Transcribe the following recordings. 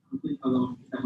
mungkin kalau kita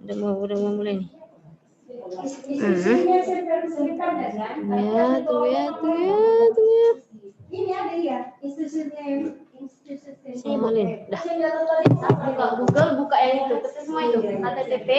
Udah mau mulai nih. Tuh ya. Ini ada ya, institusi Salin. Dah. Buka Google, buka yang itu. Ketik semua itu. HTTP.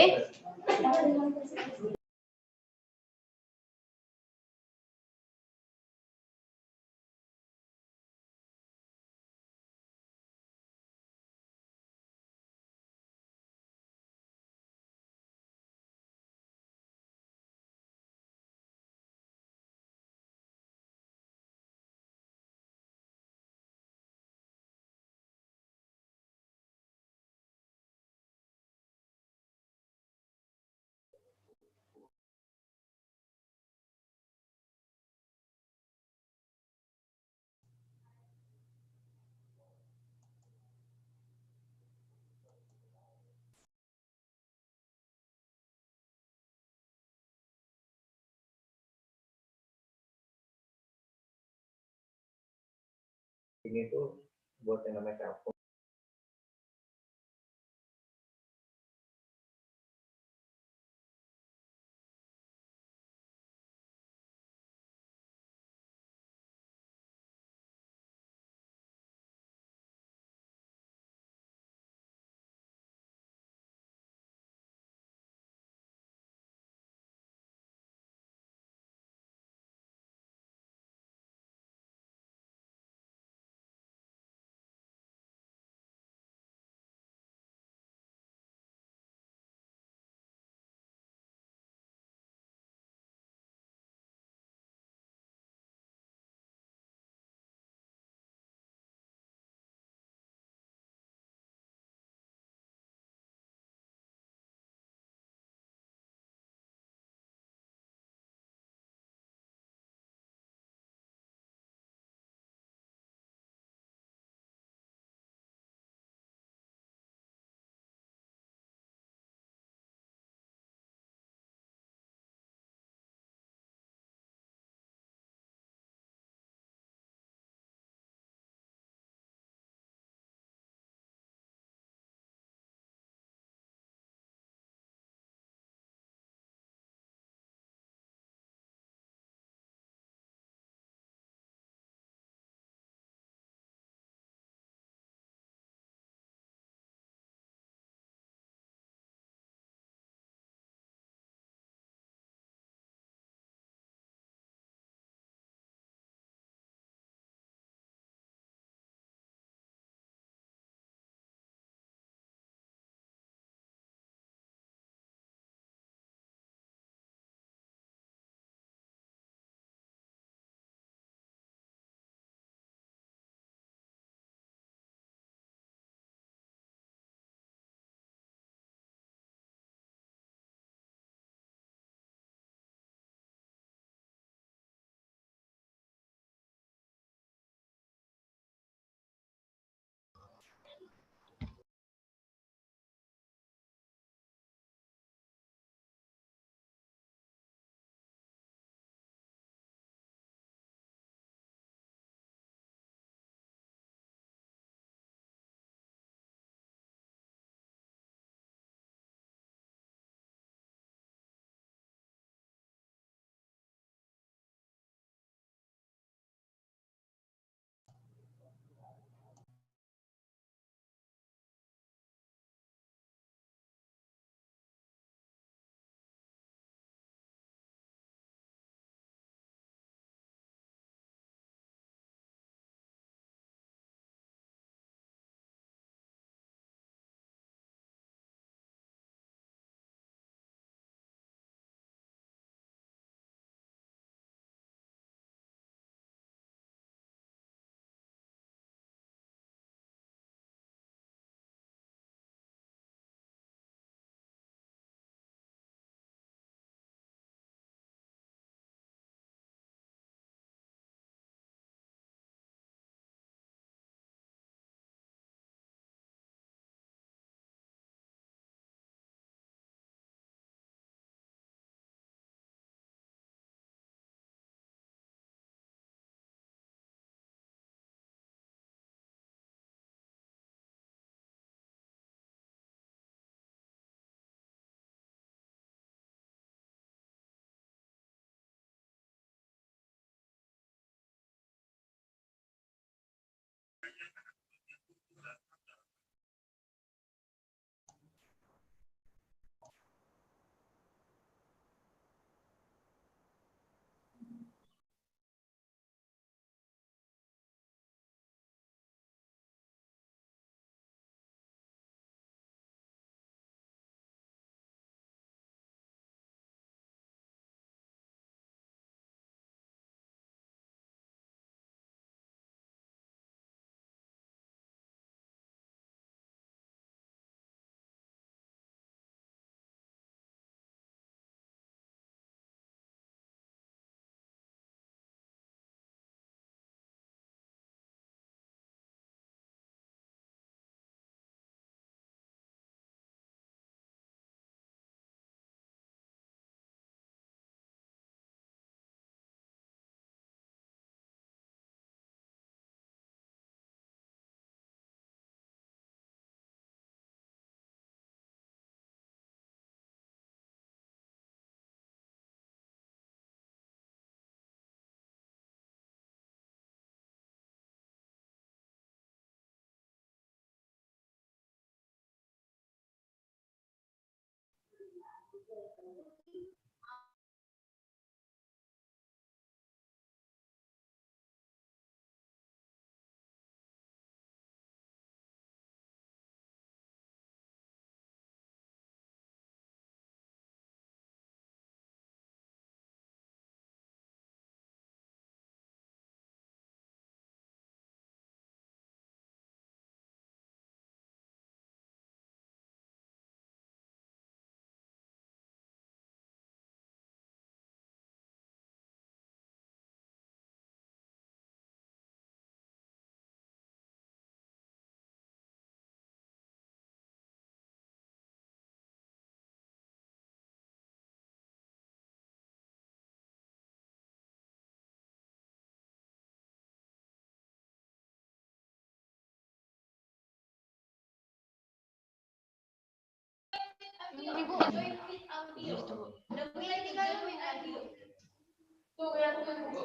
Ini tuh buat yang namanya telepon.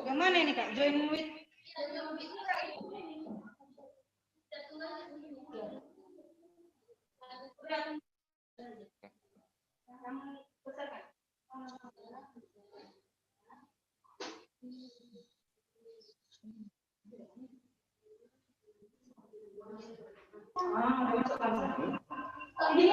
Yang mana ini Kak? Join with udah masuk kan? Ini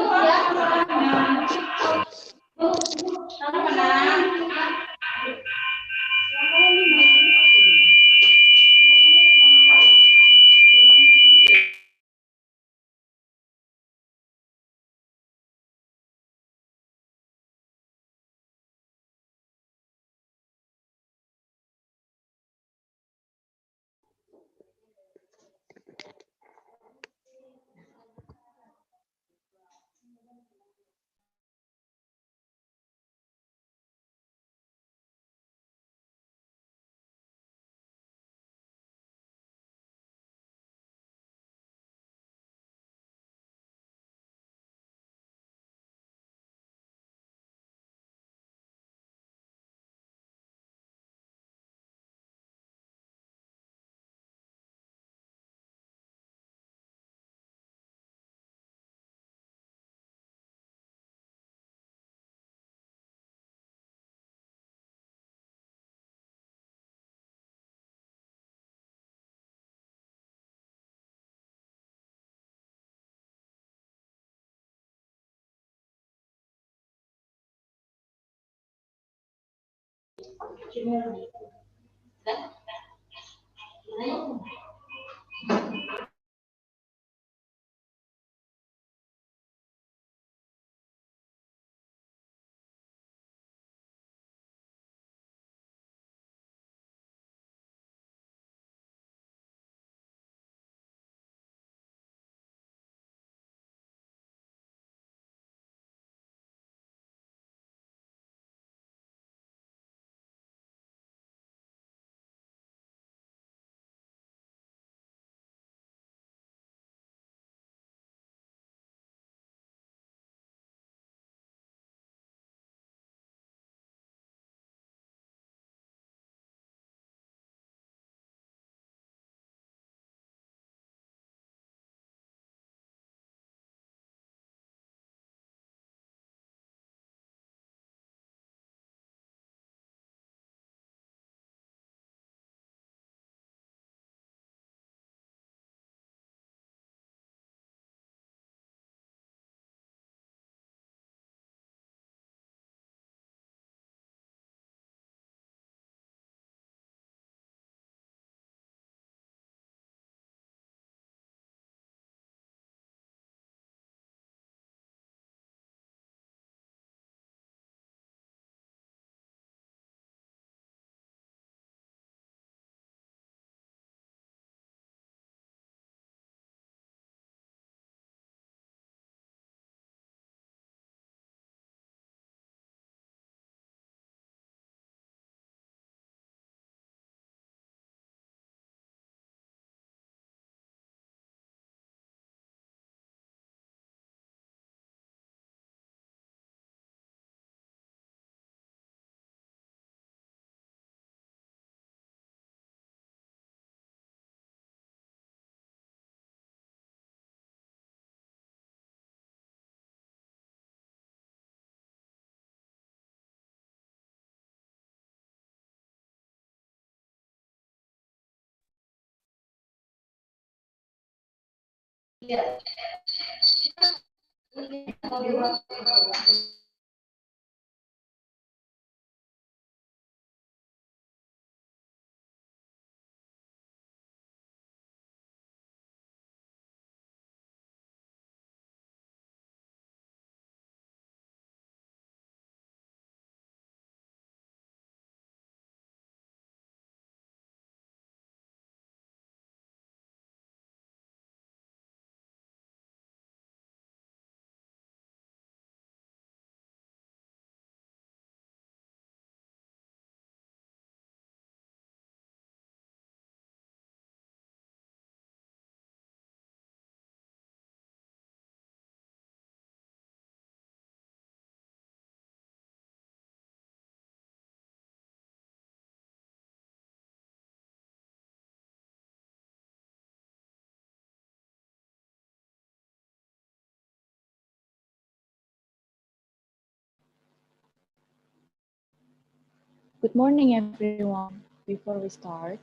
Good morning, everyone. Before we start,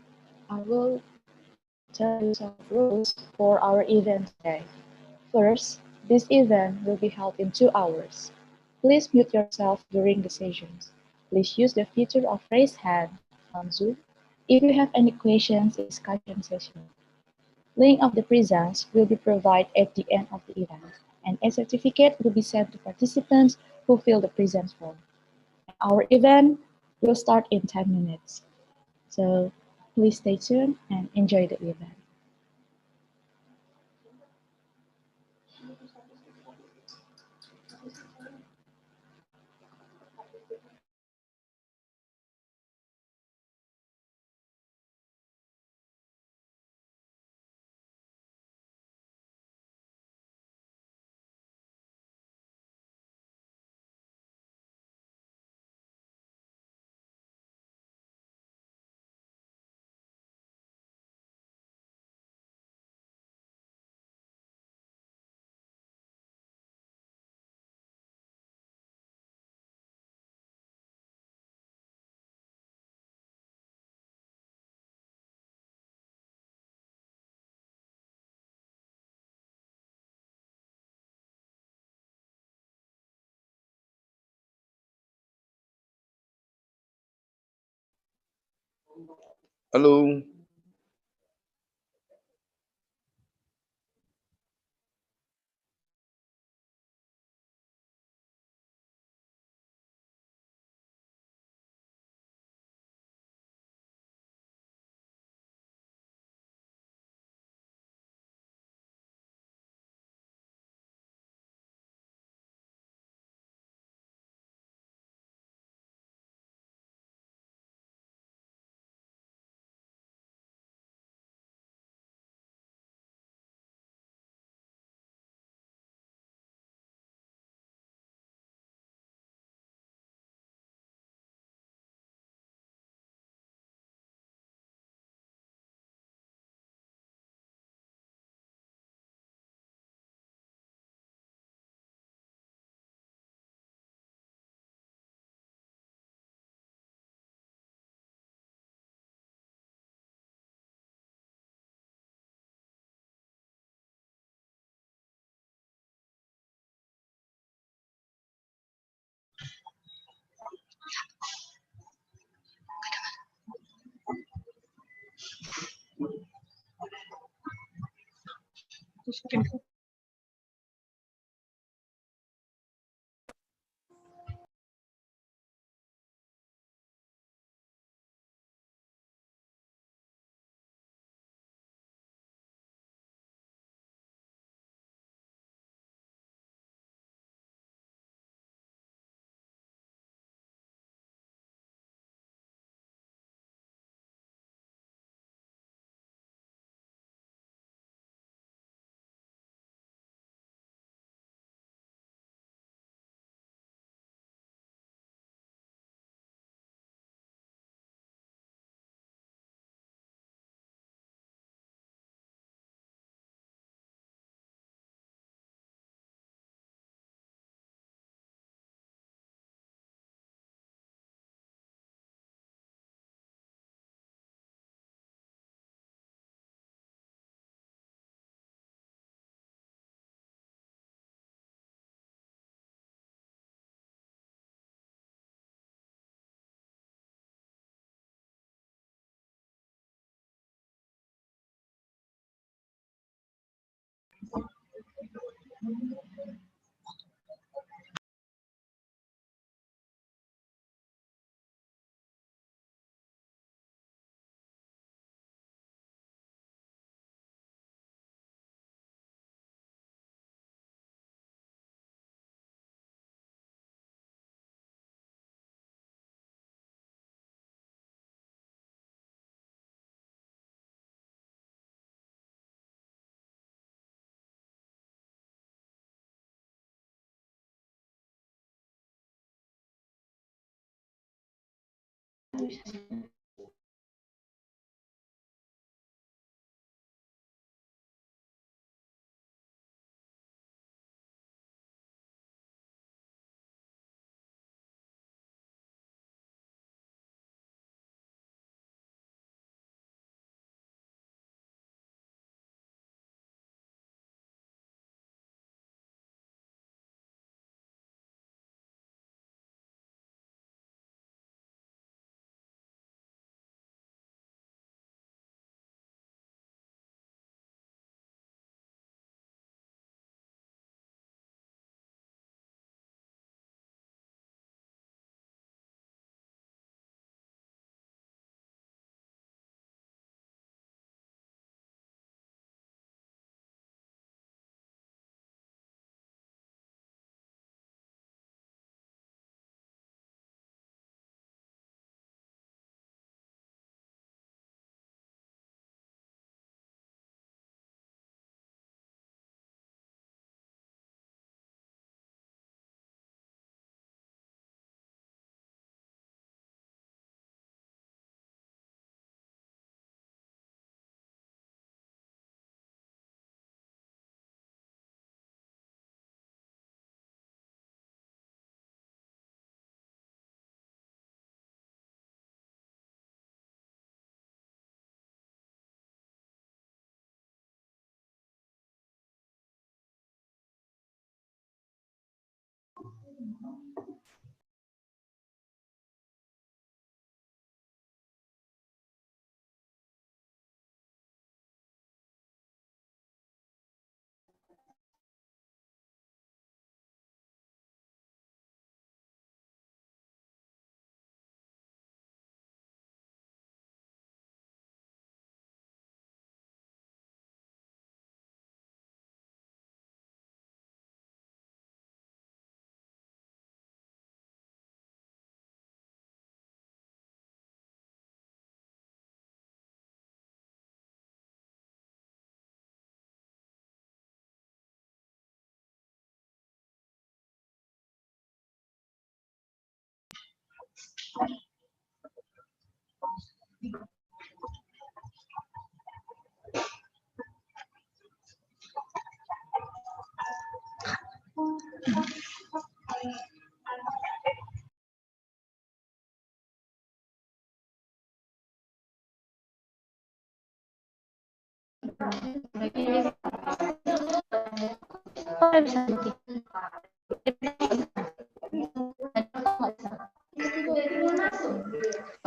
I will tell you some rules for our event today. First, this event will be held in 2 hours. Please mute yourself during the sessions. Please use the feature of raise hand on Zoom if you have any questions in discussion session. Link of the presents will be provided at the end of the event, and a certificate will be sent to participants who fill the presents form. Our event will start in 10 minutes. So please stay tuned and enjoy the event. Halo. Udah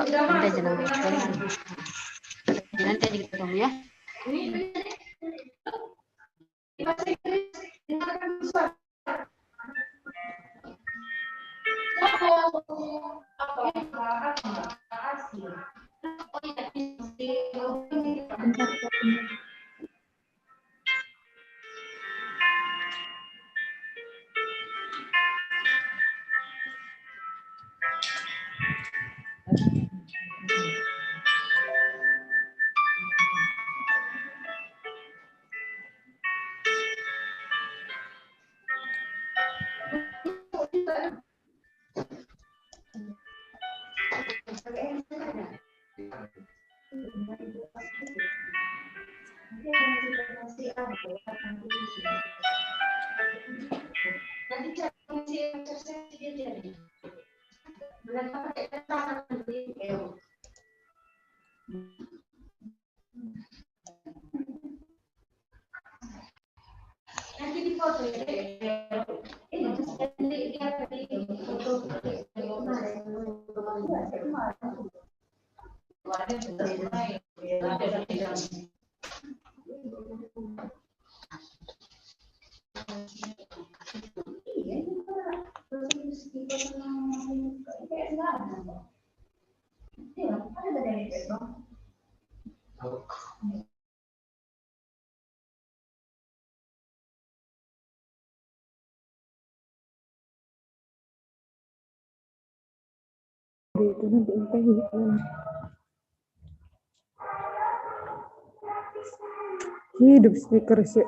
jangan nanti aja ketemu ya. itu nanti hidup speaker sih.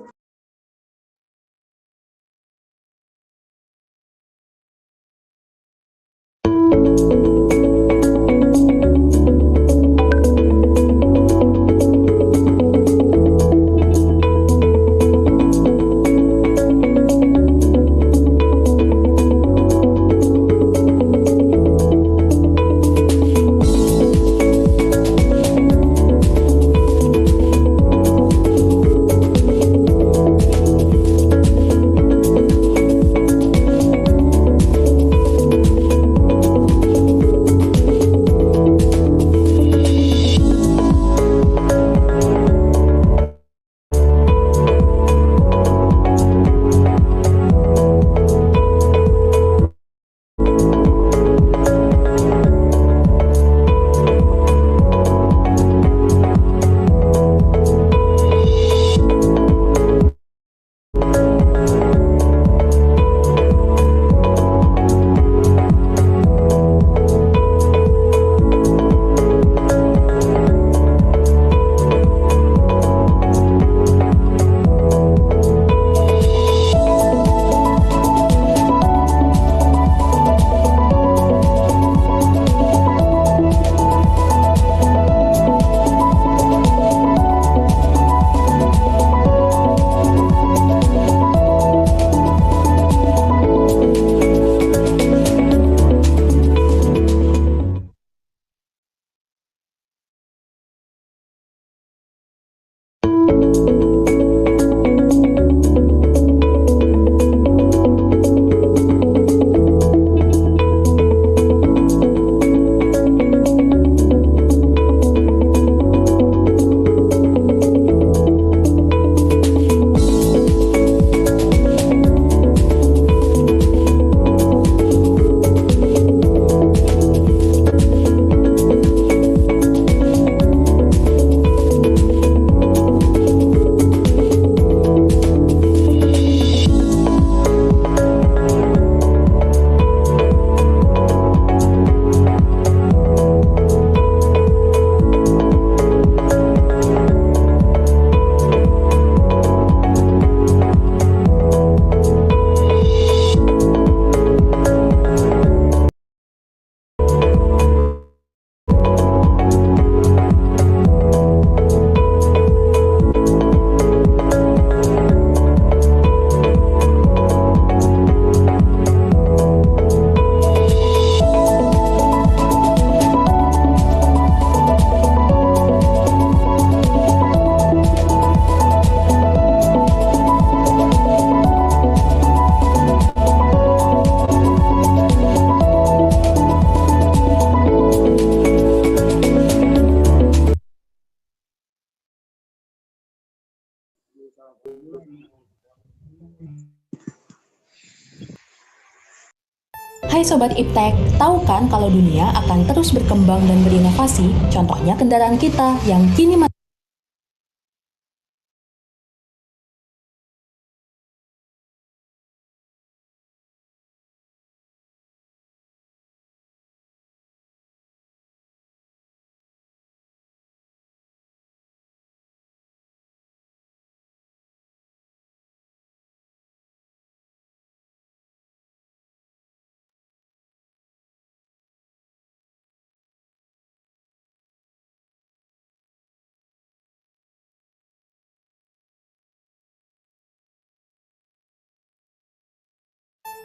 Hai Sobat Iptek, tahu kan kalau dunia akan terus berkembang dan berinovasi? Contohnya kendaraan kita yang kini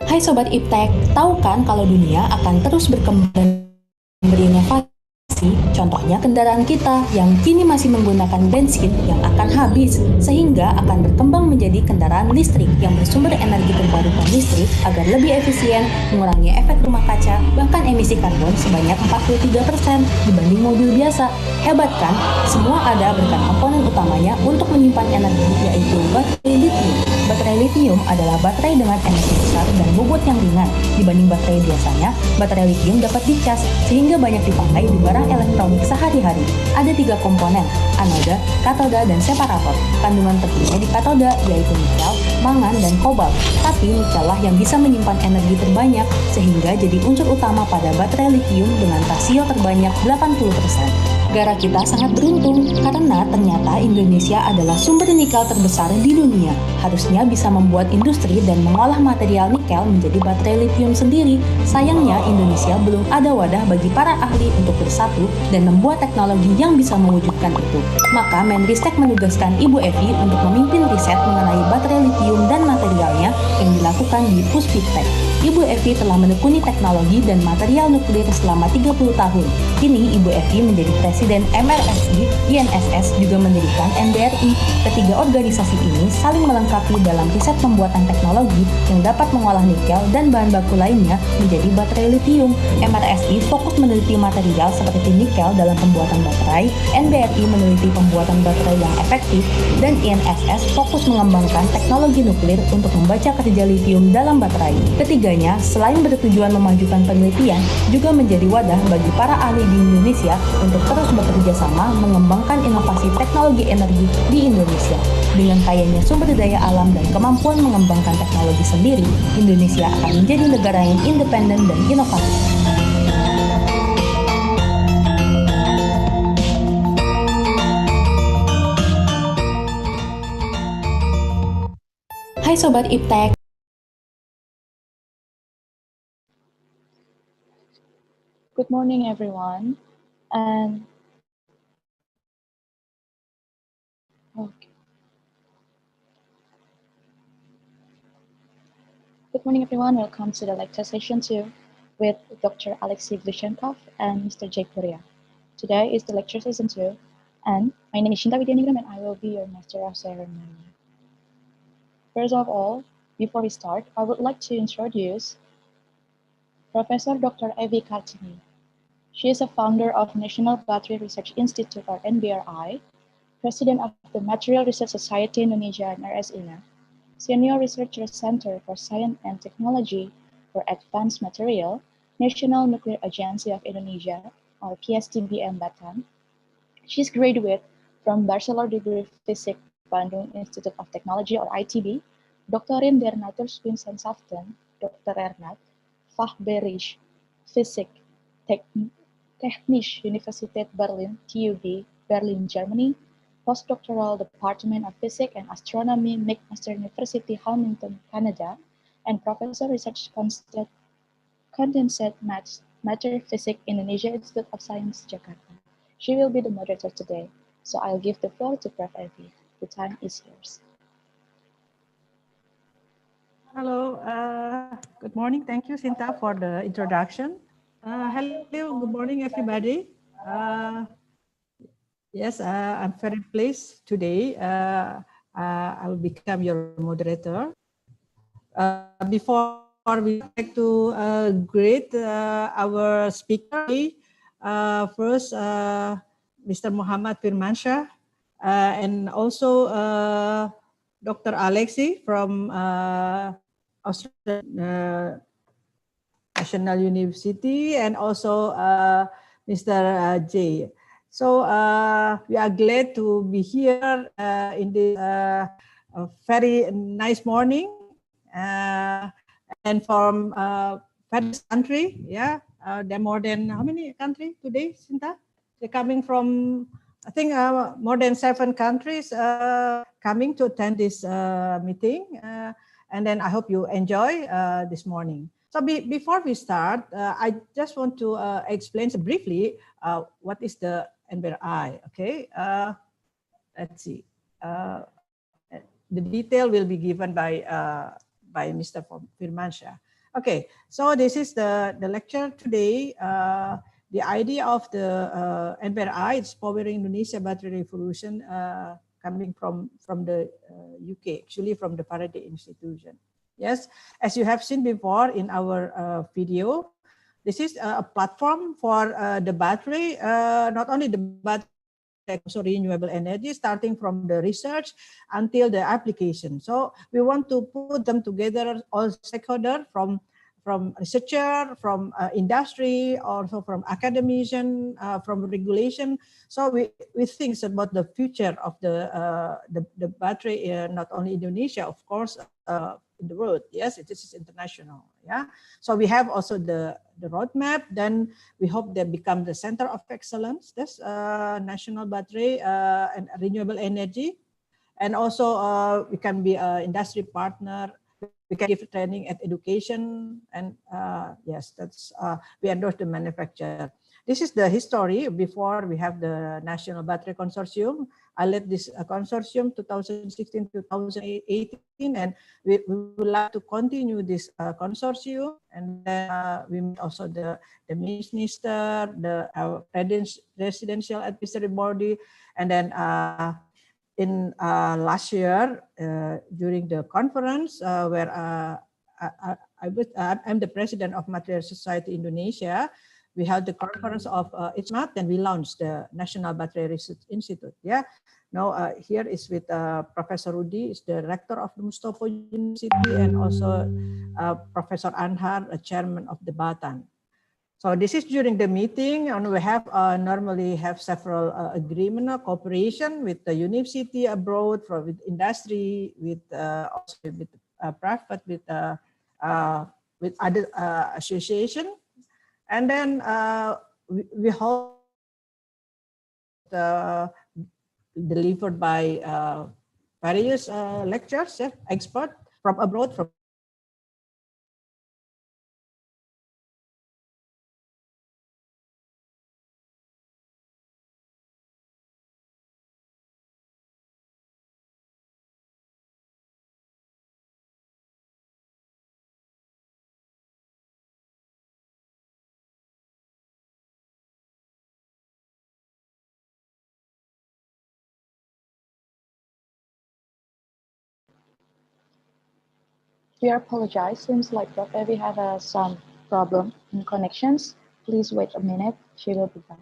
Hai Sobat Iptek, tahu kan kalau dunia akan terus berkembang dan berinovasi? Contohnya kendaraan kita yang kini masih menggunakan bensin yang akan habis, sehingga akan berkembang menjadi kendaraan listrik yang bersumber energi terbarukan listrik agar lebih efisien, mengurangi efek rumah kaca, bahkan emisi karbon sebanyak 43% dibanding mobil biasa. Hebat kan? Semua ada berkat komponen utamanya untuk menyimpan energi, yaitu baterai lithium. Baterai lithium adalah baterai dengan energi besar dan bobot yang ringan. Dibanding baterai biasanya, baterai lithium dapat dicas sehingga banyak dipakai di barang elektronik sehari-hari. Ada 3 komponen, anoda, katoda, dan separator. Kandungan tertingginya di katoda yaitu nikel, mangan, dan kobalt. Tapi nikel lah yang bisa menyimpan energi terbanyak sehingga jadi unsur utama pada baterai lithium dengan rasio terbanyak 80%. Negara kita sangat beruntung karena ternyata Indonesia adalah sumber nikel terbesar di dunia. Harusnya bisa membuat industri dan mengolah material nikel menjadi baterai lithium sendiri. Sayangnya Indonesia belum ada wadah bagi para ahli untuk bersatu dan membuat teknologi yang bisa mewujudkan itu. Maka Menristek menugaskan Ibu Evi untuk memimpin riset mengenai baterai lithium dan materialnya yang dilakukan di Puspiptek. Ibu Evi telah menekuni teknologi dan material nuklir selama 30 tahun. Kini Ibu Evi menjadi Presiden MRSI, INSS juga mendirikan NBRI. Ketiga organisasi ini saling melengkapi dalam riset pembuatan teknologi yang dapat mengolah nikel dan bahan baku lainnya menjadi baterai lithium. MRSI fokus meneliti material seperti nikel dalam pembuatan baterai, NBRI meneliti pembuatan baterai yang efektif, dan INSS fokus mengembangkan teknologi nuklir untuk membaca kerja lithium dalam baterai. Ketiganya, selain bertujuan memajukan penelitian, juga menjadi wadah bagi para ahli di Indonesia untuk terus bekerja sama mengembangkan inovasi teknologi energi di Indonesia. Dengan kayanya sumber daya alam dan kemampuan mengembangkan teknologi sendiri, Indonesia akan menjadi negara yang independen dan inovatif. Hai Sobat Iptek. Good morning, everyone. And okay. Good morning, everyone. Welcome to the lecture session 2 with Dr. Alexei Glushenkov and Mr. Jay Korea. Today is the lecture session 2, and my name is Shinta Widyanigram, and I will be your master of ceremony. First of all, before we start, I would like to introduce Professor Dr. Evi Kartini. She is a founder of National Battery Research Institute, or NBRI, President of the Material Research Society Indonesia and RSINA, Senior Researcher Center for Science and Technology for Advanced Material, National Nuclear Agency of Indonesia, or PSTBM Batam. She's graduate from Bachelor Degree Physics Bandung Institute of Technology, or ITB, Doctorin der Natuurwissenschaften, Dr. Ernat, Fachbereich Physik, Technische Universität Berlin, TUB, Berlin, Germany, Postdoctoral Department of Physics and Astronomy, McMaster University, Hamilton, Canada, and Professor Research Condensate Matter Physics, Indonesia Institute of Science, Jakarta. She will be the moderator today, so I'll give the floor to Prof. Evi. The time is yours. Hello, good morning. Thank you, Sinta, for the introduction. Hello, good morning, everybody. Yes, I'm very pleased today. I will become your moderator. Before we like to greet our speaker, first, Mr. Muhammad Firmansyah, and also Dr. Alexei from Australian National University, and also Mr. J. So we are glad to be here in this very nice morning, and from various country. Yeah, there are more than how many countries today, Sinta? They're coming from, I think, more than 7 countries coming to attend this meeting. And then I hope you enjoy this morning. So before we start, I just want to explain briefly what is the NBRI. Okay, let's see. The detail will be given by Mr. Firmansyah. Okay, so this is the lecture today. The idea of the NBRI is powering Indonesia battery revolution, coming from the UK, actually from the Faraday Institution. Yes, as you have seen before in our video, this is a platform for the battery, not only the battery also renewable energy, starting from the research until the application. So we want to put them together, all stakeholders from researcher, from industry, also from academician, from regulation. So we think about the future of the battery, not only Indonesia, of course, in the world. Yes, it is international. Yeah. So we have also the roadmap. Then we hope they become the center of excellence. This national battery and renewable energy, and also we can be an industry partner. We can give training and education, and yes, that's we endorse the manufacturer. This is the history before we have the National Battery Consortium. I led this consortium 2016-2018, and we would like to continue this consortium. And then we meet also the minister, the residential advisory body, and then in last year during the conference where I'm the president of Material Society Indonesia, we held the conference of ITMAT, and we launched the National Battery Research Institute. Yeah, now here is with Professor Rudi, is the rector of the Mustopo University, and also Professor Anhar, a chairman of the Batan. So this is during the meeting, and we have normally have several agreement or cooperation with the university abroad, with industry, with also with private, with other association, and then we hope delivered by various lectures, experts from abroad, from We apologize, seems like Dr. Evi had some problem in connections. Please wait a minute, she will be back.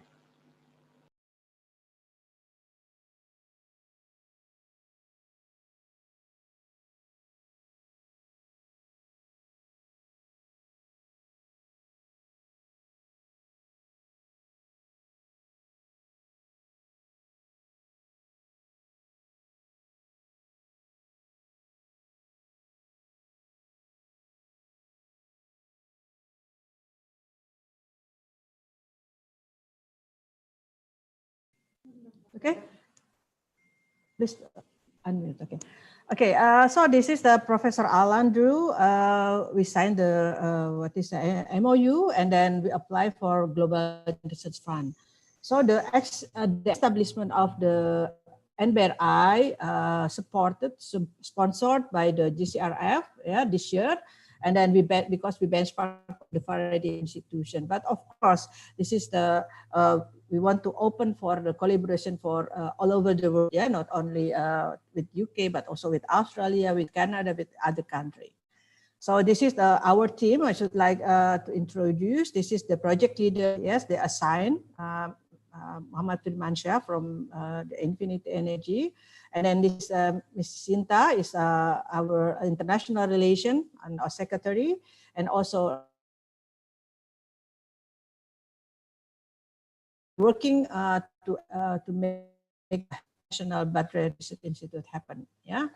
okay. Please unmute. Okay. Okay. So this is the Professor Alan Drew. We signed the MOU, and then we apply for Global Research Fund. So the establishment of the NBRI sponsored by the GCRF, this year. And then because we benchmark the variety institution. But of course, this is the we want to open for the collaboration for all over the world, not only with UK, but also with Australia, with Canada, with other countries. So this is our team. I should like to introduce. This is the project leader. Yes, they assign Muhammad Firmansyah from the INFINITI Energy. And then this Ms. Sinta is our international relation and our secretary, and also working to make National Battery Research Institute happen. Yeah,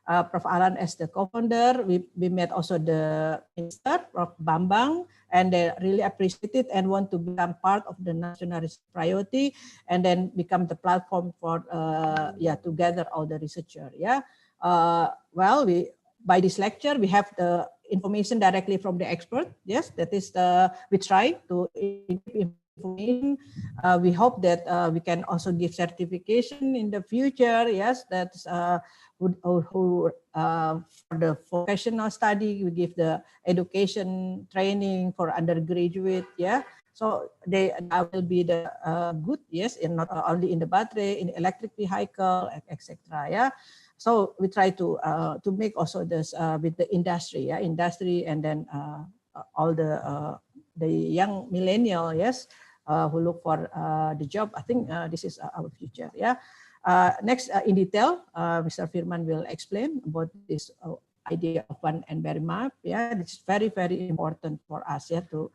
Prof. Alan as the co-founder. We met also the minister, Prof. Bambang, and they really appreciate it and want to become part of the national research priority, and then become the platform for to gather all the researcher. Yeah, well, by this lecture we have the information directly from the expert. Yes, that is we try to information. We hope that we can also give certification in the future. Yes, that's for the vocational study. We give the education training for undergraduate. Yeah, so that will be the good. Yes, and not only in the battery, in electric vehicle, etc. Yeah. So we try to make also this with the industry. Yeah, industry, and then all the young millennial. Yes. who look for the job. I think this is our future. Yeah. Next, in detail, Mr. Firman will explain about this idea of one NBRI map. Yeah, this is very, very important for us. Yeah, to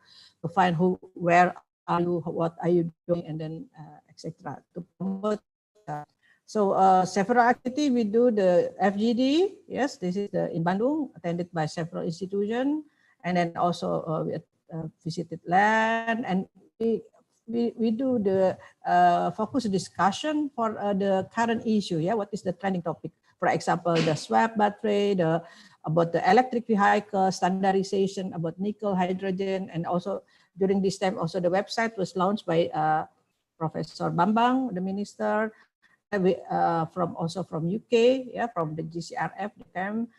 find where are you, what are you doing, and then etc. To promote. So several activity we do the FGD. Yes, this is in Bandung, attended by several institutions, and then also we visited land, and we do the focus discussion for the current issue. Yeah, what is the trending topic? For example, the swap battery, about the electric vehicle standardization, about nickel, hydrogen, and also during this time also the website was launched by Professor Bambang, the minister, from UK, yeah, from the GCRF, the camp.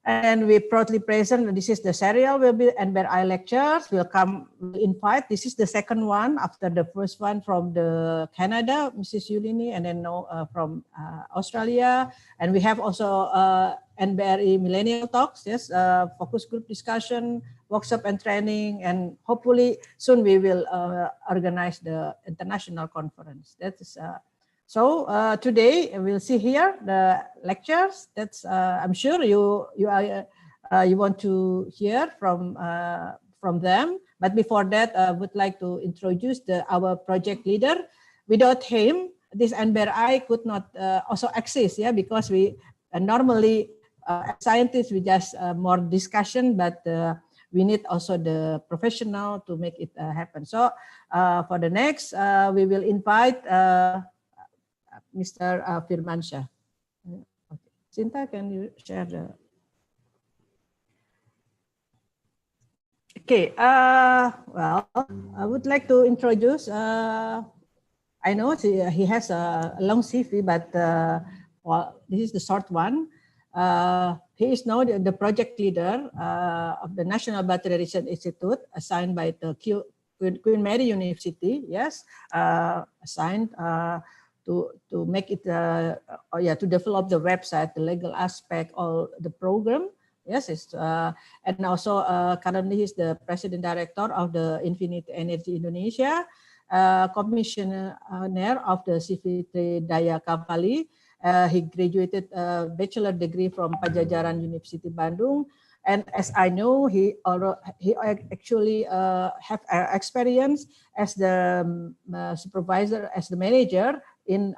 And we proudly present, this is the serial, will be NBRI Lectures, we'll invite, this is the second one after the first one from the Canada, Mrs. Yulini, and then from Australia. And we have also NBRI Millennial Talks, yes, focus group discussion, workshop and training, and hopefully soon we will organize the international conference. That is so today we'll see here the lectures. That's I'm sure you want to hear from them. But before that, I would like to introduce our project leader. Without him, this NBRI could not also exist. Yeah, because we normally as scientists we just more discussion, but we need also the professional to make it happen. So for the next, we will invite Mr. Firmansyah. Okay. Sinta, can you share the? Okay. Well, I would like to introduce. I know he has a long CV, but well, this is the short one. He is now the project leader of the National Battery Research Institute, assigned by the Queen Mary University. Yes, assigned. To make it, to develop the website, the legal aspect, all the program. Yes, and also currently he's the president director of the INFINITI ENERGI Indonesia, commissioner of the Civitri Daya Kapali. He graduated bachelor degree from Pajajaran University Bandung. And as I know, he actually have experience as the supervisor, as the manager in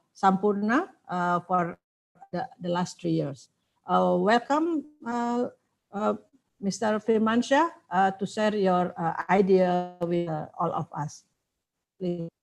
Sampurna for the last 3 years. Welcome, Mr. Firmansyah, to share your idea with all of us. Please.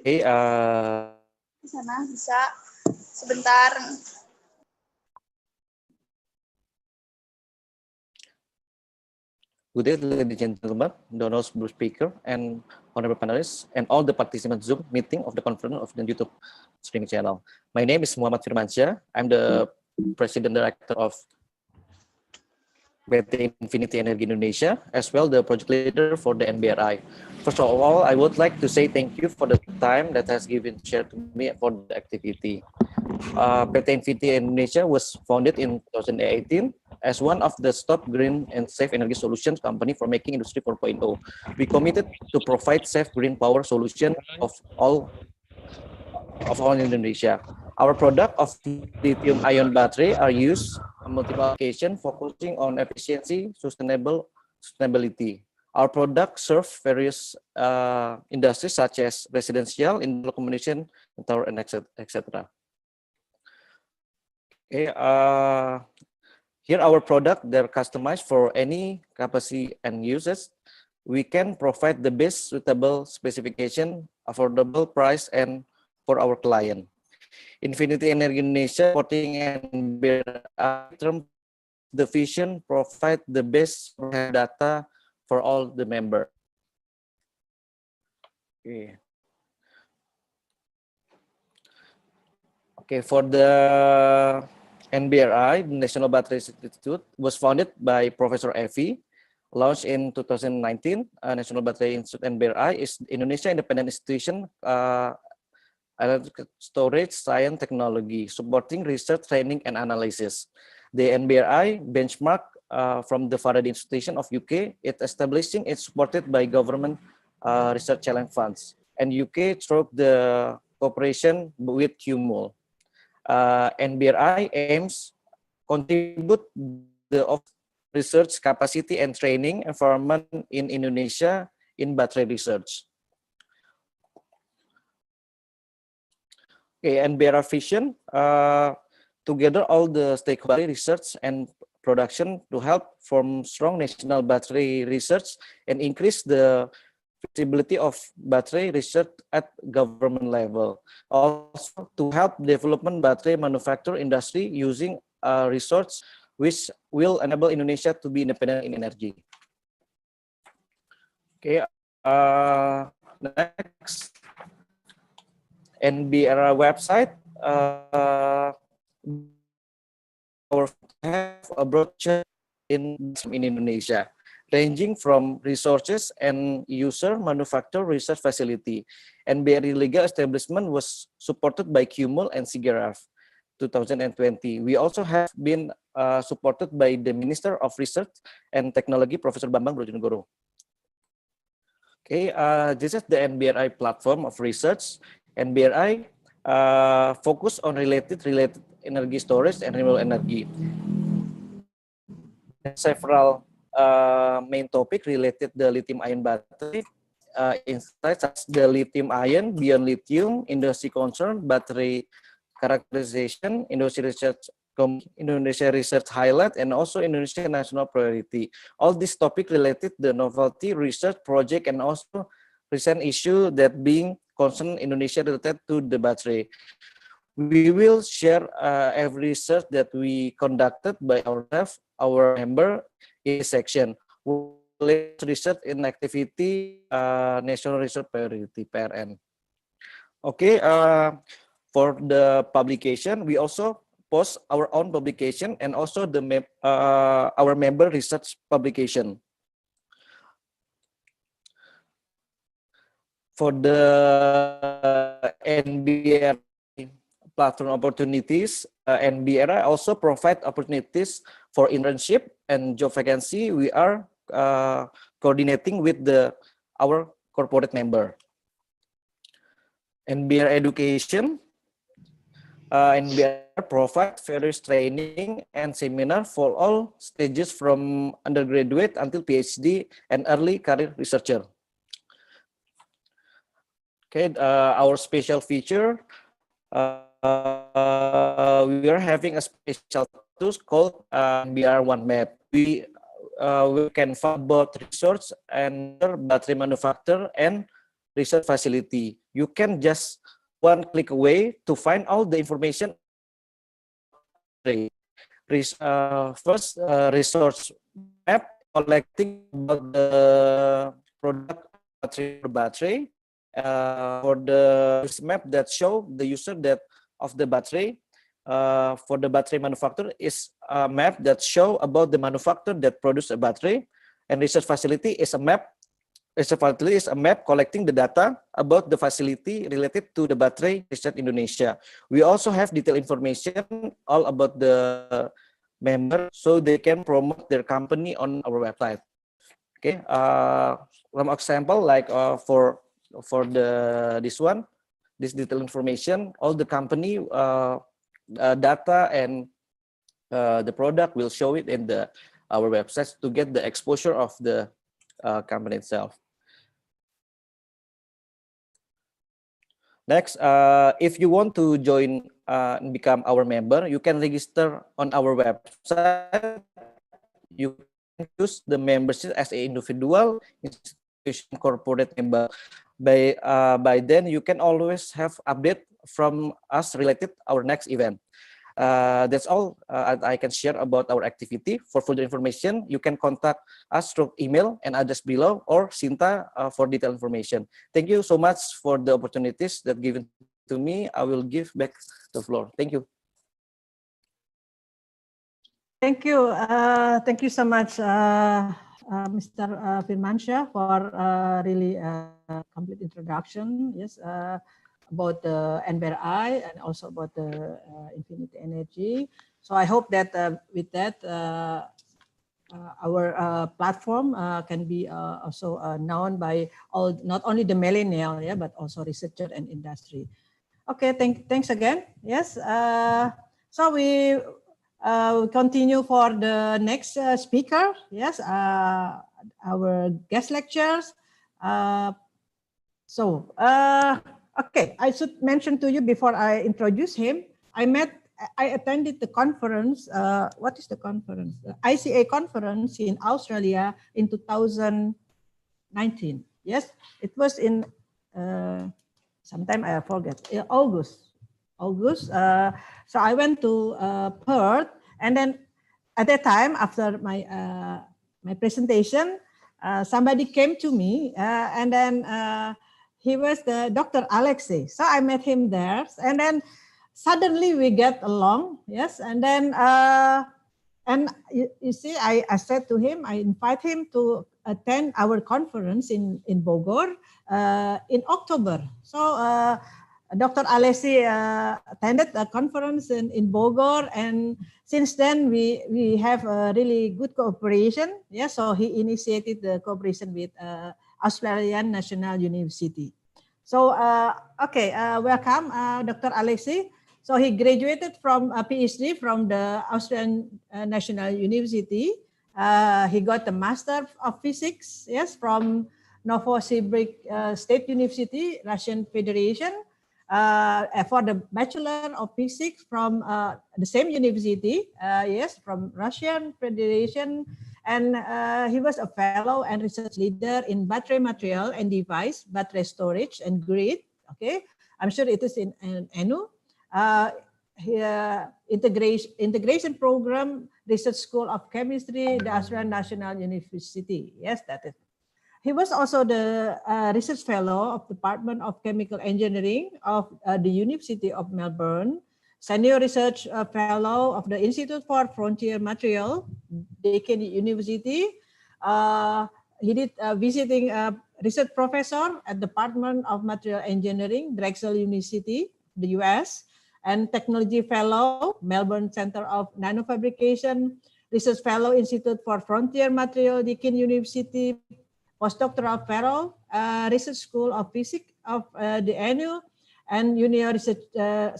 Hey, Di sana bisa sebentar. good day, ladies and gentlemen, the honorable speaker and honorable panelists, and all the participants Zoom meeting of the conference of the YouTube streaming channel. My name is Muhammad Firmansyah. I'm the president director of PT INFINITI ENERGI Indonesia, as well the project leader for the NBRI. First of all, I would like to say thank you for the time that has given shared to me for the activity. PT INFINITI Indonesia was founded in 2018 as one of the top green and safe energy solutions company for making Industry 4.0. We committed to provide safe green power solution of all in Indonesia. Our product of lithium-ion battery are used on multiple applications, focusing on efficiency, sustainability. Our products serve various industries such as residential, industrial accommodation, and etc. Okay, here our product, they're customized for any capacity and uses. We can provide the best suitable specification, affordable price, and for our client. INFINITI ENERGI Indonesia supporting NBRI term the vision provide the best data for all the member. Okay. Okay, for the NBRI, National Battery Institute, was founded by Professor Evi, launched in 2019. National Battery Institute NBRI is Indonesia independent institution, electric storage, science, technology, supporting research, training, and analysis. The NBRI benchmark from the Faraday Institution of UK. It establishing it's supported by government research challenge funds, and UK through the cooperation with QMUL. NBRI aims contribute the research capacity and training environment in Indonesia in battery research. Okay, NBRI vision, together all the stakeholder research and production to help form strong national battery research and increase the visibility of battery research at government level. Also to help development battery manufacture industry using resource which will enable Indonesia to be independent in energy. Okay, next, NBRI website. Our have a brochure in Indonesia, ranging from resources and user manufacture research facility. NBRI legal establishment was supported by QMUL and SIGGRAPH 2020. We also have been supported by the Minister of Research and Technology, Professor Bambang Brojonegoro. Okay, this is the NBRI platform of research. NBRI focus on related energy storage and renewable energy. Several main topic related the lithium-ion battery, insights such as the lithium-ion, beyond lithium, industry concern, battery characterization, Indonesia research highlight, and also Indonesia national priority. All these topic related the novelty research project and also recent issue that being concerned Indonesia related to the battery. We will share every research that we conducted by our member in this section. We'll research in activity national research priority (PRN). Okay, for the publication, we also post our own publication and also the our member research publication. For the NBRI platform opportunities, NBRI also provide opportunities for internship and job vacancy. We are coordinating with our corporate member. NBRI education, NBRI provide various training and seminar for all stages from undergraduate until PhD and early career researcher. Okay, our special feature, we are having a special tool called NBR One Map. We can find both research and battery manufacturer and research facility. You can just one click away to find all the information. First, resource map collecting about the product battery. For the map that show the user that of the battery, for the battery manufacturer is a map that show about the manufacturer that produce a battery, and research facility is a map. Research is a map collecting the data about the facility related to the battery research Indonesia. We also have detailed information all about the member, so they can promote their company on our website. Okay, some example like for this detailed information, all the company data and the product will show it in our website to get the exposure of the company itself. Next, if you want to join and become our member, you can register on our website. You can choose the membership as an individual, institution, corporate member. By then, you can always have update from us related our next event. That's all I can share about our activity. For further information, you can contact us through email and address below, or Sinta for detailed information. Thank you so much for the opportunities that given to me. I will give back the floor. Thank you. Thank you. Thank you so much, Mr. Firmansyah, for really complete introduction. Yes, about the NBRI and also about the INFINITI Energy. So I hope that with that, our platform can be also known by all, not only the millennial, yeah, but also researcher and industry. Okay, thanks again. Yes, so we continue for the next speaker. Yes, our guest lectures. Okay, I should mention to you before I introduce him, I attended the conference. What is the conference? The ICA conference in Australia in 2019. Yes, it was in sometime I forget, August. So I went to Perth, and then at that time, after my my presentation, somebody came to me, and then he was the Dr. Alexei. So I met him there, and then suddenly we get along. Yes, and then and you see, I said to him, I invite him to attend our conference in Bogor in October. So Dr. Alexei attended a conference in Bogor, and since then we have a really good cooperation. Yeah, so he initiated the cooperation with Australian National University. So okay, welcome, Dr. Alexei. So he graduated from a PhD from the Australian National University. He got the Master of Physics, yes, from Novosibirsk State University, Russian Federation. For the Bachelor of Physics from the same university, yes, from Russian Federation. And he was a fellow and research leader in battery material and device, battery storage and grid. Okay, I'm sure it is in ENU. Integration Program, Research School of Chemistry, the Australian National University. Yes, that is. He was also the research fellow of Department of Chemical Engineering of the University of Melbourne, senior research fellow of the Institute for Frontier Material, Deakin University. He did visiting research professor at Department of Material Engineering, Drexel University, the US, and technology fellow, Melbourne Center of Nanofabrication, research fellow, Institute for Frontier Material, Deakin University, postdoctoral fellow, research school of physics of the ENU, and junior research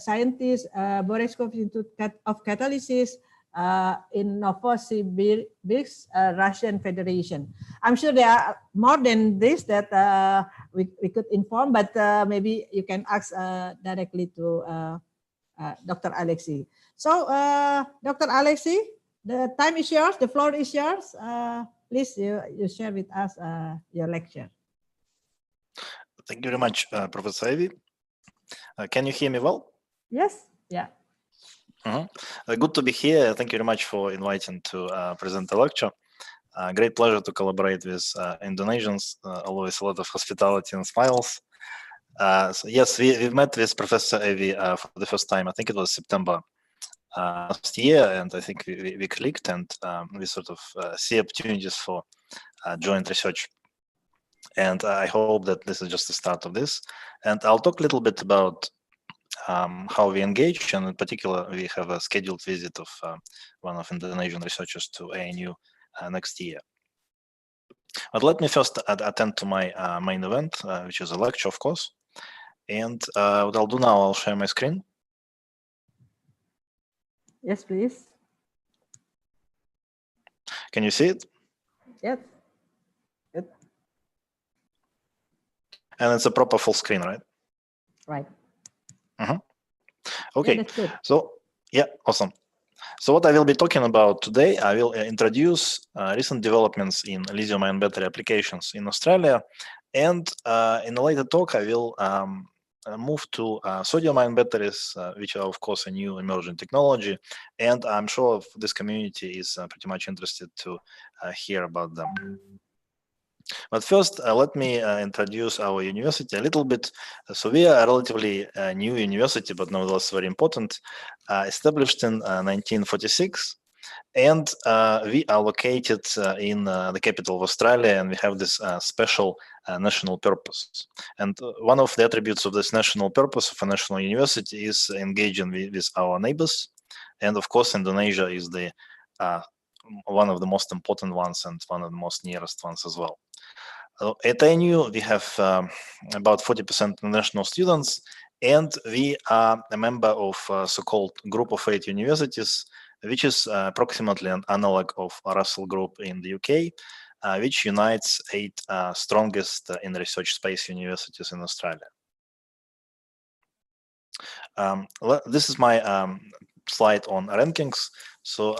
scientist, Boreskov Institute of Catalysis in Novosibirsk, Russian Federation. I'm sure there are more than this that we could inform, but maybe you can ask directly to Dr. Alexei. So, Dr. Alexei, the time is yours, the floor is yours. Please, you share with us your lecture. Thank you very much, Professor Ivy. Can you hear me well? Yes, yeah. Good to be here. Thank you very much for inviting to present the lecture. Great pleasure to collaborate with Indonesians, always a lot of hospitality and smiles. So yes, we met with Professor Ivy for the first time. I think it was September last year, and I think we clicked, and we sort of see opportunities for joint research. And I hope that this is just the start of this. And I'll talk a little bit about how we engage, and in particular, we have a scheduled visit of one of Indonesian researchers to ANU next year. But let me first attend to my main event, which is a lecture, of course. And what I'll do now, I'll share my screen. Yes, please. Can you see it? Yes. Good. And it's a proper full screen, right? Right. Okay. Yeah, that's good. So, yeah, awesome. So what I will be talking about today, I will introduce recent developments in lithium-ion battery applications in Australia. And in a later talk, I will move to sodium-ion batteries, which are, of course, a new emerging technology. And I'm sure this community is pretty much interested to hear about them. But first, let me introduce our university a little bit. So we are a relatively new university, but nevertheless very important, established in 1946. And we are located in the capital of Australia, and we have this special national purpose. And one of the attributes of this national purpose of a national university is engaging with our neighbors. And of course, Indonesia is the one of the most important ones and one of the most nearest ones as well. At ANU, we have about 40% international students, and we are a member of so-called Group of 8 universities, which is approximately an analog of Russell Group in the UK, which unites 8 strongest in research space universities in Australia. This is my slide on rankings. So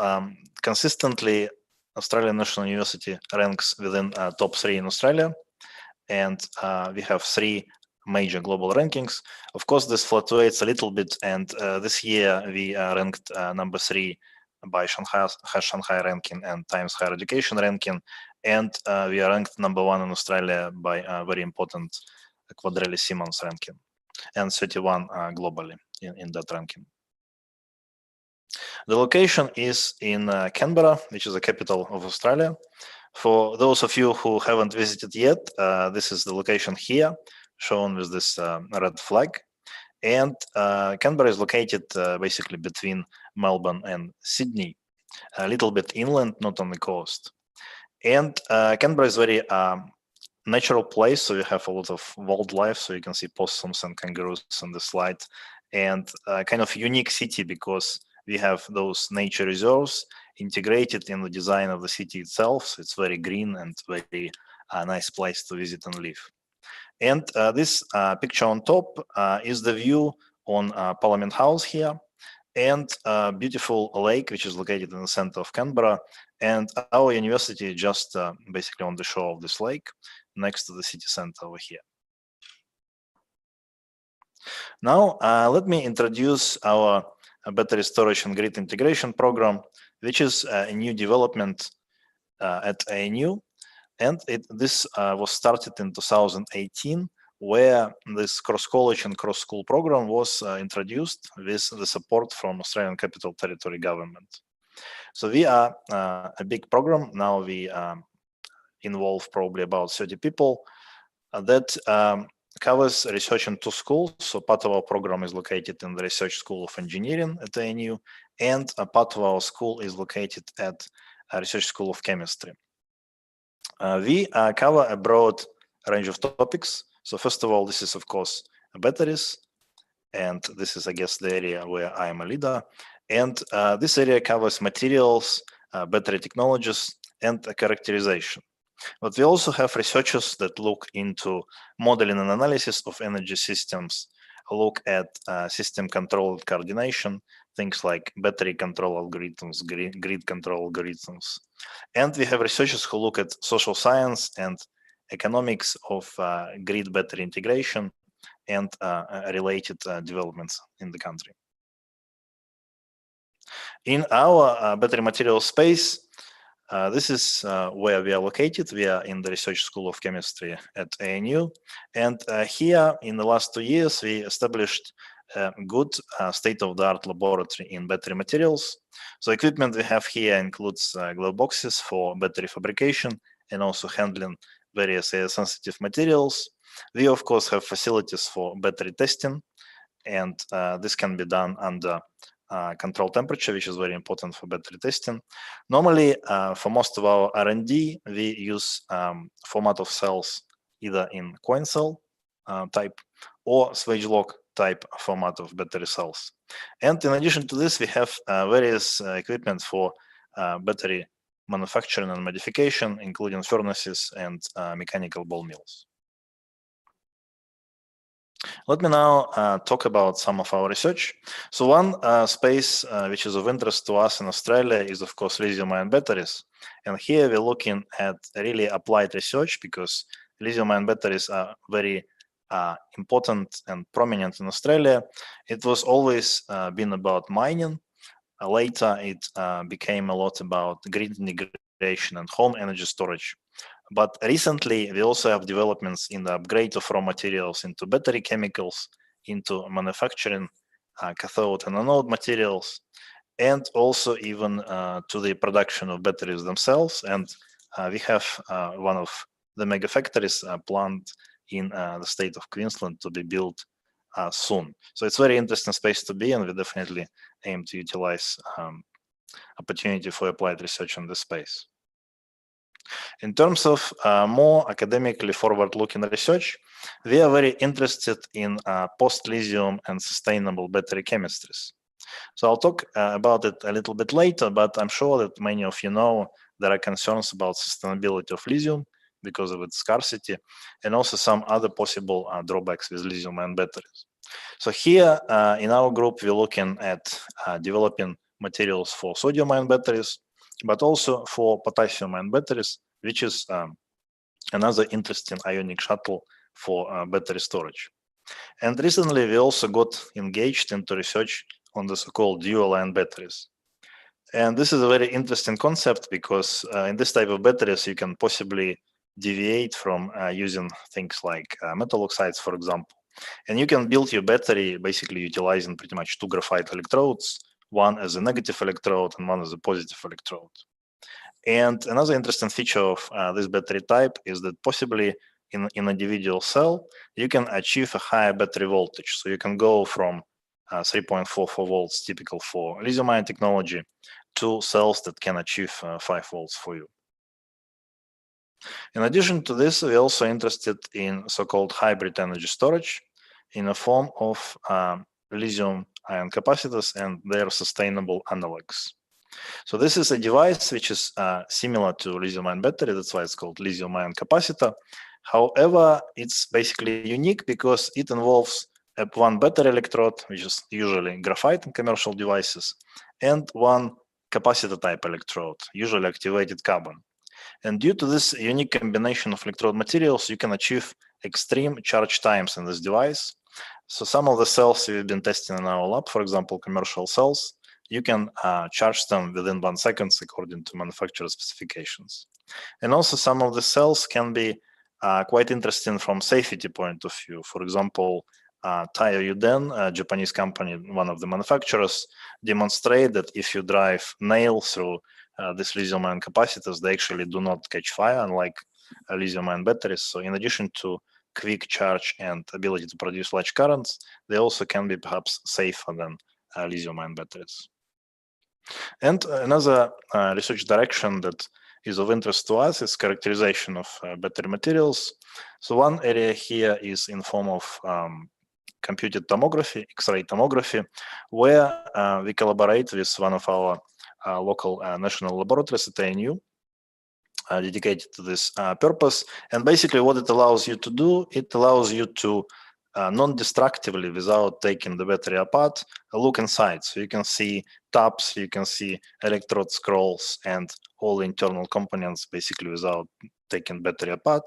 consistently, Australian National University ranks within top 3 in Australia, and we have 3 major global rankings. Of course, this fluctuates a little bit, and this year we ranked number 3 by Shanghai ranking and Times Higher Education ranking, and we are ranked number 1 in Australia by a very important Quadrelli Simons ranking, and 31 globally in that ranking. The location is in Canberra, which is the capital of Australia. For those of you who haven't visited yet, this is the location here, shown with this red flag. And Canberra is located basically between Melbourne and Sydney, a little bit inland, not on the coast. And Canberra is a very natural place, so you have a lot of wildlife, so you can see possums and kangaroos on the slide, and kind of unique city because we have those nature reserves integrated in the design of the city itself. So it's very green and very nice place to visit and live. And this picture on top is the view on Parliament House here, and a beautiful lake, which is located in the center of Canberra. And our university just basically on the shore of this lake, next to the city center over here. Now, let me introduce our battery storage and grid integration program, which is a new development at ANU. And this was started in 2018, where this cross-college and cross-school program was introduced with the support from Australian Capital Territory government. So we are a big program. Now we involve probably about 30 people that covers research in 2 schools. So part of our program is located in the Research School of Engineering at ANU, and a part of our school is located at a Research School of Chemistry. We cover a broad range of topics. So first of all, this is of course batteries, and this is, I guess, the area where I am a leader. And this area covers materials, battery technologies, and characterization. But we also have researchers that look into modeling and analysis of energy systems, look at system control and coordination, things like battery control algorithms, grid control algorithms. And we have researchers who look at social science and economics of grid battery integration and related developments in the country. In our battery material space, this is where we are located. We are in the Research School of Chemistry at ANU. And here, in the last 2 years, we established a good state-of-the-art laboratory in battery materials. So equipment we have here includes glove boxes for battery fabrication and also handling various sensitive materials. We, of course, have facilities for battery testing, and this can be done under control temperature, which is very important for battery testing. Normally, for most of our R&D, we use format of cells either in coin cell type or swage lock type format of battery cells. And in addition to this, we have various equipment for battery manufacturing and modification, including furnaces and mechanical ball mills. Let me now talk about some of our research. So one space which is of interest to us in Australia is, of course, lithium-ion batteries. And here we're looking at really applied research because lithium-ion batteries are very important and prominent in Australia, it was always been about mining. Later, it became a lot about grid integration and home energy storage. But recently, we also have developments in the upgrade of raw materials into battery chemicals, into manufacturing cathode and anode materials, and also even to the production of batteries themselves. And we have one of the mega factories planned in the state of Queensland to be built soon. So it's very interesting space to be, and we definitely aim to utilize opportunity for applied research in this space. In terms of more academically forward-looking research, we are very interested in post-lithium and sustainable battery chemistries. So I'll talk about it a little bit later, but I'm sure that many of you know there are concerns about sustainability of lithium because of its scarcity, and also some other possible drawbacks with lithium-ion batteries. So here in our group, we're looking at developing materials for sodium-ion batteries, but also for potassium-ion batteries, which is another interesting ionic shuttle for battery storage. And recently, we also got engaged into research on the so-called dual-ion batteries. And this is a very interesting concept because in this type of batteries, you can possibly deviate from using things like metal oxides, for example. And you can build your battery basically utilizing pretty much two graphite electrodes, one as a negative electrode and one as a positive electrode. And another interesting feature of this battery type is that possibly in an individual cell, you can achieve a higher battery voltage. So you can go from 3.44 volts, typical for lithium-ion technology, to cells that can achieve 5 volts for you. In addition to this, we're also interested in so-called hybrid energy storage in the form of lithium-ion capacitors and their sustainable analogs. So this is a device which is similar to lithium-ion battery. That's why it's called lithium-ion capacitor. However, it's basically unique because it involves one battery electrode, which is usually graphite in commercial devices, and one capacitor type electrode, usually activated carbon. And due to this unique combination of electrode materials, you can achieve extreme charge times in this device. So some of the cells we've been testing in our lab, for example, commercial cells, you can charge them within 1 second according to manufacturer specifications. And also some of the cells can be quite interesting from safety point of view. For example, Taiyo Yuden, a Japanese company, one of the manufacturers, demonstrate that if you drive nail through these lithium-ion capacitors, they actually do not catch fire, unlike lithium-ion batteries. So in addition to quick charge and ability to produce large currents, they also can be perhaps safer than lithium-ion batteries. And another research direction that is of interest to us is characterization of battery materials. So one area here is in form of computed tomography, X-ray tomography, where we collaborate with one of our local national laboratories at ANU, dedicated to this purpose. And basically what it allows you to do, it allows you to non-destructively, without taking the battery apart, look inside. So you can see tabs, you can see electrode scrolls and all internal components basically without taking battery apart.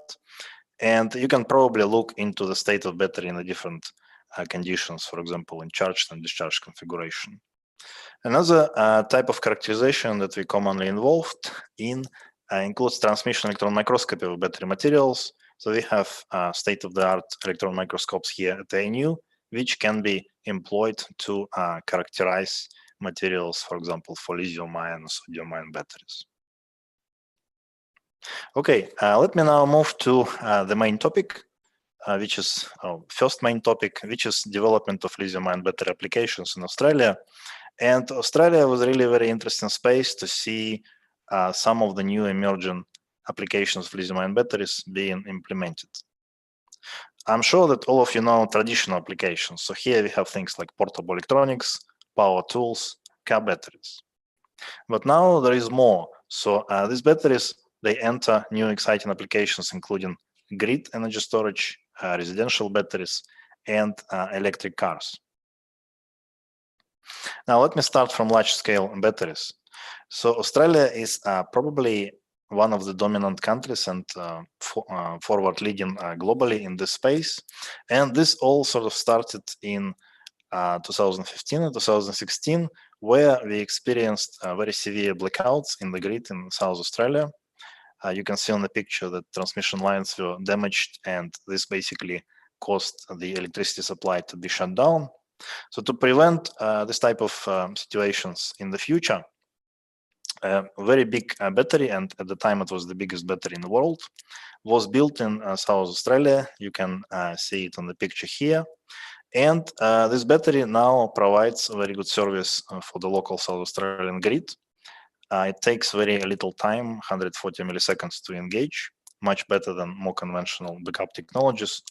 And you can probably look into the state of battery in the different conditions, for example, in charged and discharged configuration. Another type of characterization that we commonly involved in includes transmission electron microscopy of battery materials. So we have state-of-the-art electron microscopes here at ANU, which can be employed to characterize materials, for example, for lithium-ion or sodium-ion batteries. Okay, let me now move to the main topic, which is our first main topic, which is development of lithium-ion battery applications in Australia. And Australia was really a very interesting space to see some of the new emerging applications of lithium-ion batteries being implemented. I'm sure that all of you know traditional applications. So here we have things like portable electronics, power tools, car batteries. But now there is more. So these batteries, they enter new exciting applications, including grid energy storage, residential batteries, and electric cars. Now let me start from large-scale batteries. So Australia is probably one of the dominant countries and forward leading globally in this space. And this all sort of started in 2015 and 2016, where we experienced very severe blackouts in the grid in South Australia. You can see on the picture that transmission lines were damaged, and this basically caused the electricity supply to be shut down. So to prevent this type of situations in the future, a very big battery, and at the time it was the biggest battery in the world, was built in South Australia. You can see it on the picture here. And this battery now provides a very good service for the local South Australian grid. It takes very little time, 140 milliseconds to engage, much better than more conventional backup technologies,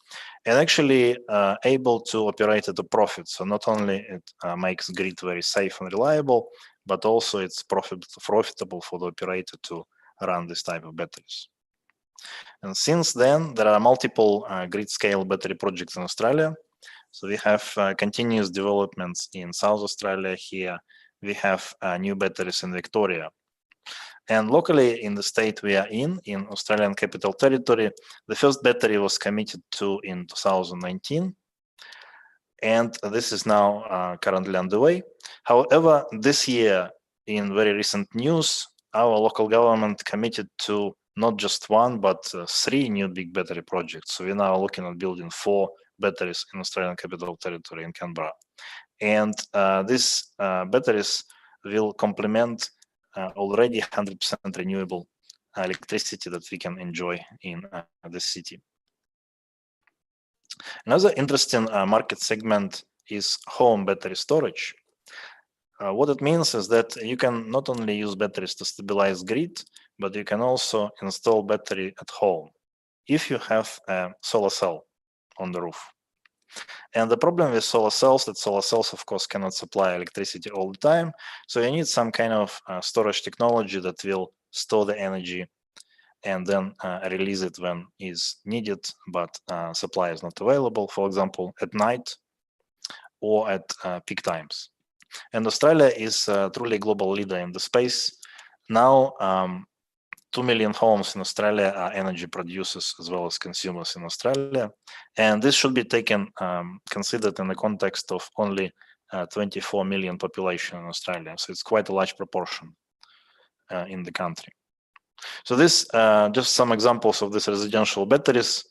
and actually able to operate at a profit. So not only it makes grid very safe and reliable, but also it's profitable for the operator to run this type of batteries. And since then, there are multiple grid-scale battery projects in Australia. So we have continuous developments in South Australia here. We have new batteries in Victoria. And locally in the state we are in Australian Capital Territory, the first battery was committed to in 2019. And this is now currently underway. However, this year, in very recent news, our local government committed to not just one, but 3 new big battery projects. So we're now looking at building 4 batteries in Australian Capital Territory in Canberra. And these batteries will complement already 100% renewable electricity that we can enjoy in this city. Another interesting market segment is home battery storage. What it means is that you can not only use batteries to stabilize grid, but you can also install battery at home if you have a solar cell on the roof. And the problem with solar cells, that solar cells, of course, cannot supply electricity all the time. So you need some kind of storage technology that will store the energy and then release it when is needed, but supply is not available, for example, at night or at peak times. And Australia is a truly global leader in the space. Now, 2 million homes in Australia are energy producers as well as consumers in Australia. And this should be taken, considered in the context of only 24 million population in Australia. So it's quite a large proportion in the country. So this, just some examples of these residential batteries.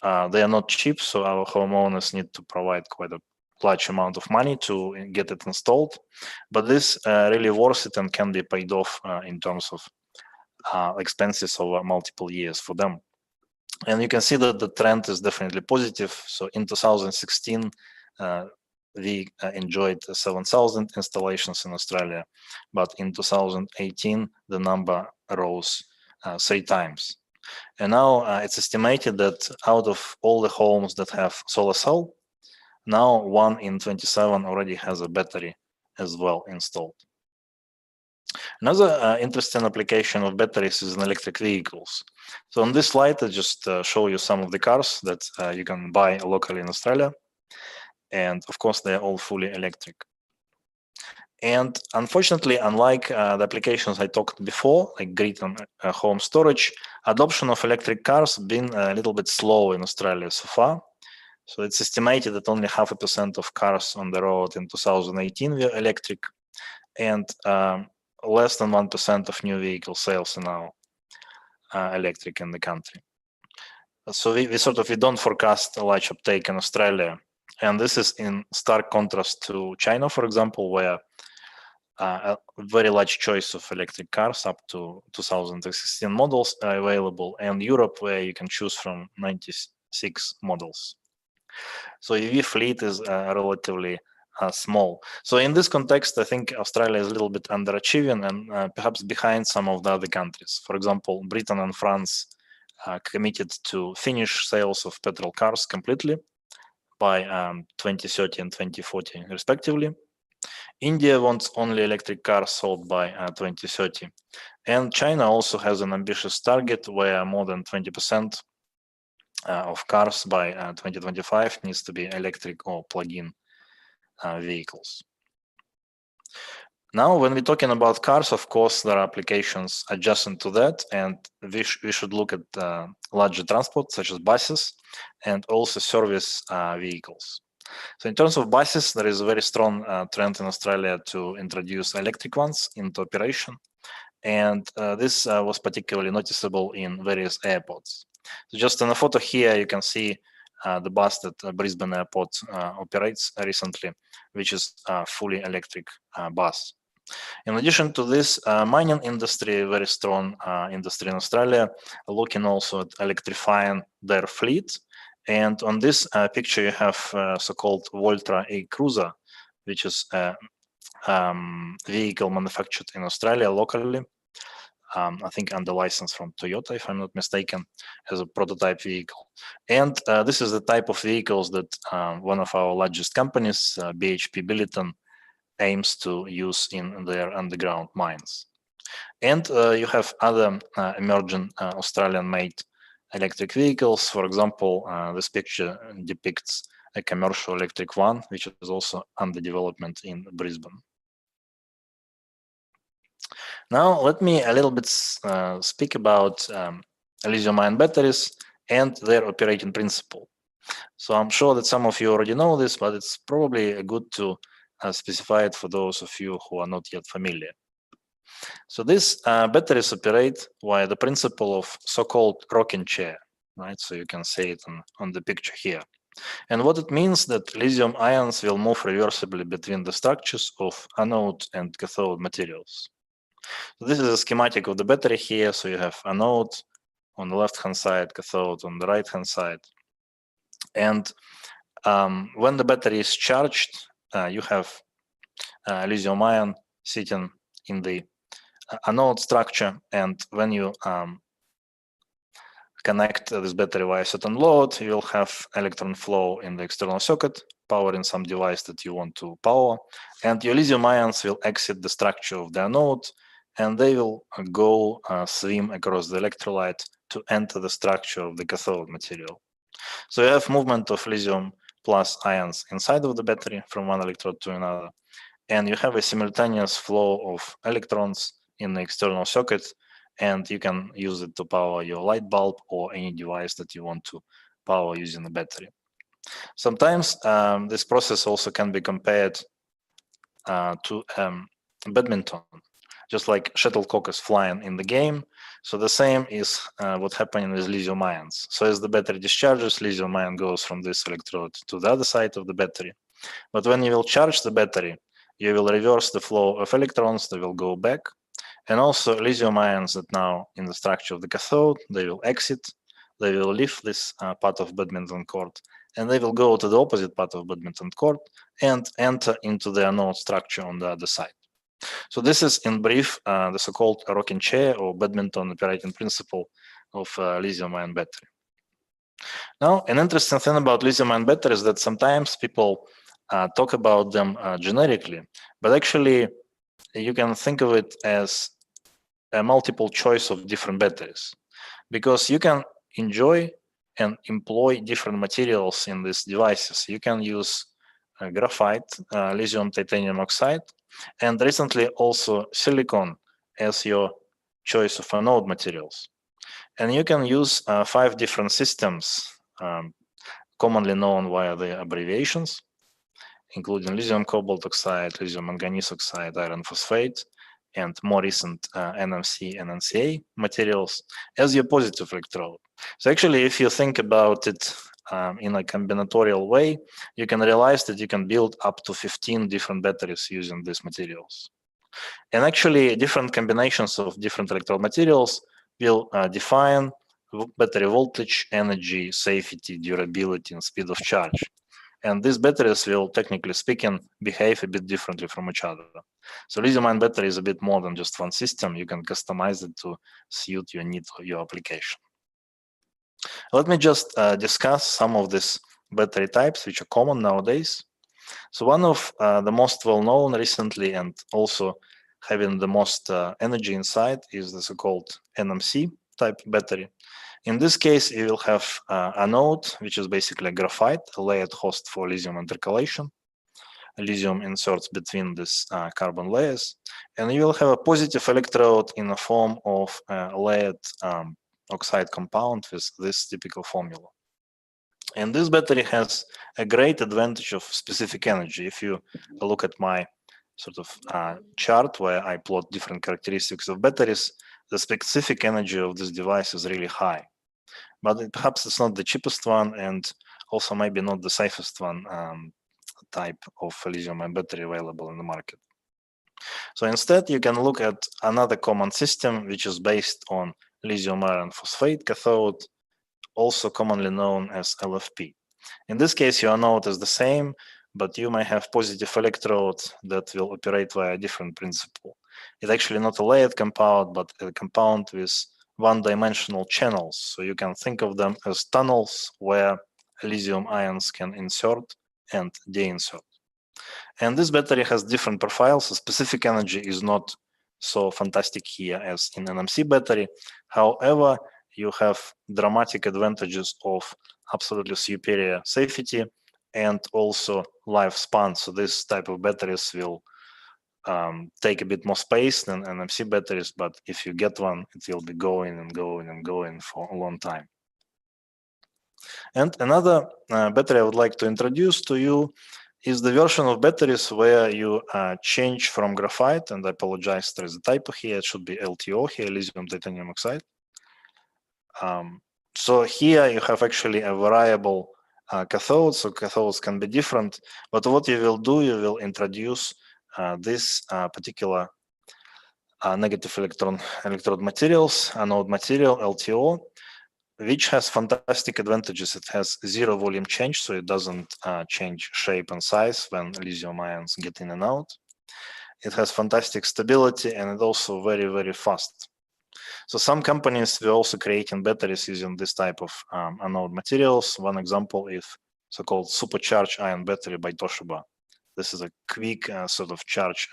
They are not cheap, so our homeowners need to provide quite a large amount of money to get it installed. But this really worth it and can be paid off in terms of expenses over multiple years for them. And you can see that the trend is definitely positive. So in 2016, we enjoyed 7,000 installations in Australia, but in 2018, the number rose 3 times. And now it's estimated that out of all the homes that have solar cell, now 1 in 27 already has a battery as well installed. Another interesting application of batteries is in electric vehicles. So on this slide, I just show you some of the cars that you can buy locally in Australia. And of course, they're all fully electric. And unfortunately, unlike the applications I talked before, like grid and home storage, adoption of electric cars has been a little bit slow in Australia so far. So it's estimated that only 0.5% of cars on the road in 2018 were electric, and less than 1% of new vehicle sales are now electric in the country. So we don't forecast a large uptake in Australia. And this is in stark contrast to China, for example, where a very large choice of electric cars up to 2016 models are available, and Europe, where you can choose from 96 models. So EV fleet is relatively small. So in this context, I think Australia is a little bit underachieving and perhaps behind some of the other countries. For example, Britain and France committed to finish sales of petrol cars completely by 2030 and 2040 respectively. India wants only electric cars sold by 2030. And China also has an ambitious target where more than 20% of cars by 2025 needs to be electric or plug-in vehicles. Now, when we're talking about cars, of course, there are applications adjacent to that, and we should look at larger transport, such as buses, and also service vehicles. So in terms of buses, there is a very strong trend in Australia to introduce electric ones into operation. And this was particularly noticeable in various airports. So just in a photo here, you can see the bus that Brisbane Airport operates recently, which is a fully electric bus. In addition to this, mining industry, very strong industry in Australia, looking also at electrifying their fleet. And on this picture, you have so-called Voltra A Cruiser, which is a vehicle manufactured in Australia locally. I think under license from Toyota, if I'm not mistaken, as a prototype vehicle. And this is the type of vehicles that one of our largest companies, BHP Billiton, aims to use in their underground mines. And you have other emerging Australian-made electric vehicles. For example, this picture depicts a commercial electric one, which is also under development in Brisbane. Now, let me a little bit speak about lithium-ion batteries and their operating principle. So I'm sure that some of you already know this, but it's probably good to specify it for those of you who are not yet familiar. So these batteries operate via the principle of so-called rocking chair, right? So you can see it on the picture here. And what it means that lithium ions will move reversibly between the structures of anode and cathode materials. So this is a schematic of the battery here. So you have anode on the left-hand side, cathode on the right-hand side. And when the battery is charged, you have lithium ion sitting in the anode structure. And when you connect this battery via certain load, you will have electron flow in the external circuit, powering some device that you want to power. And your lithium ions will exit the structure of the anode, and they will go swim across the electrolyte to enter the structure of the cathode material. So you have movement of lithium plus ions inside of the battery from one electrode to another. And you have a simultaneous flow of electrons in the external circuit, and you can use it to power your light bulb or any device that you want to power using the battery. Sometimes this process also can be compared to badminton, just like shuttlecock is flying in the game. So the same is what's happening with lithium ions. So as the battery discharges, lithium ion goes from this electrode to the other side of the battery. But when you will charge the battery, you will reverse the flow of electrons, they will go back. And also lithium ions that now in the structure of the cathode, they will exit, they will leave this part of badminton court, and they will go to the opposite part of badminton court and enter into the anode structure on the other side. So this is in brief the so-called rocking chair or badminton operating principle of lithium-ion battery. Now, an interesting thing about lithium-ion batteries is that sometimes people talk about them generically, but actually you can think of it as a multiple choice of different batteries, because you can enjoy and employ different materials in these devices. You can use graphite, lithium titanium oxide, and recently also silicon as your choice of anode materials. And you can use 5 different systems, commonly known via the abbreviations, including lithium cobalt oxide, lithium manganese oxide, iron phosphate, and more recent NMC and NCA materials as your positive electrode. So actually, if you think about it in a combinatorial way, you can realize that you can build up to 15 different batteries using these materials. And actually, different combinations of different electrode materials will define battery voltage, energy, safety, durability, and speed of charge. And these batteries will, technically speaking, behave a bit differently from each other. So lithium-ion battery is a bit more than just one system. You can customize it to suit your need or your application. Let me just discuss some of these battery types which are common nowadays. So one of the most well-known recently and also having the most energy inside is the so-called NMC type battery. In this case, you will have anode, which is basically a graphite, a layered host for lithium intercalation. lithium inserts between these carbon layers, and you will have a positive electrode in the form of a layered oxide compound with this typical formula. And this battery has a great advantage of specific energy. If you look at my sort of chart where I plot different characteristics of batteries, the specific energy of this device is really high. But perhaps it's not the cheapest one, and also maybe not the safest one type of lithium-ion battery available in the market. So instead, you can look at another common system, which is based on lithium iron phosphate cathode, also commonly known as LFP. In this case, your anode is the same, but you may have positive electrodes that will operate via a different principle. It's actually not a layered compound, but a compound with one-dimensional channels. So you can think of them as tunnels where lithium ions can insert and de-insert. And this battery has different profiles. The specific energy is not so fantastic here as in NMC battery. However, you have dramatic advantages of absolutely superior safety and also lifespan. So this type of batteries will take a bit more space than NMC batteries, but if you get one, it will be going and going and going for a long time. And another battery I would like to introduce to you is the version of batteries where you change from graphite, and I apologize, there is a typo here, it should be LTO here, lithium titanium oxide. So here you have actually a variable cathode, so cathodes can be different, but what you will do, you will introduce this particular negative electrode materials, anode material, LTO, which has fantastic advantages. It has zero volume change, so it doesn't change shape and size when lithium ions get in and out. It has fantastic stability, and it's also very, very fast. So some companies were also creating batteries using this type of anode materials. One example is so-called supercharged ion battery by Toshiba. This is a quick sort of charge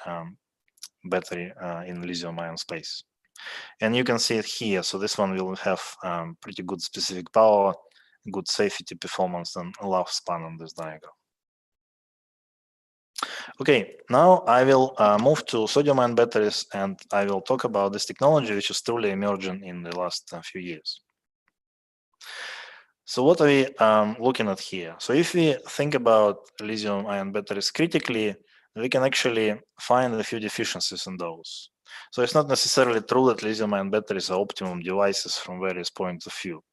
battery in lithium ion space. And you can see it here. So this one will have pretty good specific power, good safety performance, and a lifespan on this diagram. Okay, now I will move to sodium-ion batteries, and I will talk about this technology, which is truly emerging in the last few years. So what are we looking at here? So if we think about lithium-ion batteries critically, we can actually find a few deficiencies in those. So it's not necessarily true that lithium-ion batteries are optimum devices from various points of view.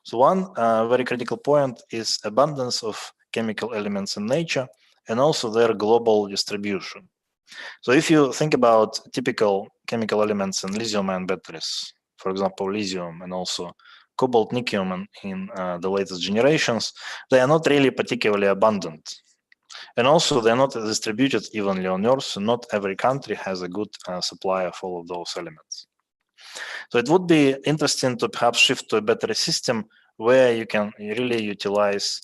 So one very critical point is abundance of chemical elements in nature and also their global distribution. So if you think about typical chemical elements in lithium-ion batteries, for example, lithium and also cobalt, nickel in the latest generations, they are not really particularly abundant. And also, they're not distributed evenly on Earth, so not every country has a good supply of all of those elements. So it would be interesting to perhaps shift to a battery system where you can really utilize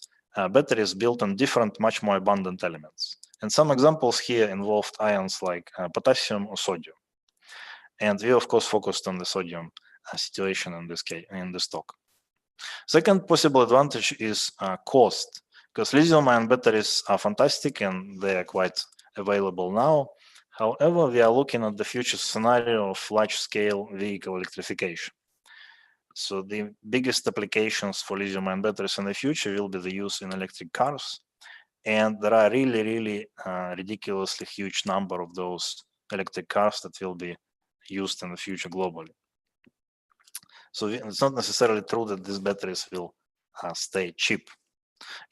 batteries built on different, much more abundant elements. And some examples here involved ions like potassium or sodium. And we, of course, focused on the sodium situation in this case, in this talk. Second possible advantage is cost, because lithium-ion batteries are fantastic and they are quite available now. However, we are looking at the future scenario of large-scale vehicle electrification. So the biggest applications for lithium-ion batteries in the future will be the use in electric cars. And there are really, really ridiculously huge number of those electric cars that will be used in the future globally. So it's not necessarily true that these batteries will stay cheap.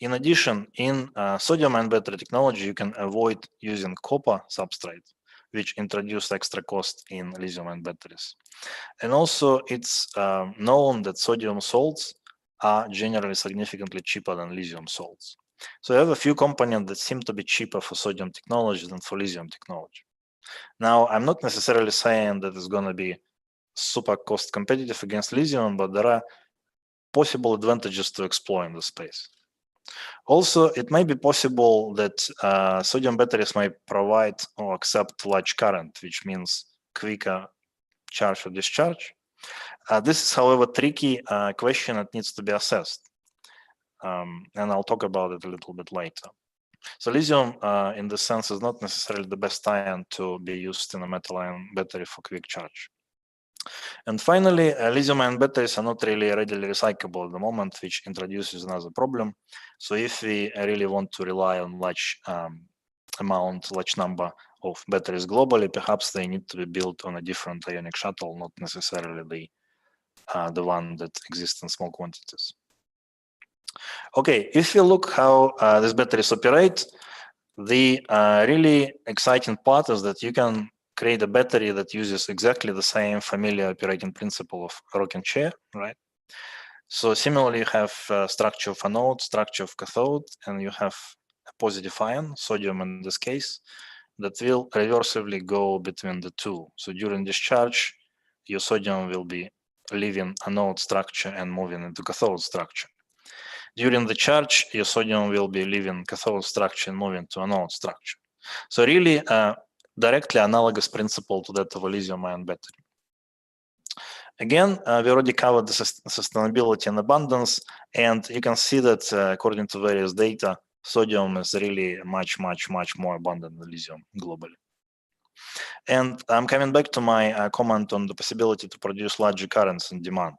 In addition, in sodium-ion battery technology, you can avoid using copper substrate, which introduced extra cost in lithium-ion batteries. And also, it's known that sodium salts are generally significantly cheaper than lithium salts. So you have a few components that seem to be cheaper for sodium technology than for lithium technology. Now, I'm not necessarily saying that it's going to be super cost competitive against lithium, but there are possible advantages to explore in the space. Also, it may be possible that sodium batteries might provide or accept large current, which means quicker charge or discharge. This is, however, a tricky question that needs to be assessed. And I'll talk about it a little bit later. So lithium, in this sense, is not necessarily the best ion to be used in a metal-ion battery for quick charge. And finally, lithium-ion batteries are not really readily recyclable at the moment, which introduces another problem. So if we really want to rely on large number of batteries globally, perhaps they need to be built on a different ionic shuttle, not necessarily the one that exists in small quantities. Okay, if you look how these batteries operate, the really exciting part is that you can create a battery that uses exactly the same familiar operating principle of rocking chair, right? So similarly, you have structure of anode, structure of cathode, and you have a positive ion, sodium in this case, that will reversibly go between the two. So during discharge, your sodium will be leaving anode structure and moving into cathode structure. During the charge, your sodium will be leaving cathode structure and moving to anode structure. So really directly analogous principle to that of a lithium-ion battery. Again, we already covered the sustainability and abundance, and you can see that according to various data, sodium is really much more abundant than lithium globally. And I'm coming back to my comment on the possibility to produce larger currents in demand.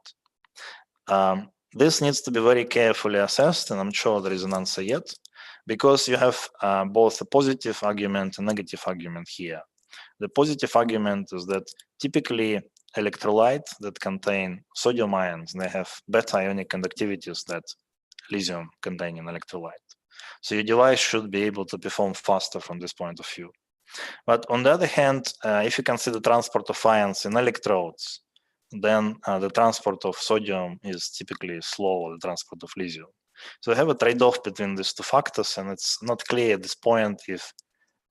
This needs to be very carefully assessed, and I'm not sure there is an answer yet, because you have both a positive argument and negative argument here. The positive argument is that typically electrolytes that contain sodium ions, they have better ionic conductivities than lithium containing electrolyte. So your device should be able to perform faster from this point of view. But on the other hand, if you consider transport of ions in electrodes, then the transport of sodium is typically slower than the transport of lithium. So we have a trade-off between these two factors, and it's not clear at this point if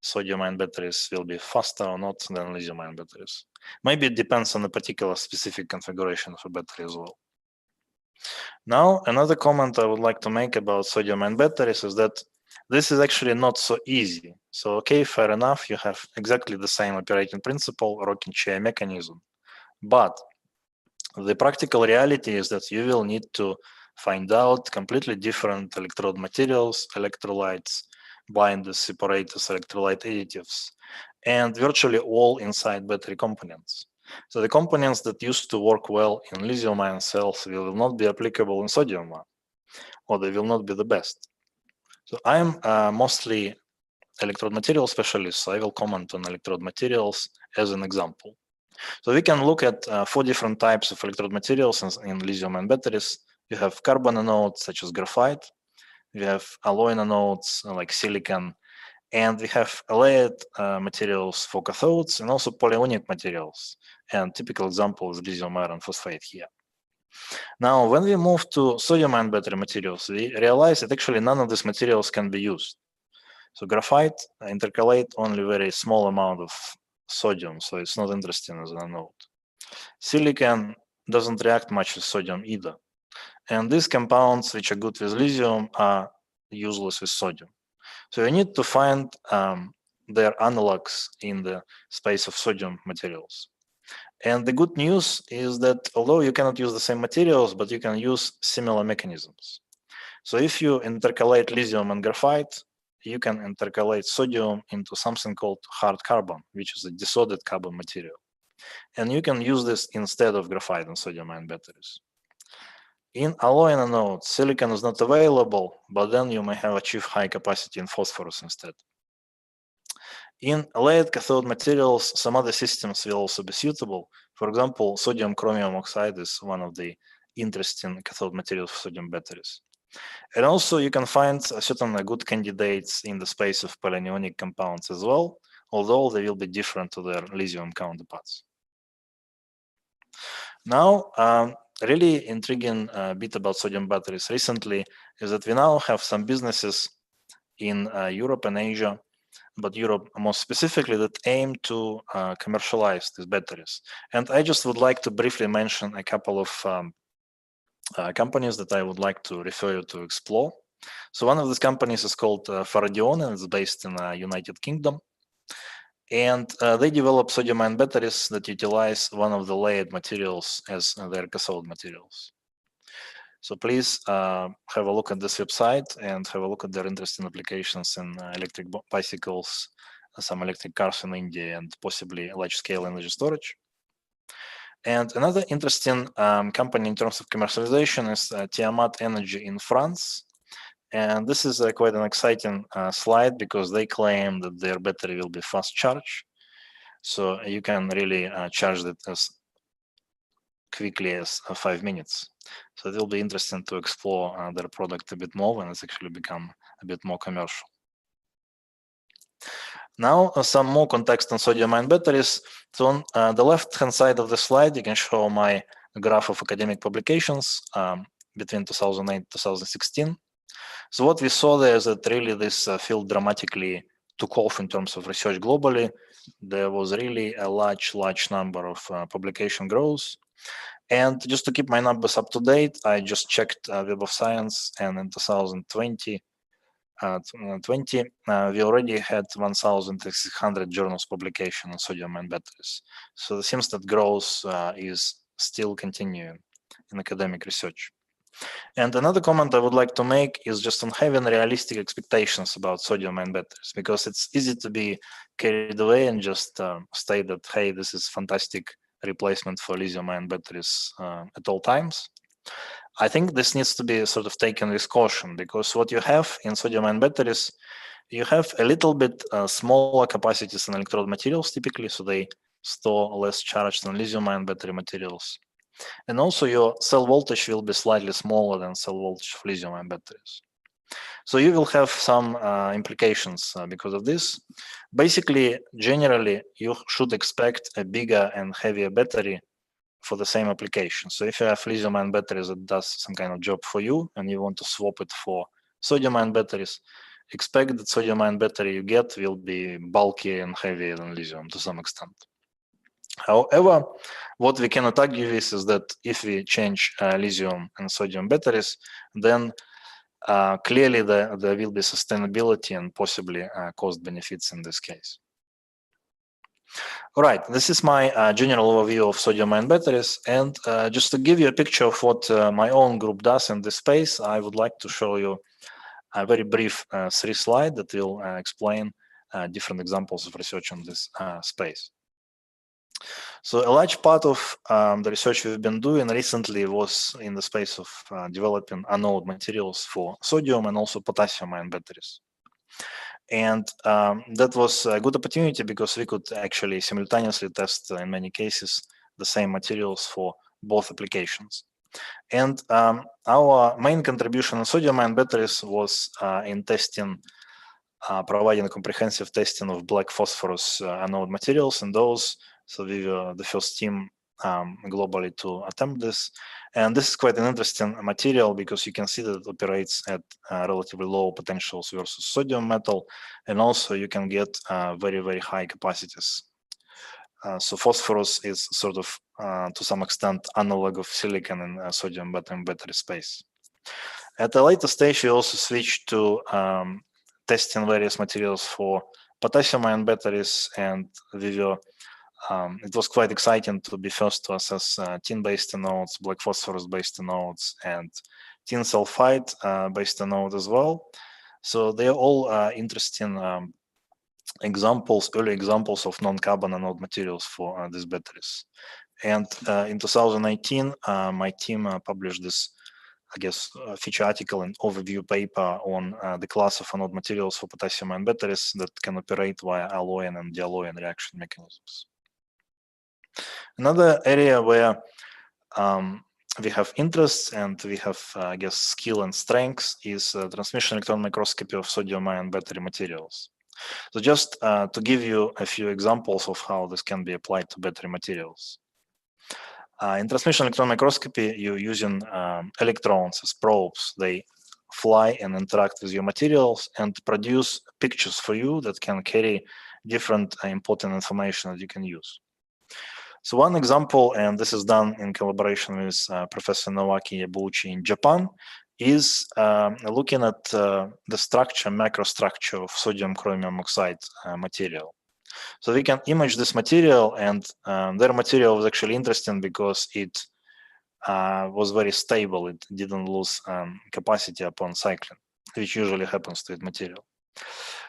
sodium-ion batteries will be faster or not than lithium-ion batteries. Maybe it depends on the particular specific configuration of a battery as well. Now, another comment I would like to make about sodium-ion batteries is that this is actually not so easy. So, okay, fair enough, you have exactly the same operating principle, rocking chair mechanism. But the practical reality is that you will need to find out completely different electrode materials, electrolytes, binders, separators, electrolyte additives, and virtually all inside battery components. So the components that used to work well in lithium-ion cells will not be applicable in sodium one, or they will not be the best. So I'm mostly electrode material specialist, so I will comment on electrode materials as an example. So we can look at 4 different types of electrode materials in lithium-ion batteries. You have carbon anodes, such as graphite. We have alloy anodes, like silicon. And we have layered materials for cathodes and also polyonic materials. And typical example is lithium iron phosphate here. Now, when we move to sodium-ion battery materials, we realize that actually none of these materials can be used. So graphite intercalate only very small amount of sodium, so it's not interesting as an anode. Silicon doesn't react much with sodium either. And these compounds, which are good with lithium, are useless with sodium. So you need to find their analogs in the space of sodium materials. And the good news is that although you cannot use the same materials, but you can use similar mechanisms. So if you intercalate lithium and graphite, you can intercalate sodium into something called hard carbon, which is a disordered carbon material. And you can use this instead of graphite and sodium-ion batteries. In alloy anodes, silicon is not available, but then you may have achieved high capacity in phosphorus instead. In layered cathode materials, some other systems will also be suitable. For example, sodium chromium oxide is one of the interesting cathode materials for sodium batteries. And also you can find certain good candidates in the space of polyanionic compounds as well, although they will be different to their lithium counterparts. Now, really intriguing bit about sodium batteries recently is that we now have some businesses in Europe and Asia, but Europe more specifically, that aim to commercialize these batteries. And I just would like to briefly mention a couple of companies that I would like to refer you to explore. So one of these companies is called Faradion, and it's based in the United Kingdom. And they develop sodium-ion batteries that utilize one of the layered materials as their cathode materials. So please have a look at this website and have a look at their interesting applications in electric bicycles, some electric cars in India, and possibly large-scale energy storage. And another interesting company in terms of commercialization is Tiamat Energy in France. And this is quite an exciting slide because they claim that their battery will be fast charge. So you can really charge it as quickly as 5 minutes. So it will be interesting to explore their product a bit more when it's actually become a bit more commercial. Now, some more context on sodium-ion batteries. So on the left-hand side of the slide, you can show my graph of academic publications between 2008 and 2016. So what we saw there is that really this field dramatically took off in terms of research globally. There was really a large number of publication growth. And just to keep my numbers up to date, I just checked Web of Science, and in 2020, we already had 1,600 journals publication on sodium-ion batteries. So it seems that growth is still continuing in academic research. And another comment I would like to make is just on having realistic expectations about sodium-ion batteries, because it's easy to be carried away and just state that, hey, this is fantastic replacement for lithium-ion batteries at all times. I think this needs to be sort of taken with caution, because what you have in sodium-ion batteries, you have a little bit smaller capacities in electrode materials typically, so they store less charge than lithium-ion battery materials. And also your cell voltage will be slightly smaller than cell voltage of lithium-ion batteries. So you will have some implications because of this. Basically, generally, you should expect a bigger and heavier battery for the same application. So if you have lithium-ion batteries that does some kind of job for you and you want to swap it for sodium-ion batteries, expect that sodium-ion battery you get will be bulkier and heavier than lithium to some extent. However, what we cannot argue with is that if we change lithium and sodium batteries, then clearly there will be sustainability and possibly cost benefits in this case. All right, this is my general overview of sodium-ion batteries. And just to give you a picture of what my own group does in this space, I would like to show you a very brief 3 slide that will explain different examples of research on this space. So a large part of the research we've been doing recently was in the space of developing anode materials for sodium and also potassium-ion batteries. And that was a good opportunity because we could actually simultaneously test, in many cases, the same materials for both applications. And our main contribution in sodium-ion batteries was in testing, providing a comprehensive testing of black phosphorus anode materials and those. So we were the first team globally to attempt this. And this is quite an interesting material because you can see that it operates at relatively low potentials versus sodium metal. And also you can get very, very high capacities. So phosphorus is sort of, to some extent, analog of silicon in sodium battery space. At a later stage, we also switched to testing various materials for potassium-ion batteries, and we were it was quite exciting to be first to assess tin-based anodes, black phosphorus-based anodes, and tin sulfide-based anode as well. So they are all interesting examples, early examples of non-carbon anode materials for these batteries. And in 2018, my team published this, I guess, feature article and overview paper on the class of anode materials for potassium-ion batteries that can operate via alloying and de-alloying reaction mechanisms. Another area where we have interests and we have, I guess, skill and strengths is transmission electron microscopy of sodium-ion battery materials. So just to give you a few examples of how this can be applied to battery materials. In transmission electron microscopy, you're using electrons as probes. They fly and interact with your materials and produce pictures for you that can carry different important information that you can use. So one example, and this is done in collaboration with Professor Naoaki Yabuchi in Japan, is looking at the structure, macrostructure of sodium chromium oxide material. So we can image this material, and their material was actually interesting because it was very stable. It didn't lose capacity upon cycling, which usually happens to its material.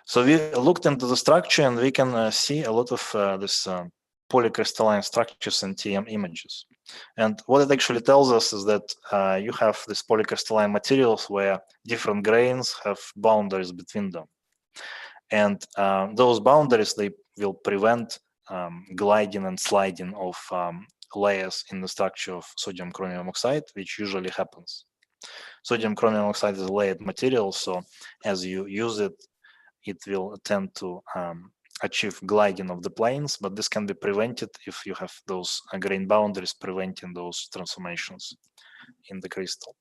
So we looked into the structure, and we can see a lot of this polycrystalline structures in TM images. And what it actually tells us is that you have these polycrystalline materials where different grains have boundaries between them. And those boundaries, they will prevent gliding and sliding of layers in the structure of sodium chromium oxide, which usually happens. Sodium chromium oxide is a layered material, so as you use it, it will tend to achieve gliding of the planes, but this can be prevented if you have those grain boundaries preventing those transformations in the crystal.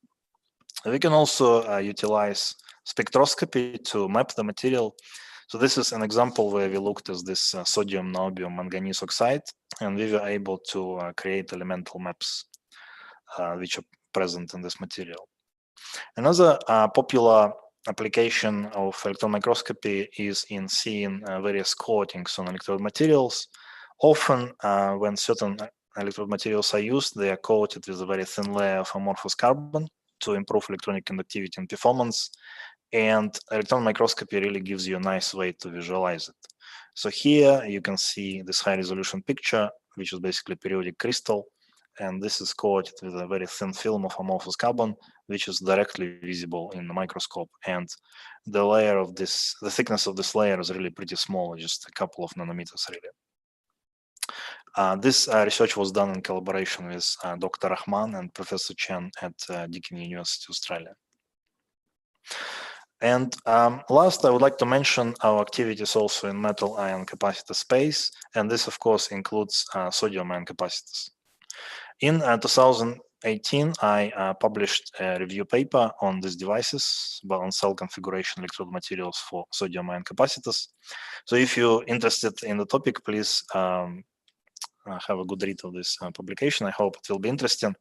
We can also utilize spectroscopy to map the material. So this is an example where we looked at this sodium, niobium, manganese oxide, and we were able to create elemental maps which are present in this material. Another popular application of electron microscopy is in seeing various coatings on electrode materials. Often, when certain electrode materials are used, they are coated with a very thin layer of amorphous carbon to improve electronic conductivity and performance. And electron microscopy really gives you a nice way to visualize it. So here you can see this high resolution picture, which is basically periodic crystal. And this is coated with a very thin film of amorphous carbon, which is directly visible in the microscope. And the layer of this, the thickness of this layer is really pretty small, just a couple of nanometers really. This research was done in collaboration with Dr. Rahman and Professor Chen at Deakin University, Australia. And last, I would like to mention our activities also in metal ion capacitor space. And this, of course, includes sodium ion capacitors. In 2018, I published a review paper on these devices, but on cell configuration electrode materials for sodium ion capacitors. So if you're interested in the topic, please have a good read of this publication. I hope it will be interesting.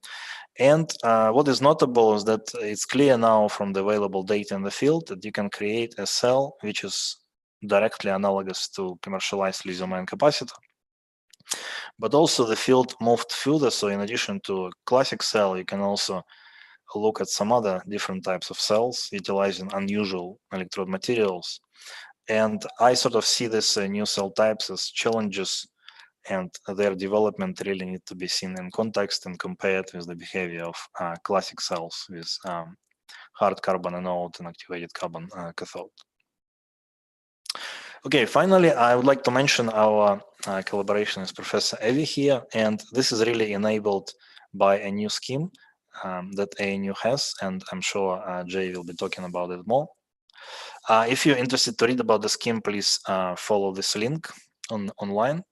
And what is notable is that it's clear now from the available data in the field that you can create a cell which is directly analogous to commercialized lithium-ion capacitor. But also the field moved further. So in addition to a classic cell, you can also look at some other different types of cells utilizing unusual electrode materials. And I sort of see this new cell types as challenges, and their development really need to be seen in context and compared with the behavior of classic cells with hard carbon anode and activated carbon cathode. Okay, finally, I would like to mention our collaboration with Professor Evi here, and this is really enabled by a new scheme that ANU has, and I'm sure Jay will be talking about it more. If you're interested to read about the scheme, please follow this link online.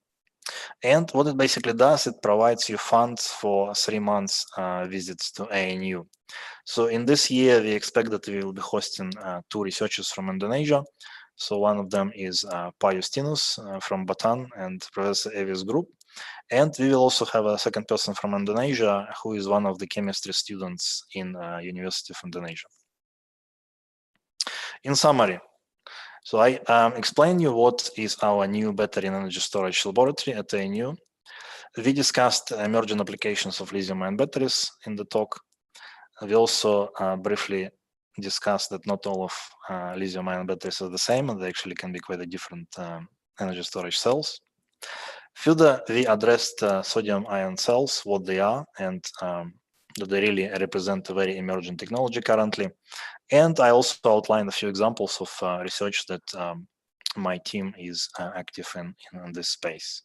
And what it basically does, it provides you funds for 3 months visits to ANU. So in this year, we expect that we will be hosting 2 researchers from Indonesia. So one of them is Pa Justinus from Batam and Professor Evi's group. And we will also have a second person from Indonesia who is one of the chemistry students in University of Indonesia. In summary, so I explain you what is our new battery and energy storage laboratory at ANU. We discussed emerging applications of lithium-ion batteries in the talk. We also briefly discussed that not all of lithium-ion batteries are the same, and they actually can be quite a different energy storage cells. Further, we addressed sodium-ion cells, what they are, and that they really represent a very emerging technology currently. And I also outlined a few examples of research that my team is active in this space.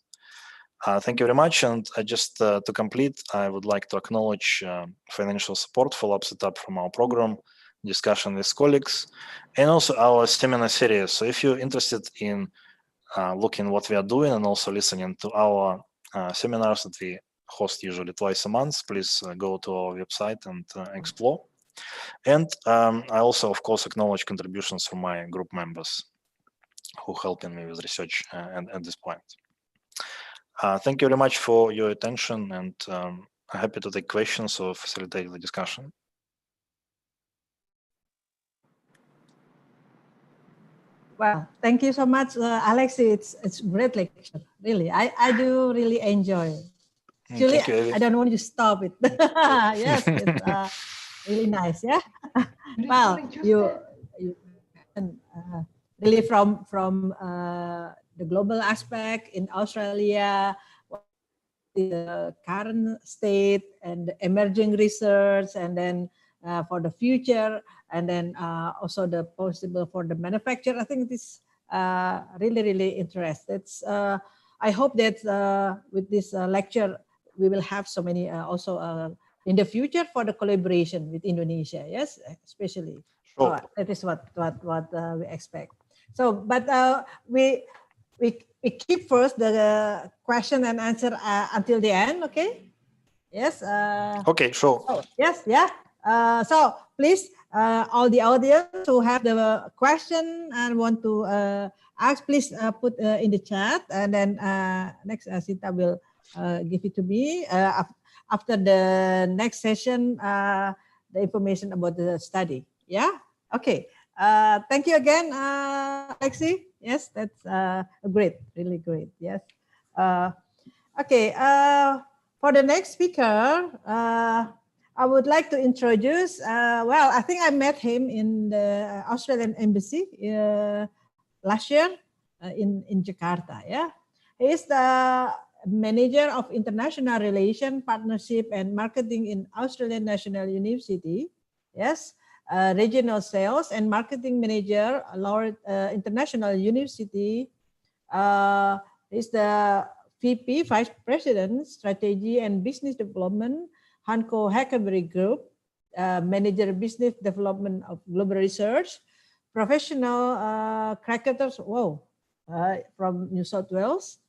Thank you very much. And just to complete, I would like to acknowledge financial support for lab setup from our program, discussion with colleagues, and also our seminar series. So if you're interested in looking what we are doing and also listening to our seminars that we host usually twice a month, please go to our website and explore. And I also, of course, acknowledge contributions from my group members who helping me with research at this point. Thank you very much for your attention, and I'm happy to take questions or facilitate the discussion. Well, thank you so much, Alexi. It's great lecture, really. I do really enjoy Actually, Thank you, Evie. I don't want to stop it. Yes, it's really nice. Yeah. Well, you really from the global aspect in Australia, the current state and the emerging research, and then for the future, and then also the possible for the manufacture. I think this really interesting. It's I hope that with this lecture we will have so many also in the future for the collaboration with Indonesia. Yes, especially. Sure. That is what we expect. So, but we keep first the question and answer until the end. Okay. Yes. Okay. Sure. Oh, yes. Yeah. So please, all the audience who have the question and want to ask, please put in the chat, and then next Sita will give it to me after the next session. The information about the study. Yeah. Okay. Thank you again, Alexi. Yes, that's great. Really great. Yes. Okay. For the next speaker, I would like to introduce, well, I think I met him in the Australian Embassy last year in Jakarta. Yeah, he is the manager of international relation, partnership, and marketing in Australian National University. Yes, regional sales and marketing manager, Laureate International University. Is the VP, Vice President, Strategy and Business Development, Hanko Hackberry Group, Manager Business Development of Global Research, professional cricketers, from New South Wales.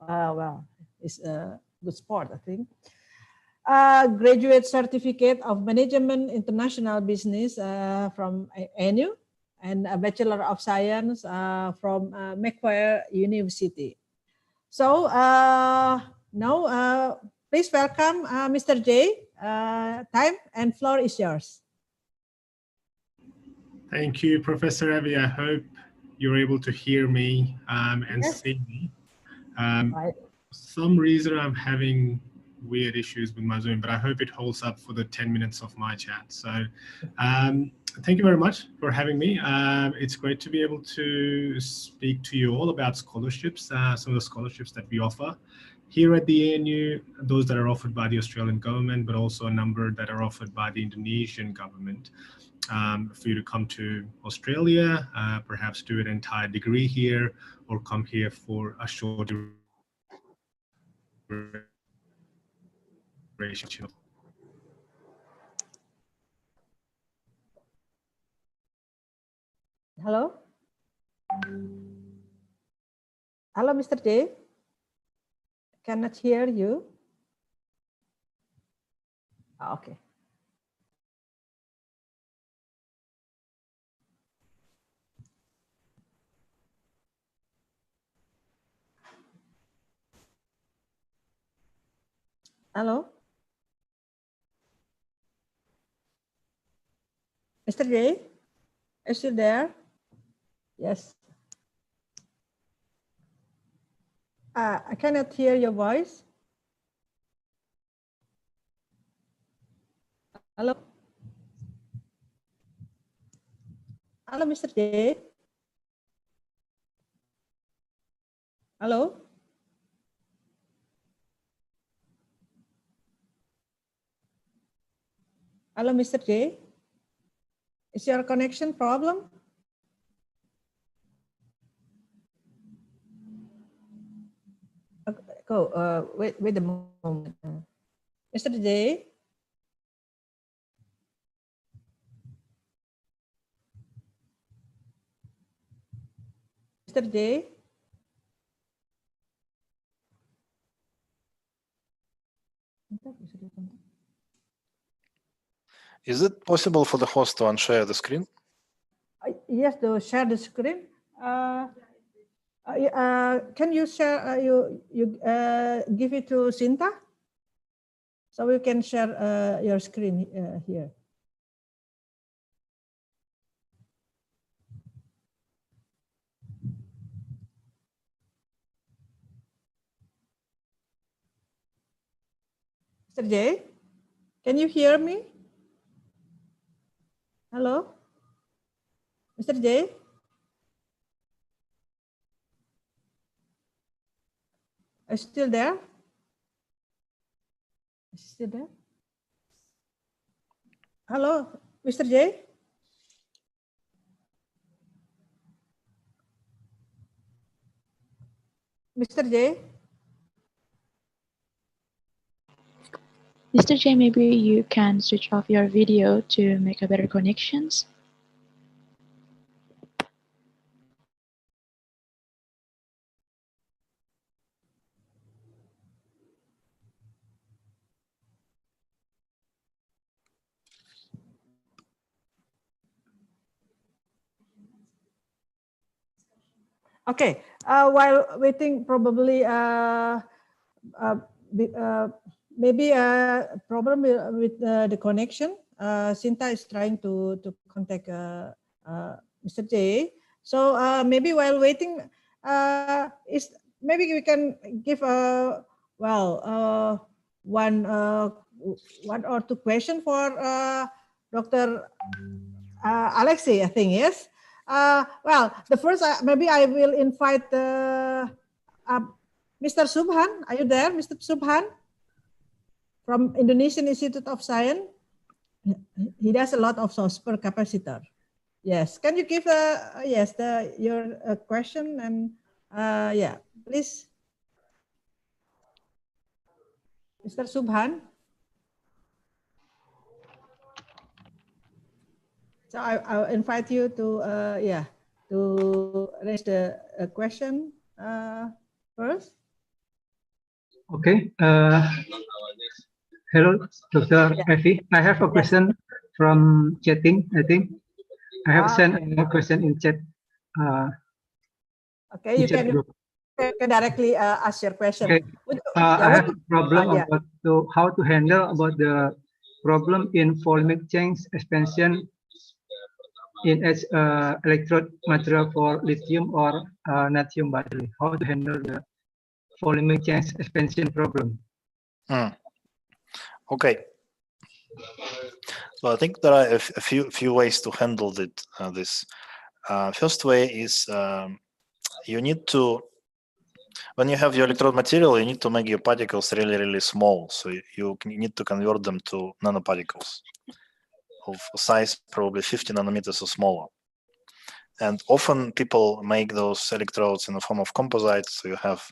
Well, it's a good sport, I think. Graduate Certificate of Management International Business from ENU, and a Bachelor of Science from Macquarie University. So now, please welcome Mr. J. Time and floor is yours. Thank you, Professor Evie. I hope you're able to hear me and Yes. see me. Right. For some reason, I'm having weird issues with my Zoom, but I hope it holds up for the 10 minutes of my chat. So thank you very much for having me. It's great to be able to speak to you all about scholarships, some of the scholarships that we offer here at the ANU, those that are offered by the Australian government, but also a number that are offered by the Indonesian government. For you to come to Australia, perhaps do an entire degree here, or come here for a short duration. Hello? Hello, Mr. J. Cannot hear you. Okay. Hello? Mr. J, is you there? Yes. I cannot hear your voice. Hello? Hello, Mr. J. Hello? Hello, Mr. J. Is your connection problem? Go. Wait a moment. Mr. J. Mr. J. Is it possible for the host to unshare the screen? Yes, to share the screen. Can you share? You give it to Sinta, so we can share your screen here. Mr. J, can you hear me? Hello? Mr. J? Are you still there? Is he still there? Hello, Mr. J? Mr. J? Mr. J, maybe you can switch off your video to make a better connections. Okay, while waiting, probably maybe a problem with the connection. Sinta is trying to contact Mr. J. So maybe while waiting, maybe we can give one or two questions for Dr. Alexei, I think, yes. Well, the first, maybe I will invite Mr. Subhan. Are you there, Mr. Subhan? From Indonesian Institute of Science. He does a lot of supercapacitor. Yes, can you give your question and yeah, please. Mr. Subhan. So I'll invite you to to raise the question first. Okay. Hello, Dr. Effie. I have a question from chatting, I think. I have sent a question in chat. Okay, you can directly ask your question. Okay. I have a problem about how to handle about the problem in volumic change expansion in its electrode material for lithium or natrium battery. How to handle the volumic change expansion problem? Okay. So I think there are a few ways to handle this. First way is you need to, when you have your electrode material, you need to make your particles really small. So you need to convert them to nanoparticles of size probably 50 nanometers or smaller. And often people make those electrodes in the form of composites. So you have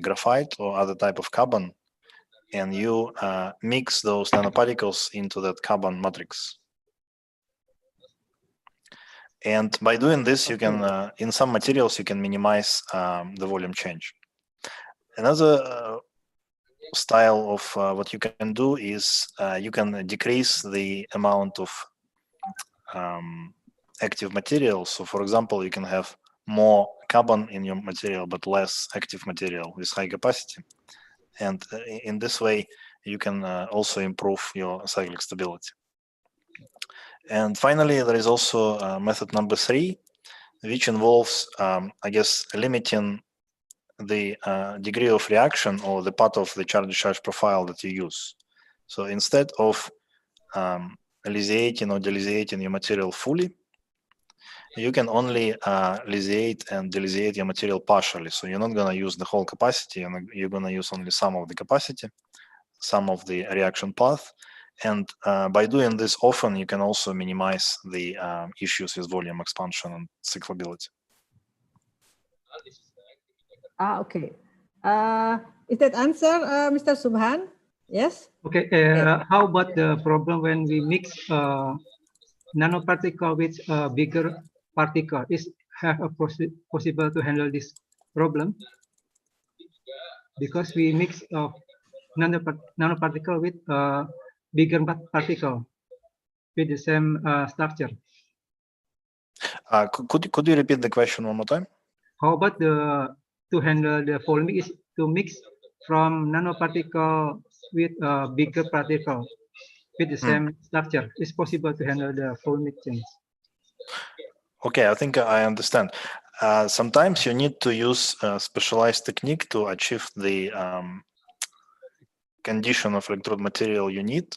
graphite or other type of carbon, and you mix those nanoparticles into that carbon matrix. And by doing this, you can, in some materials, you can minimize the volume change. Another style of what you can do is you can decrease the amount of active material. So for example, you can have more carbon in your material, but less active material with high capacity. And in this way, you can also improve your cyclic stability. And finally, there is also method number 3, which involves, I guess, limiting the degree of reaction or the part of the charge-discharge profile that you use. So instead of lysiating or delysiating your material fully, you can only lysiate and delysiate your material partially. So you're not going to use the whole capacity, and you're going to use only some of the capacity, some of the reaction path. And by doing this often, you can also minimize the issues with volume expansion and cyclability. Okay. Is that answer, Mr. Subhan? Yes? Okay. How about the problem when we mix nanoparticle with bigger particle? Is have a possible to handle this problem? Because we mix nanoparticle with bigger particle with the same structure. Could you repeat the question one more time? How about to handle the volumic is to mix from nanoparticle with bigger particle with the same structure? Is possible to handle the volumic change? Okay, I think I understand. Sometimes you need to use a specialized technique to achieve the condition of electrode material you need.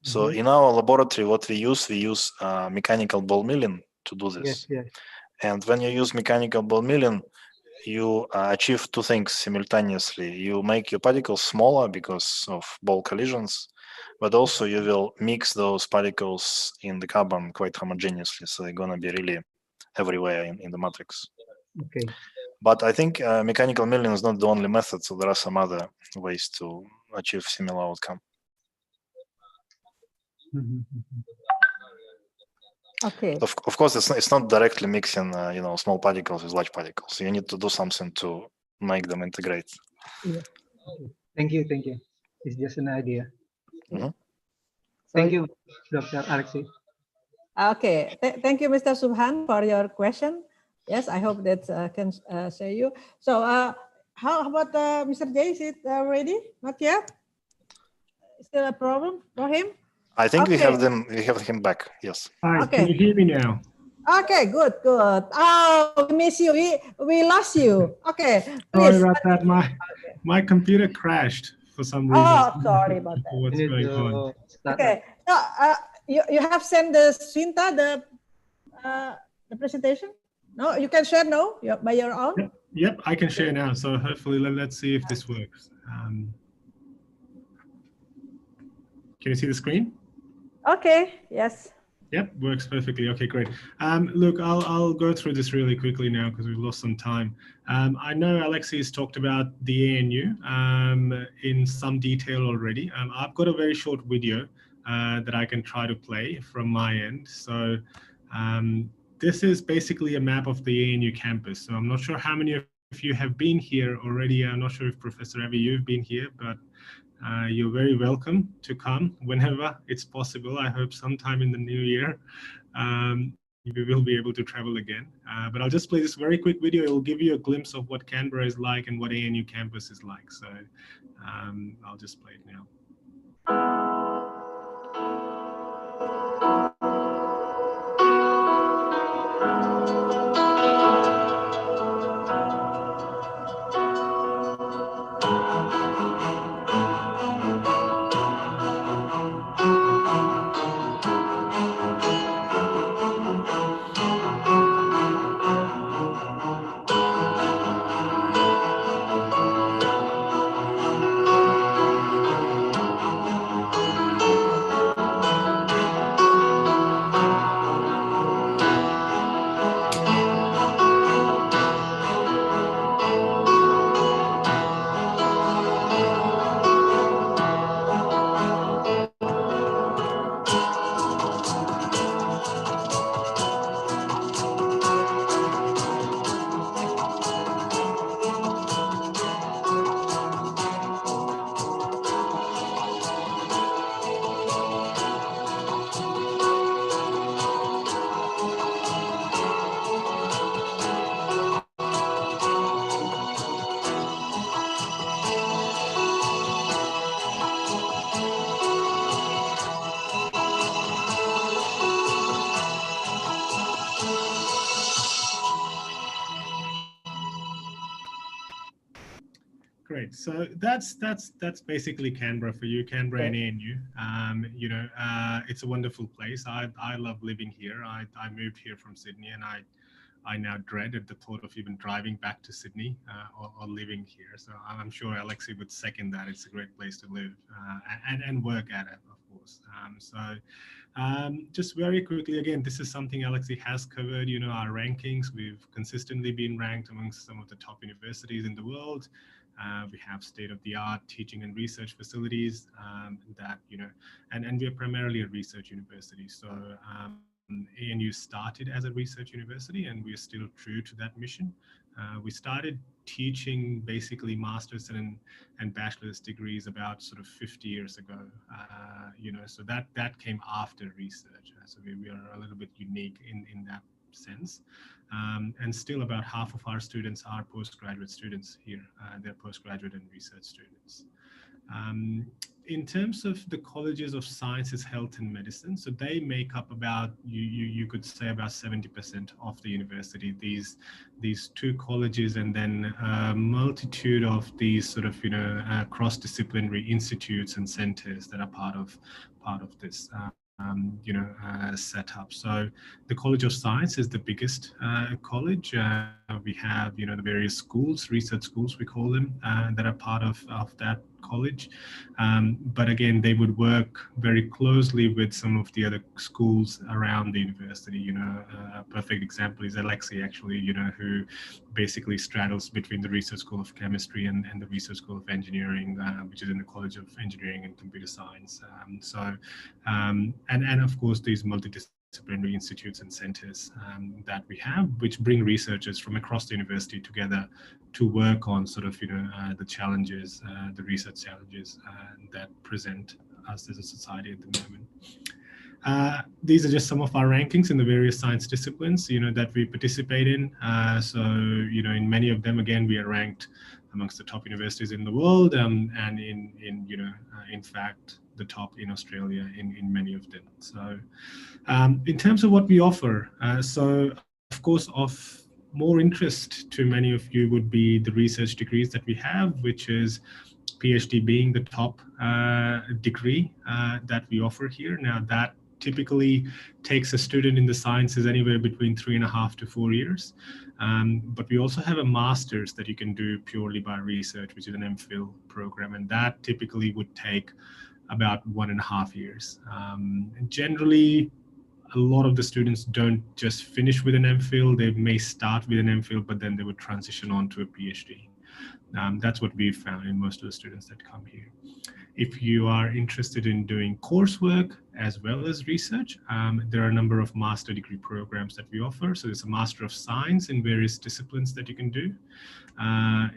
So in our laboratory, what we use mechanical ball milling to do this. Yes. And when you use mechanical ball milling, you achieve two things simultaneously. You make your particles smaller because of ball collisions, but also you will mix those particles in the carbon quite homogeneously. So they're going to be really everywhere in the matrix. Okay. But I think mechanical milling is not the only method. So there are some other ways to achieve similar outcome. Okay. Of course, it's not directly mixing, small particles with large particles. You need to do something to make them integrate. Yeah. Thank you. It's just an idea. Mm-hmm. Thank you, Dr. Alexei. Okay. Thank you, Mr. Subhan, for your question. Yes, I hope that can say you. So, how about Mr. J? Is it ready? Not yet. Still a problem for him? I think we have him back. Yes. Hi, Okay. can you hear me now? Okay, good. Oh, we miss you. We lost you. Okay, Sorry please. about that. My computer crashed for some reason. Oh, sorry about that. What's going on? Okay. So, you have sent the Sinta the presentation? No, you can share now by your own. Yep, I can share now. So hopefully, let's see if this works. Can you see the screen? Okay. Yes. Yep, works perfectly. Okay, great. Look, I'll go through this really quickly now because we've lost some time. I know Alexei has talked about the ANU in some detail already. I've got a very short video that I can try to play from my end. So this is basically a map of the ANU campus. So I'm not sure how many of you have been here already. I'm not sure if Professor Avi, you've been here, but you're very welcome to come whenever it's possible. I hope sometime in the new year we will be able to travel again. But I'll just play this very quick video. It will give you a glimpse of what Canberra is like and what ANU campus is like. So I'll just play it now. Great. So that's basically Canberra for you, Canberra and ANU. It's a wonderful place. I love living here. I moved here from Sydney, and I now dread at the thought of even driving back to Sydney or living here. So I'm sure Alexei would second that. It's a great place to live and work at it, of course. Just very quickly, again, this is something Alexei has covered, our rankings. We've consistently been ranked amongst some of the top universities in the world. We have state-of-the-art teaching and research facilities and we're primarily a research university. So ANU started as a research university, and we're still true to that mission. We started teaching basically master's and bachelor's degrees about sort of 50 years ago. So that came after research. So we are a little bit unique in that sense. And still about half of our students are postgraduate students here. They're postgraduate and research students. in terms of the colleges of sciences, health and medicine, so they make up about, you could say about 70% of the university, these two colleges, and then a multitude of these sort of, cross-disciplinary institutes and centers that are part of this setup. So the College of Science is the biggest college. We have, the various schools, research schools, we call them, that are part of that college. But again, they would work very closely with some of the other schools around the university. A perfect example is Alexei, actually, who basically straddles between the Research School of Chemistry and the Research School of Engineering, which is in the College of Engineering and Computer Science. And of course, these multidisciplinary institutes and centers that we have, which bring researchers from across the university together to work on sort of, the challenges, the research challenges that present us as a society at the moment. These are just some of our rankings in the various science disciplines, that we participate in. So, in many of them, again, we are ranked amongst the top universities in the world, and in fact, the top in Australia in many of them. So, in terms of what we offer, so of course, of more interest to many of you would be the research degrees that we have, which is PhD being the top degree that we offer here. Now, that typically takes a student in the sciences anywhere between 3.5 to 4 years. But we also have a master's that you can do purely by research, which is an MPhil program, and that typically would take about 1.5 years. Generally, a lot of the students don't just finish with an MPhil. They may start with an MPhil, but then they would transition on to a PhD. That's what we've found in most of the students that come here. If you are interested in doing coursework as well as research, there are a number of master degree programs that we offer. So there's a Master of Science in various disciplines that you can do.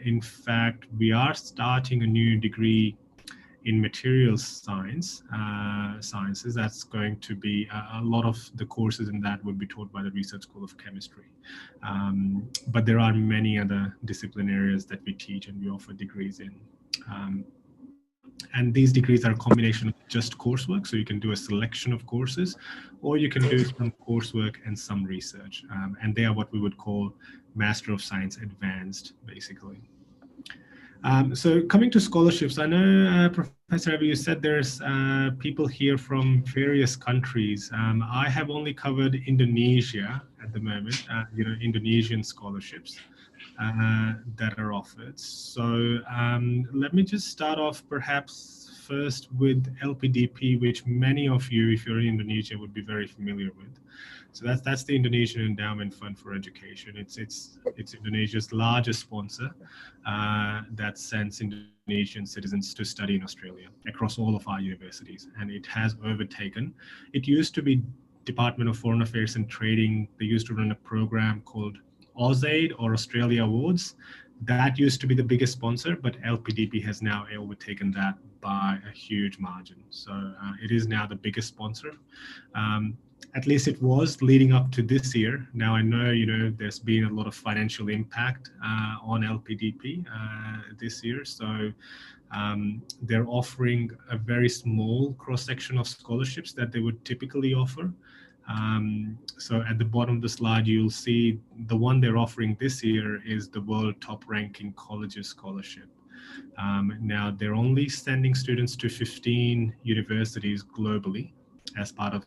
In fact, we are starting a new degree in materials sciences. That's going to be a lot of the courses in that would be taught by the Research School of Chemistry. But there are many other discipline areas that we teach and we offer degrees in. And these degrees are a combination of just coursework, so you can do a selection of courses, or you can do some coursework and some research. And they are what we would call Master of Science Advanced, basically. So coming to scholarships, I know, Professor Abu, you said there's people here from various countries. I have only covered Indonesia at the moment, Indonesian scholarships that are offered. So let me just start off perhaps first with LPDP, which many of you, if you're in Indonesia, would be very familiar with. So that's the Indonesian Endowment Fund for Education. It's Indonesia's largest sponsor that sends Indonesian citizens to study in Australia across all of our universities, and it has overtaken. It used to be Department of Foreign Affairs and Trading. They used to run a program called AusAid, or Australia Awards. That used to be the biggest sponsor, but LPDP has now overtaken that by a huge margin. So it is now the biggest sponsor. At least it was leading up to this year. Now I know, there's been a lot of financial impact on LPDP this year. So they're offering a very small cross-section of scholarships that they would typically offer. So at the bottom of the slide, you'll see the one they're offering this year is the World Top Ranking Colleges Scholarship. Now they're only sending students to 15 universities globally as part of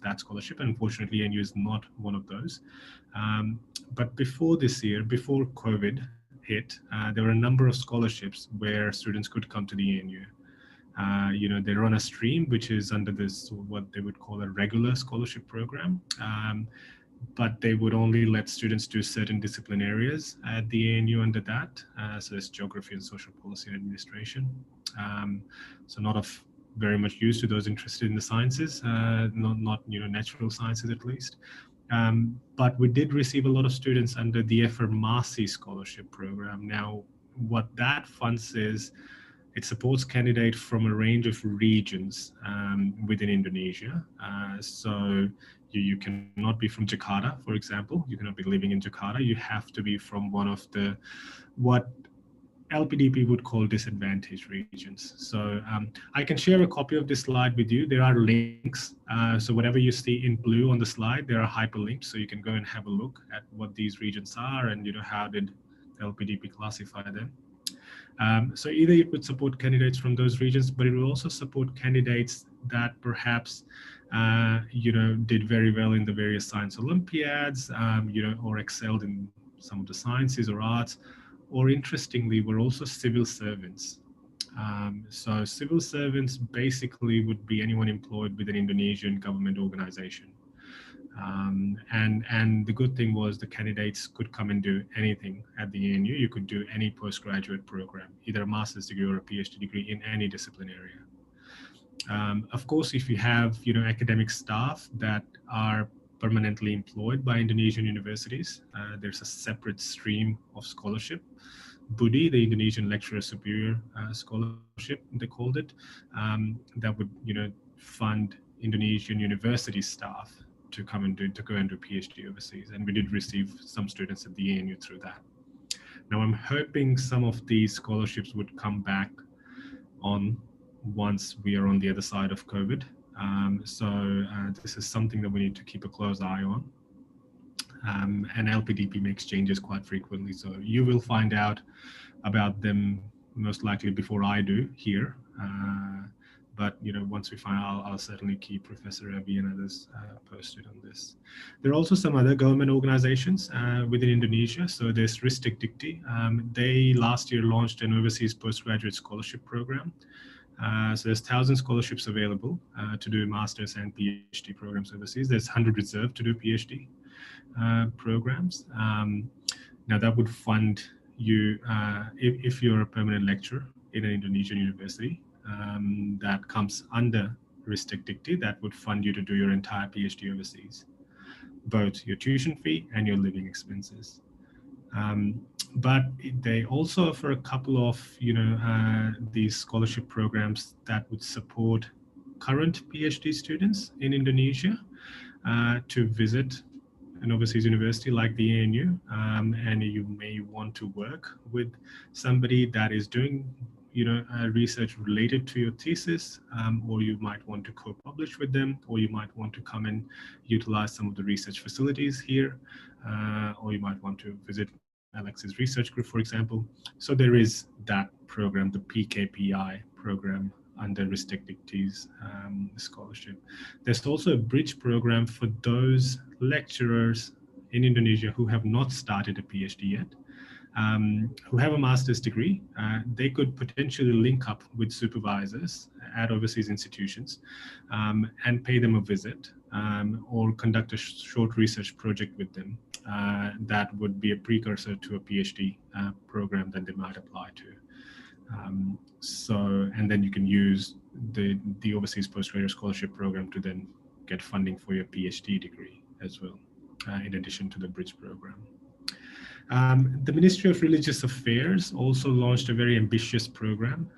that scholarship. Unfortunately, NU is not one of those. But before this year, before COVID hit, there were a number of scholarships where students could come to the NU. They run a stream which is under this, what they would call a regular scholarship program, but they would only let students do certain discipline areas at the ANU under that. So it's geography and social policy and administration. So not of very much use to those interested in the sciences, not natural sciences at least. But we did receive a lot of students under the Affirmasi scholarship program. Now, what that funds is, it supports candidates from a range of regions within Indonesia. So you cannot be from Jakarta, for example. You cannot be living in Jakarta. You have to be from one of the, what LPDP would call disadvantaged regions. So I can share a copy of this slide with you. There are links. So whatever you see in blue on the slide, there are hyperlinks. So you can go and have a look at what these regions are and, how did LPDP classify them. So either it would support candidates from those regions, but it will also support candidates that perhaps, did very well in the various science Olympiads, or excelled in some of the sciences or arts, or interestingly, were also civil servants. So civil servants basically would be anyone employed with an Indonesian government organization. And the good thing was the candidates could come and do anything at the ANU. You could do any postgraduate program, either a master's degree or a PhD degree in any discipline area. Of course, if you have, academic staff that are permanently employed by Indonesian universities, there's a separate stream of scholarship. BUDI, the Indonesian Lecturer Superior Scholarship, they called it, that would, fund Indonesian university staff to go and do PhD overseas. And we did receive some students at the ANU through that. Now I'm hoping some of these scholarships would come back on once we are on the other side of COVID. So this is something that we need to keep a close eye on. And LPDP makes changes quite frequently. So you will find out about them most likely before I do here. But once we find out, I'll certainly keep Professor Rabi and others posted on this. There are also some other government organizations within Indonesia. So there's Ristek Dikti. They last year launched an overseas postgraduate scholarship program. So there's 1,000 scholarships available to do master's and PhD programs overseas. There's 100 reserved to do PhD programs. Now that would fund you if you're a permanent lecturer in an Indonesian university. That comes under Ristek Dikti, that would fund you to do your entire PhD overseas, both your tuition fee and your living expenses. But they also offer a couple of, these scholarship programs that would support current PhD students in Indonesia to visit an overseas university like the ANU, and you may want to work with somebody that is doing research related to your thesis, or you might want to co-publish with them, or you might want to come and utilize some of the research facilities here, or you might want to visit Alex's research group, for example. So there is that program, the PKPI program under Ristek Dikti's scholarship. There's also a bridge program for those lecturers in Indonesia who have not started a PhD yet, who have a master's degree. They could potentially link up with supervisors at overseas institutions and pay them a visit or conduct a short research project with them that would be a precursor to a PhD program that they might apply to. And then you can use the overseas postgraduate scholarship program to then get funding for your PhD degree as well, in addition to the bridge program. The Ministry of Religious Affairs also launched a very ambitious program.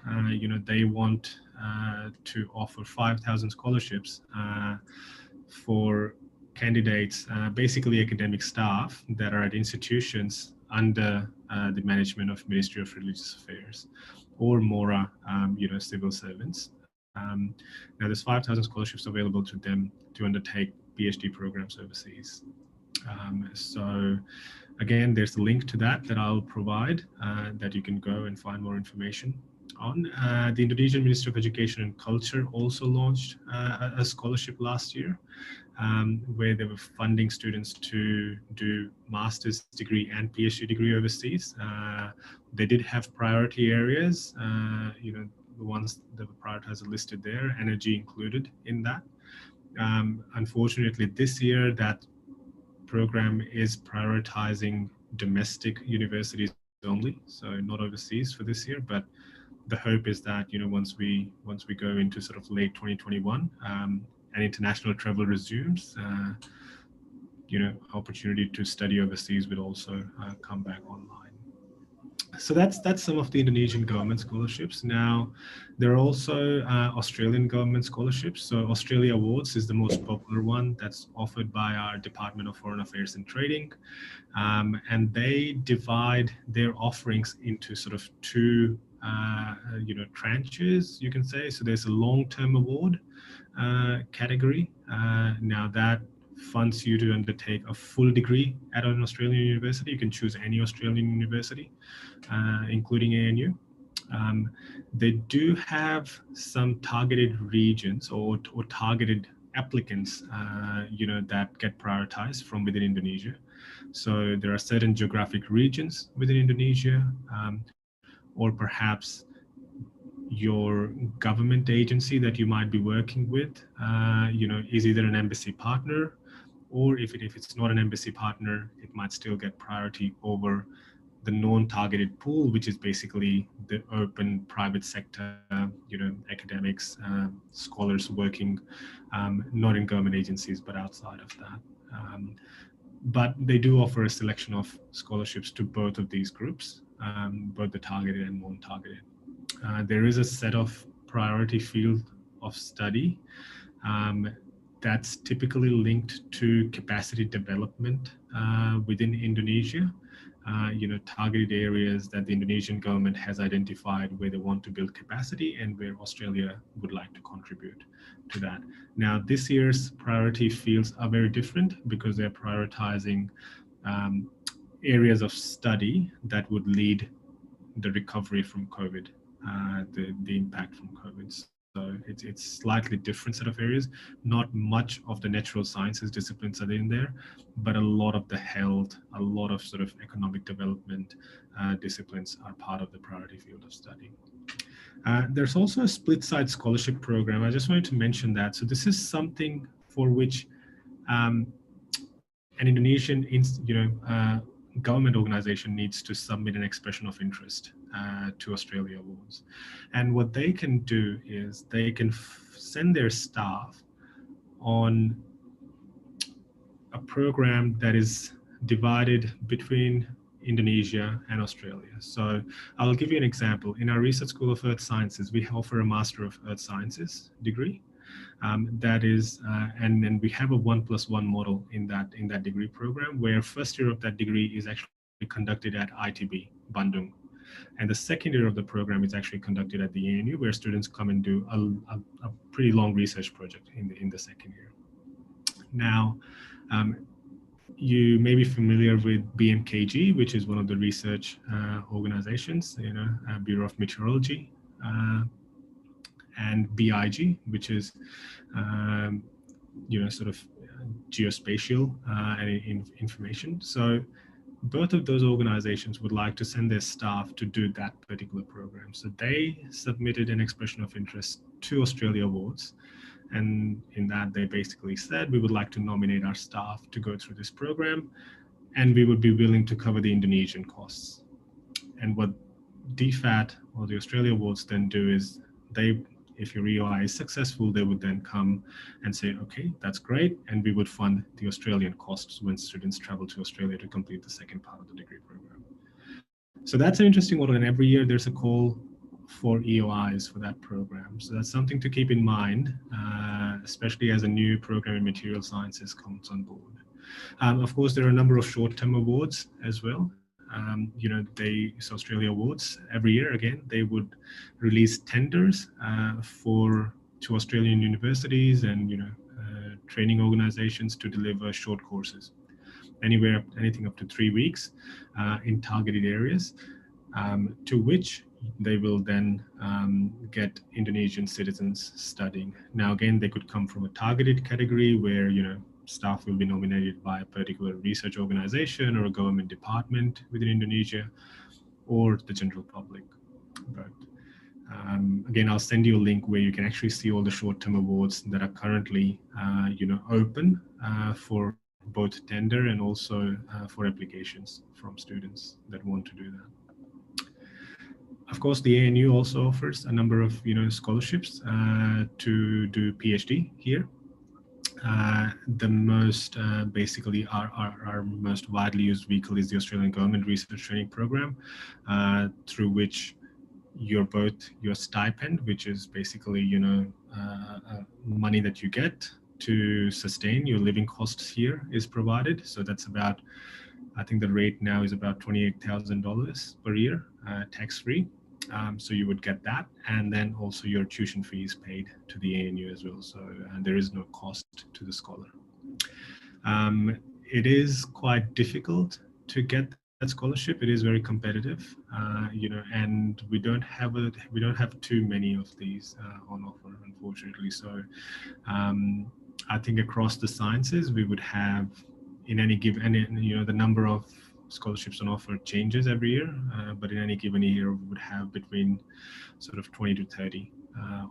They want to offer 5,000 scholarships for candidates, basically academic staff that are at institutions under the management of Ministry of Religious Affairs or MORA, civil servants. Now there's 5,000 scholarships available to them to undertake PhD programs overseas. So again, there's a link to that I'll provide that you can go and find more information on. The Indonesian Ministry of Education and Culture also launched a scholarship last year where they were funding students to do master's degree and PhD degree overseas. They did have priority areas, the ones that were prioritized are listed there, energy included in that. Unfortunately, this year that program is prioritizing domestic universities only, so not overseas for this year. But the hope is that once we go into sort of late 2021 and international travel resumes, opportunity to study overseas will also come back online. So that's some of the Indonesian government scholarships. Now, there are also Australian government scholarships. So Australia Awards is the most popular one that's offered by our Department of Foreign Affairs and Trading. And they divide their offerings into sort of two tranches, you can say. So there's a long-term award category. Now that funds you to undertake a full degree at an Australian university. You can choose any Australian university, including ANU. They do have some targeted regions or targeted applicants, that get prioritized from within Indonesia. So there are certain geographic regions within Indonesia, or perhaps your government agency that you might be working with, is either an embassy partner, or if it's not an embassy partner, it might still get priority over the non-targeted pool, which is basically the open private sector, academics, scholars working, not in government agencies, but outside of that. But they do offer a selection of scholarships to both of these groups, both the targeted and non-targeted. There is a set of priority field of study that's typically linked to capacity development within Indonesia. Targeted areas that the Indonesian government has identified where they want to build capacity and where Australia would like to contribute to that. Now, this year's priority fields are very different because they're prioritizing areas of study that would lead the recovery from COVID, the impact from COVID. So it's slightly different set of areas. Not much of the natural sciences disciplines are in there, but a lot of the health, a lot of sort of economic development disciplines are part of the priority field of study. There's also a split side scholarship program. I just wanted to mention that. So this is something for which an Indonesian government organization needs to submit an expression of interest to Australia Awards. And what they can do is they can send their staff on a program that is divided between Indonesia and Australia. So I'll give you an example. In our Research School of Earth Sciences, we offer a Master of Earth Sciences degree. That is, and then we have a 1+1 model in that degree program, where first year of that degree is actually conducted at ITB, Bandung. And the second year of the program is actually conducted at the ANU, where students come and do a pretty long research project in the second year. Now, you may be familiar with BMKG, which is one of the research organizations, Bureau of Meteorology, and BIG, which is, sort of geospatial and information. So both of those organizations would like to send their staff to do that particular program. So they submitted an expression of interest to Australia Awards. And in that, they basically said, we would like to nominate our staff to go through this program, and we would be willing to cover the Indonesian costs. And what DFAT or the Australia Awards then do is if your EOI is successful, they would then come and say, okay, that's great. And we would fund the Australian costs when students travel to Australia to complete the second part of the degree program. So that's an interesting model. And every year there's a call for EOIs for that program. So that's something to keep in mind, especially as a new program in material sciences comes on board. Of course, there are a number of short-term awards as well. Australia Awards every year, again, they would release tenders to Australian universities and training organizations to deliver short courses, anything up to 3 weeks in targeted areas, to which they will then get Indonesian citizens studying. Now, again, they could come from a targeted category where staff will be nominated by a particular research organization or a government department within Indonesia, or the general public. But again, I'll send you a link where you can actually see all the short-term awards that are currently, open for both tender and also for applications from students that want to do that. Of course, the ANU also offers a number of scholarships to do PhD here. The most basically our most widely used vehicle is the Australian Government Research Training Program, through which your stipend, which is basically money that you get to sustain your living costs here, is provided. So that's about, I think the rate now is about $28,000 per year, tax-free. So you would get that, and then also your tuition fee is paid to the ANU as well. So there is no cost to the scholar. It is quite difficult to get that scholarship. It is very competitive, and we don't have too many of these on offer, unfortunately. So I think across the sciences we would have, in any given, the number of scholarships on offer changes every year, but in any given year we would have between sort of 20 to 30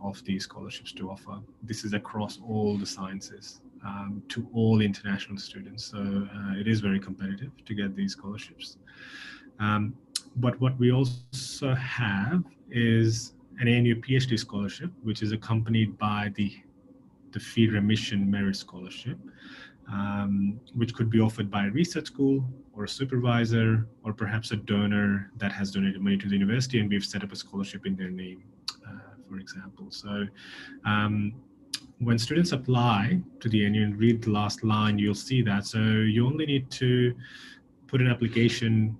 of these scholarships to offer. This is across all the sciences, to all international students. So it is very competitive to get these scholarships. But what we also have is an ANU PhD scholarship, which is accompanied by the fee remission merit scholarship, which could be offered by a research school or a supervisor, or perhaps a donor that has donated money to the university and we've set up a scholarship in their name, for example. So when students apply to the ANU and read the last line, you'll see that. So you only need to put an application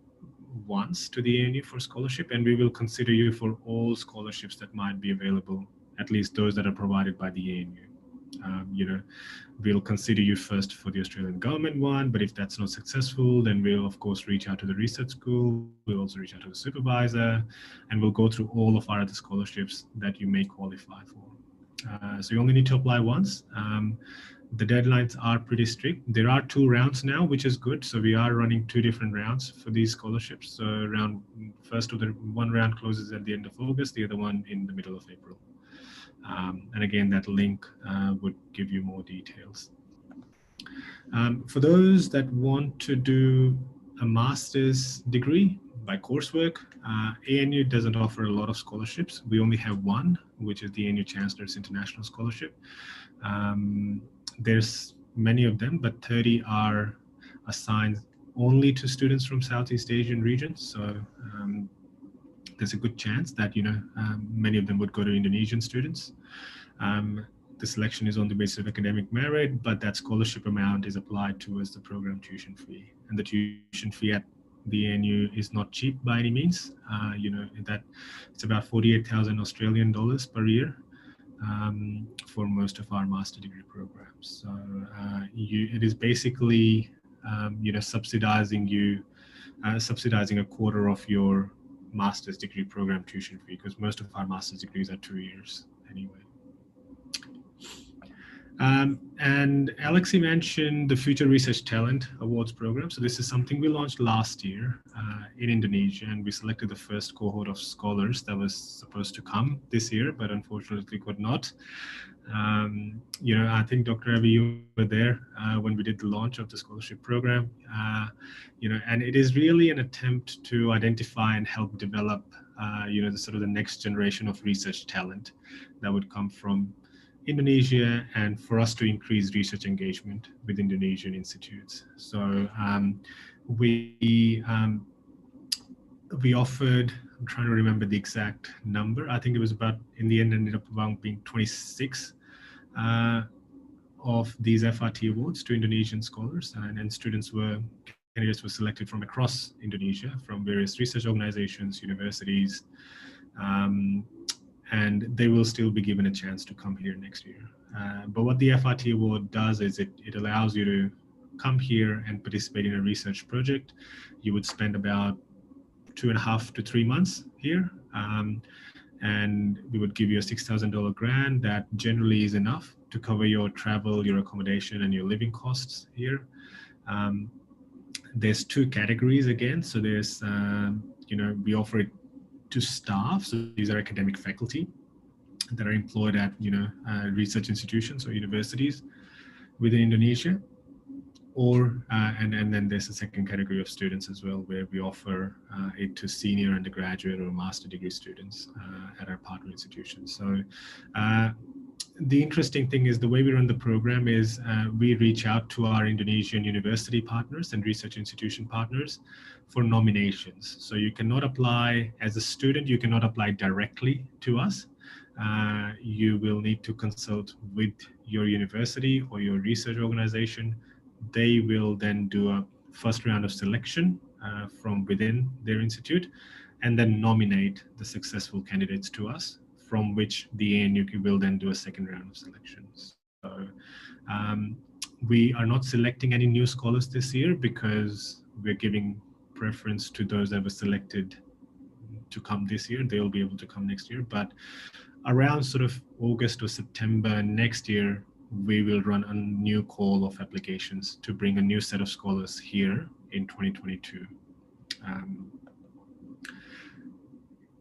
once to the ANU for scholarship, and we will consider you for all scholarships that might be available, at least those that are provided by the ANU. We'll consider you first for the Australian government one, but if that's not successful, then we'll of course reach out to the research school. We'll also reach out to the supervisor, and we'll go through all of our other scholarships that you may qualify for. So you only need to apply once. The deadlines are pretty strict. There are 2 rounds now, which is good. So we are running 2 different rounds for these scholarships. So one round closes at the end of August, the other one in the middle of April. And again, that link would give you more details. For those that want to do a master's degree by coursework, ANU doesn't offer a lot of scholarships. We only have one, which is the ANU Chancellor's International Scholarship. There's many of them, but 30 are assigned only to students from Southeast Asian regions. So there's a good chance that many of them would go to Indonesian students. The selection is on the basis of academic merit, but that scholarship amount is applied towards the program tuition fee. And the tuition fee at the ANU is not cheap by any means. That it's about 48,000 Australian dollars per year for most of our master degree programs. So it is basically subsidizing a quarter of your master's degree program tuition fee, because most of our master's degrees are 2 years anyway. And Alexi mentioned the Future Research Talent Awards program. So this is something we launched last year in Indonesia, and we selected the first cohort of scholars that was supposed to come this year, but unfortunately could not. I think Dr. Avi, you were there when we did the launch of the scholarship program. And it is really an attempt to identify and help develop, the next generation of research talent that would come from Indonesia, and for us to increase research engagement with Indonesian institutes. So we offered, I'm trying to remember the exact number. I think it was about, in the end, ended up about being 26 of these FRT awards to Indonesian scholars, and candidates were selected from across Indonesia, from various research organizations, universities, and they will still be given a chance to come here next year. But what the FRT award does is it allows you to come here and participate in a research project. You would spend about 2.5 to 3 months here, and we would give you a $6,000 grant that generally is enough to cover your travel, your accommodation, and your living costs here. There's 2 categories again. So there's, we offer it to staff. So these are academic faculty that are employed at, research institutions or universities within Indonesia. Or, and then there's a second category of students as well, where we offer it to senior undergraduate or master degree students at our partner institutions. So the interesting thing is the way we run the program is we reach out to our Indonesian university partners and research institution partners for nominations. So you cannot apply as a student, you cannot apply directly to us. You will need to consult with your university or your research organization. They will then do a first round of selection from within their institute and then nominate the successful candidates to us, from which the ANU will then do a second round of selections. So we are not selecting any new scholars this year because we're giving preference to those that were selected to come this year. They'll be able to come next year. But around sort of August or September next year, we will run a new call of applications to bring a new set of scholars here in 2022.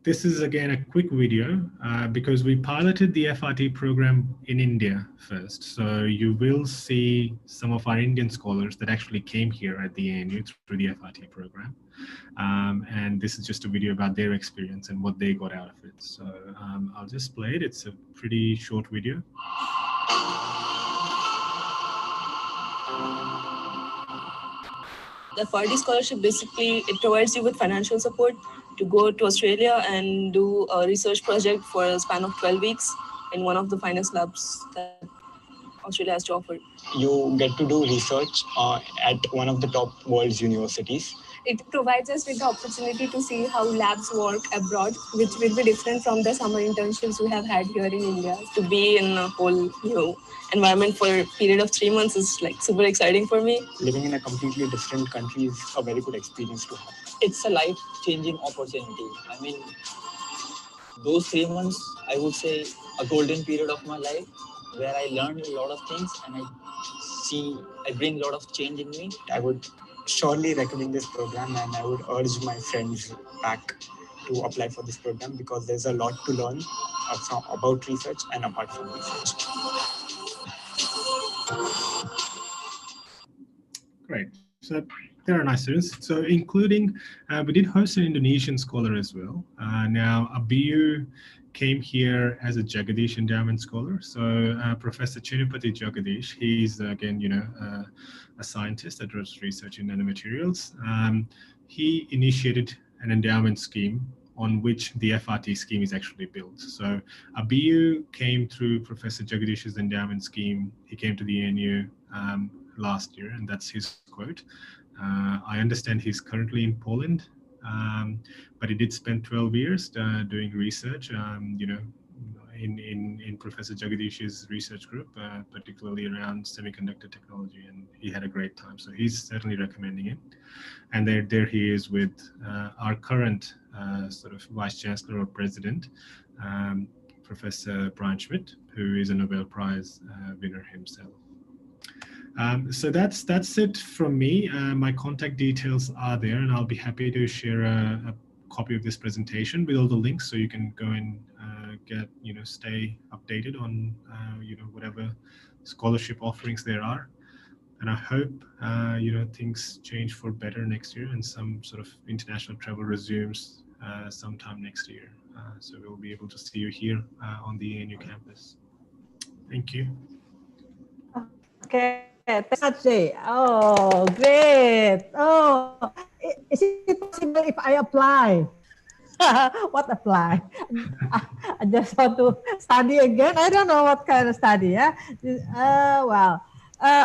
This is again a quick video because we piloted the FRT program in India first. So you will see some of our Indian scholars that actually came here at the ANU through the FRT program. And this is just a video about their experience and what they got out of it. So I'll just play it. It's a pretty short video. The FRT scholarship basically, it provides you with financial support to go to Australia and do a research project for a span of 12 weeks in one of the finest labs that Australia has to offer. You get to do research at one of the top world's universities. It provides us with the opportunity to see how labs work abroad, which will be different from the summer internships we have had here in India. To be in a whole new environment for a period of 3 months is like super exciting for me. Living in a completely different country is a very good experience to have. It's a life-changing opportunity. I mean, those 3 months, I would say, a golden period of my life where I learned a lot of things and I bring a lot of change in me. I would surely recommend this program and I would urge my friends back to apply for this program because there's a lot to learn about research and apart from research. Great. So there are nice students. So including, we did host an Indonesian scholar as well. Now, Abiyu came here as a Jagadish Endowment Scholar. So Professor Chinupati Jagadish, he's again, a scientist that does research in nanomaterials. He initiated an endowment scheme on which the FRT scheme is actually built. So Abiyu came through Professor Jagadish's endowment scheme. He came to the ANU last year, and that's his quote. I understand he's currently in Poland, but he did spend 12 years doing research, in Professor Jagadish's research group, particularly around semiconductor technology, and he had a great time. So he's certainly recommending it. And there he is with our current sort of Vice Chancellor or President, Professor Brian Schmidt, who is a Nobel Prize winner himself. So that's it from me. My contact details are there, and I'll be happy to share a copy of this presentation with all the links, so you can go and get, stay updated on, whatever scholarship offerings there are. And I hope, things change for better next year and some sort of international travel resumes sometime next year. So we'll be able to see you here on the ANU campus. Thank you. Okay, thanks, Ajay. Oh, great. Oh, is it possible if I apply? What apply? I just want to study again. I don't know what kind of study. Yeah.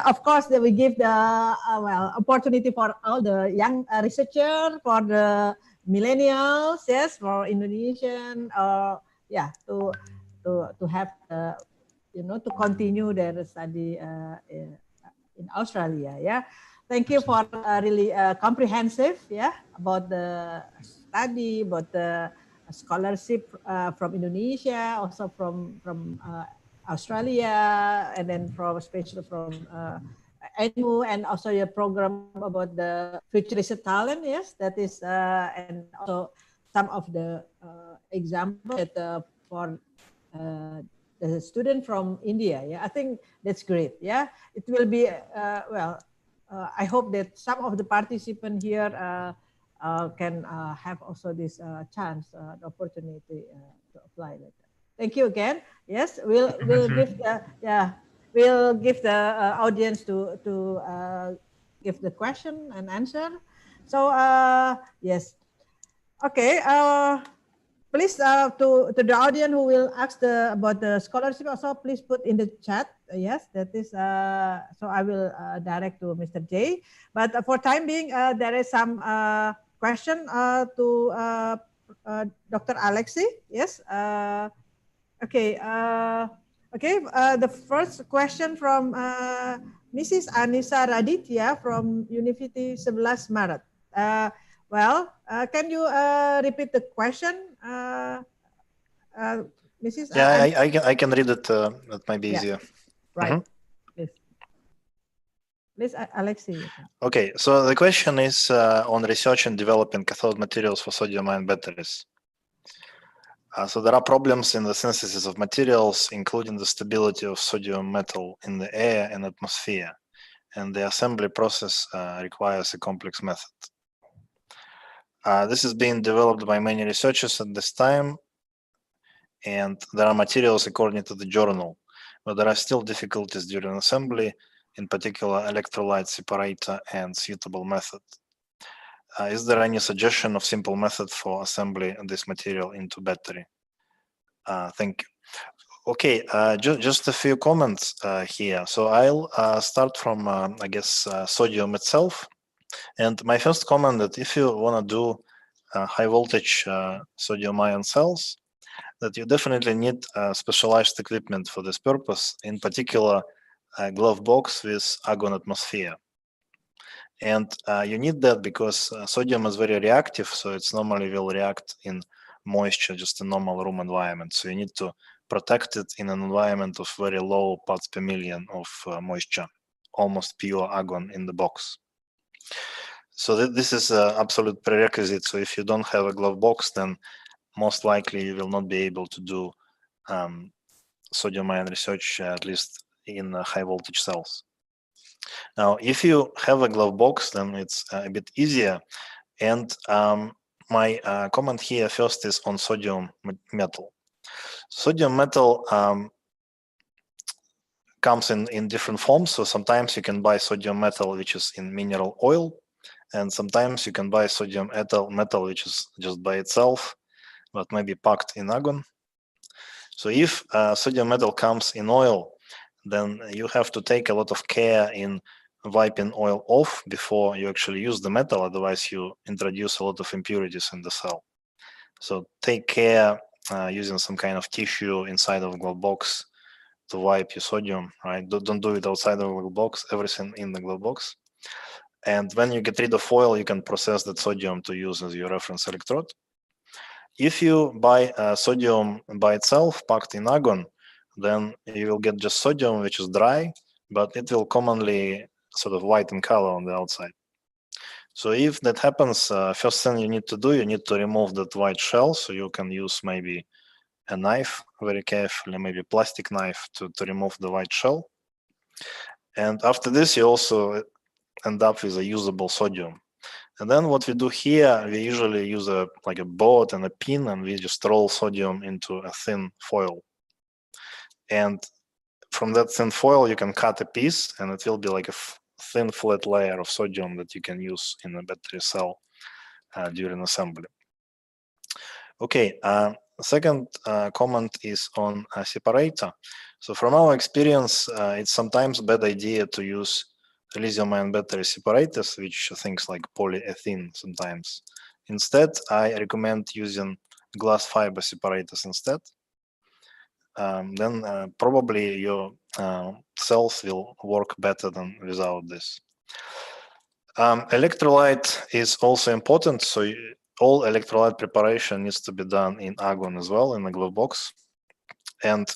Of course, that we give the opportunity for all the young researchers, for the millennials, yes, for Indonesian, to have to continue their study in Australia. Yeah. Thank you for really comprehensive, about the study, about the scholarship from Indonesia, also from Australia, and then especially from ANU, and also your program about the futuristic talent. Yes, that is, and also some of the examples for the student from India. Yeah, I think that's great. Yeah, it will be I hope that some of the participants here can have also this chance, the opportunity to apply like that. Thank you again. Yes, we'll Sure. give we'll give the audience to give the question and answer. So yes, okay. Please to the audience who will ask about the scholarship also, please put in the chat. Yes, that is. So I will direct to Mr. J. But for time being, there is some question to Dr. Alexi. Yes. Okay. Okay. The first question from Mrs. Anissa Raditya from University 11 Maret. Can you repeat the question, Mrs. Yeah, I can read it. That might be easier. Right. Please. Please, Alexei. Okay, so the question is on research and developing cathode materials for sodium-ion batteries. So there are problems in the synthesis of materials, including the stability of sodium metal in the air and atmosphere, and the assembly process requires a complex method. This is being developed by many researchers at this time, and there are materials according to the journal, but there are still difficulties during assembly, in particular electrolyte separator and suitable method. Is there any suggestion of simple method for assembly this material into battery? Thank you. Okay, just a few comments here. So I'll start from, I guess, sodium itself. And my first comment that if you want to do high voltage sodium ion cells, that you definitely need specialized equipment for this purpose, in particular a glove box with argon atmosphere. And you need that because sodium is very reactive, so it's normally will react in moisture, just a normal room environment. So you need to protect it in an environment of very low parts per million of moisture, almost pure argon in the box. So this is an absolute prerequisite. So if you don't have a glove box, then most likely you will not be able to do sodium ion research, at least in high voltage cells. Now, if you have a glove box, then it's a bit easier. And my comment here first is on sodium metal. Sodium metal comes in different forms. So sometimes you can buy sodium metal, which is in mineral oil. And sometimes you can buy sodium metal, which is just by itself, but maybe packed in argon. So if sodium metal comes in oil, then you have to take a lot of care in wiping oil off before you actually use the metal. Otherwise, you introduce a lot of impurities in the cell. So take care using some kind of tissue inside of a glove box to wipe your sodium, right? Don't do it outside of a glove box, everything in the glove box. And when you get rid of oil, you can process that sodium to use as your reference electrode. If you buy sodium by itself, packed in argon, then you will get just sodium, which is dry, but it will commonly sort of white in color on the outside. So if that happens, first thing you need to do, you need to remove that white shell. So you can use maybe a knife very carefully, maybe a plastic knife to remove the white shell. And after this, you also end up with a usable sodium. And then what we do here, we usually use like a board and a pin, and we just roll sodium into a thin foil. And from that thin foil, you can cut a piece, and it will be like a thin flat layer of sodium that you can use in a battery cell during assembly. Okay, second comment is on a separator. So from our experience, it's sometimes a bad idea to use lithium-ion battery separators, which are things like polyethylene sometimes. Instead, I recommend using glass fiber separators instead. Then probably your cells will work better than without this. Electrolyte is also important, so all electrolyte preparation needs to be done in argon as well, in the glove box. And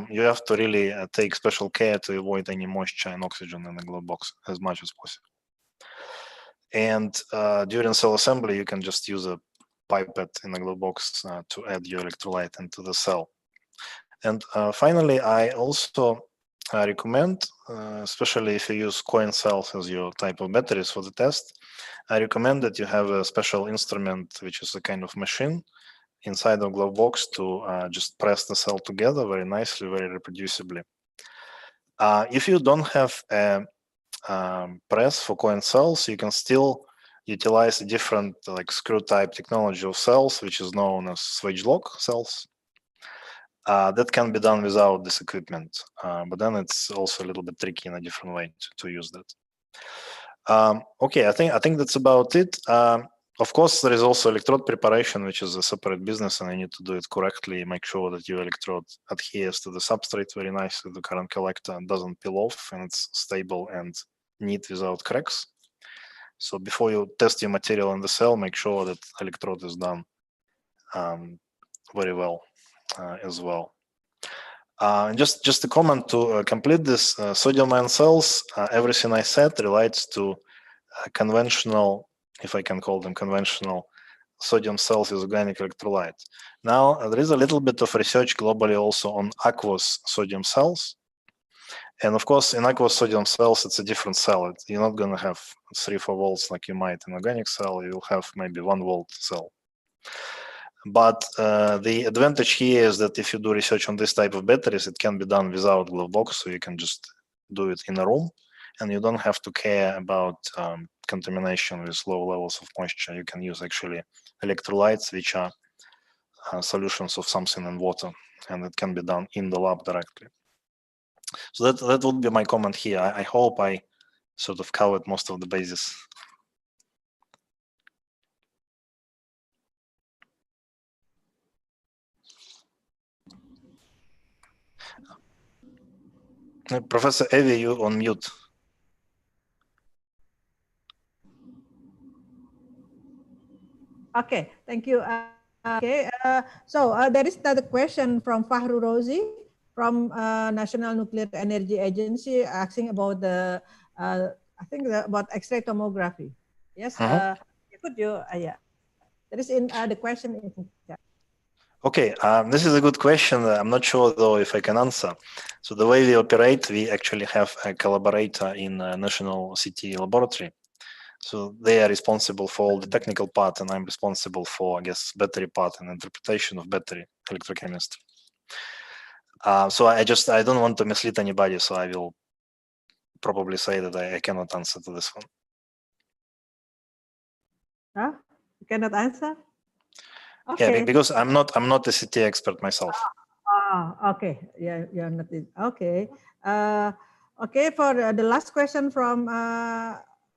you have to really take special care to avoid any moisture and oxygen in the glove box as much as possible. And during cell assembly, you can just use a pipette in the glove box to add your electrolyte into the cell. And finally, I also recommend, especially if you use coin cells as your type of batteries for the test, I recommend that you have a special instrument, which is a kind of machine, inside of glove box to just press the cell together very nicely, very reproducibly. If you don't have a press for coin cells, you can still utilize a different like screw type technology of cells, which is known as swage lock cells. That can be done without this equipment, but then it's also a little bit tricky in a different way to use that. Okay, I think that's about it. Of course, there is also electrode preparation, which is a separate business, and I need to do it correctly. Make sure that your electrode adheres to the substrate very nicely, the current collector, and doesn't peel off, and it's stable and neat without cracks. So before you test your material in the cell, make sure that electrode is done very well as well. Just a comment to complete this, sodium-ion cells, everything I said relates to conventional, if I can call them conventional, sodium cells with organic electrolyte. Now, there is a little bit of research globally also on aqueous sodium cells. And of course, in aqueous sodium cells, it's a different cell. You're not going to have 3-4 volts like you might in organic cell. You'll have maybe 1 volt cell. But the advantage here is that if you do research on this type of batteries, it can be done without glove box, so you can just do it in a room, and you don't have to care about contamination with low levels of moisture. You can use actually electrolytes, which are solutions of something in water, and it can be done in the lab directly. So that would be my comment here. I hope I sort of covered most of the bases. Professor Evie, you on mute. Okay, thank you. So there is another question from Fahru Rozi from National Nuclear Energy Agency asking about the, I think about X-ray tomography. Yes, could you, yeah, there is in the question in chat. Okay, this is a good question. I'm not sure though if I can answer. So the way we operate, we actually have a collaborator in National CT laboratory. So they are responsible for all the technical part, and I'm responsible for, I guess, battery part and interpretation of battery electrochemistry. So I don't want to mislead anybody, so I will probably say that I cannot answer to this one. Huh? You cannot answer? Okay. Yeah, because I'm not a CT expert myself. Okay. Yeah, you're not. Okay. Okay. For the last question from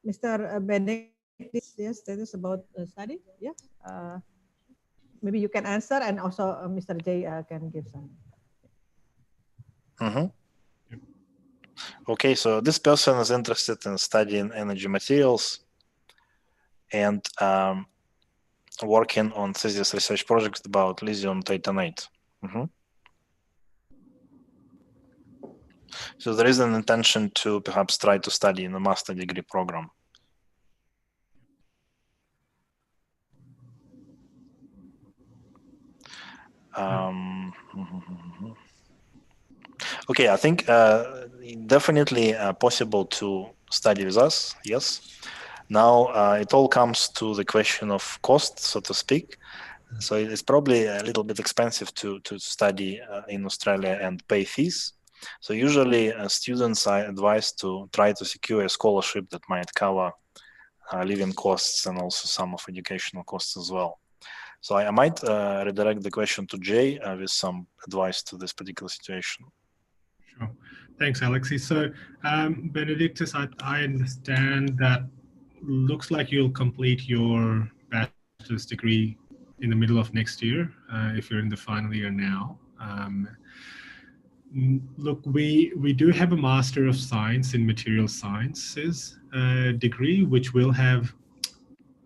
Mr. Benedict, yes, that is about study. Yeah. Maybe you can answer, and also Mr. J can give some. Okay, so this person is interested in studying energy materials and working on thesis research projects about lithium titanate. So there is an intention to perhaps try to study in a master degree program. Okay, I think definitely possible to study with us, yes. Now it all comes to the question of cost, so to speak. So it's probably a little bit expensive to study in Australia and pay fees. So usually students are advised to try to secure a scholarship that might cover living costs and also some of educational costs as well. So I might redirect the question to Jay with some advice to this particular situation. Sure. Thanks, Alexei. So Benedictus, I understand that looks like you'll complete your bachelor's degree in the middle of next year, if you're in the final year now. Look, we do have a Master of Science in Material Sciences degree, which will have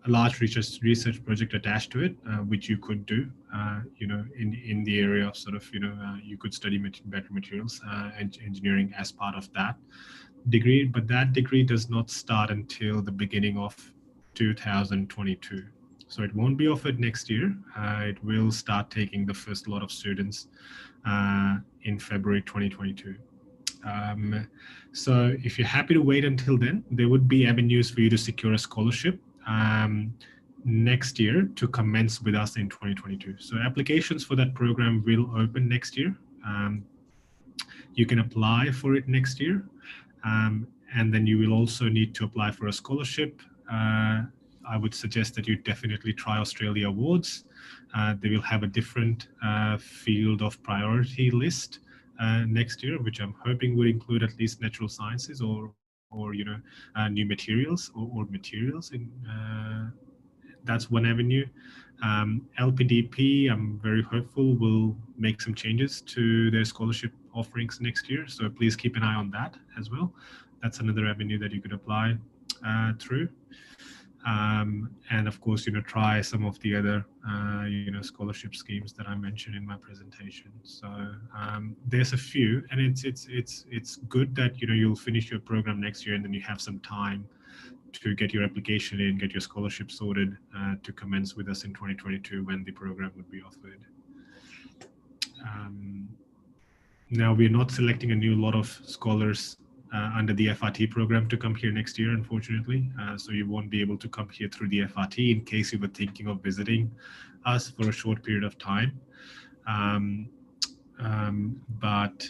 a large research project attached to it, which you could do, in the area of sort of, you could study battery materials and engineering as part of that degree, but that degree does not start until the beginning of 2022. So it won't be offered next year. It will start taking the first lot of students in February 2022. So if you're happy to wait until then, there would be avenues for you to secure a scholarship. next year to commence with us in 2022. So applications for that program will open next year. You can apply for it next year. And then you will also need to apply for a scholarship. I would suggest that you definitely try Australia Awards. They will have a different field of priority list next year, which I'm hoping will include at least natural sciences or new materials or materials. That's one avenue. LPDP, I'm very hopeful, will make some changes to their scholarship offerings next year. So please keep an eye on that as well. That's another avenue that you could apply through. And of course, try some of the other, scholarship schemes that I mentioned in my presentation. So there's a few, and it's good that, you'll finish your program next year and then you have some time to get your application in, get your scholarship sorted to commence with us in 2022 when the program would be offered. Now, we're not selecting a new lot of scholars under the FRT program to come here next year, unfortunately. So you won't be able to come here through the FRT in case you were thinking of visiting us for a short period of time. But,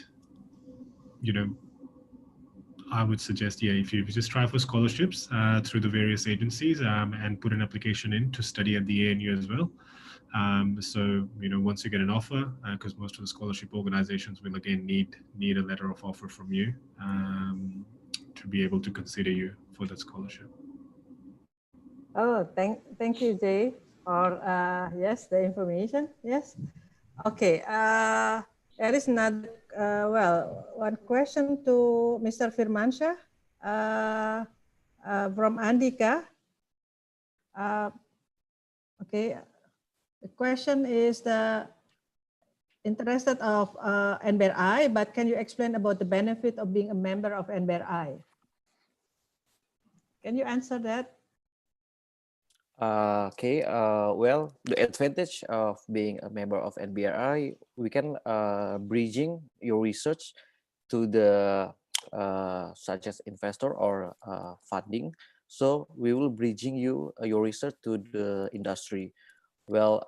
I would suggest, if you just try for scholarships through the various agencies and put an application in to study at the ANU as well. So, once you get an offer, because most of the scholarship organizations will again need a letter of offer from you to be able to consider you for that scholarship. Oh, thank you, Jay, for yes, the information. Yes. Okay. There is another, one question to Mr. Firmansyah from Andika. Okay. The question is interested of NBRI, but can you explain about the benefit of being a member of NBRI? Can you answer that? Okay, well, the advantage of being a member of NBRI, we can bridging your research to the such as investor or funding. So we will bridging your research to the industry. Well,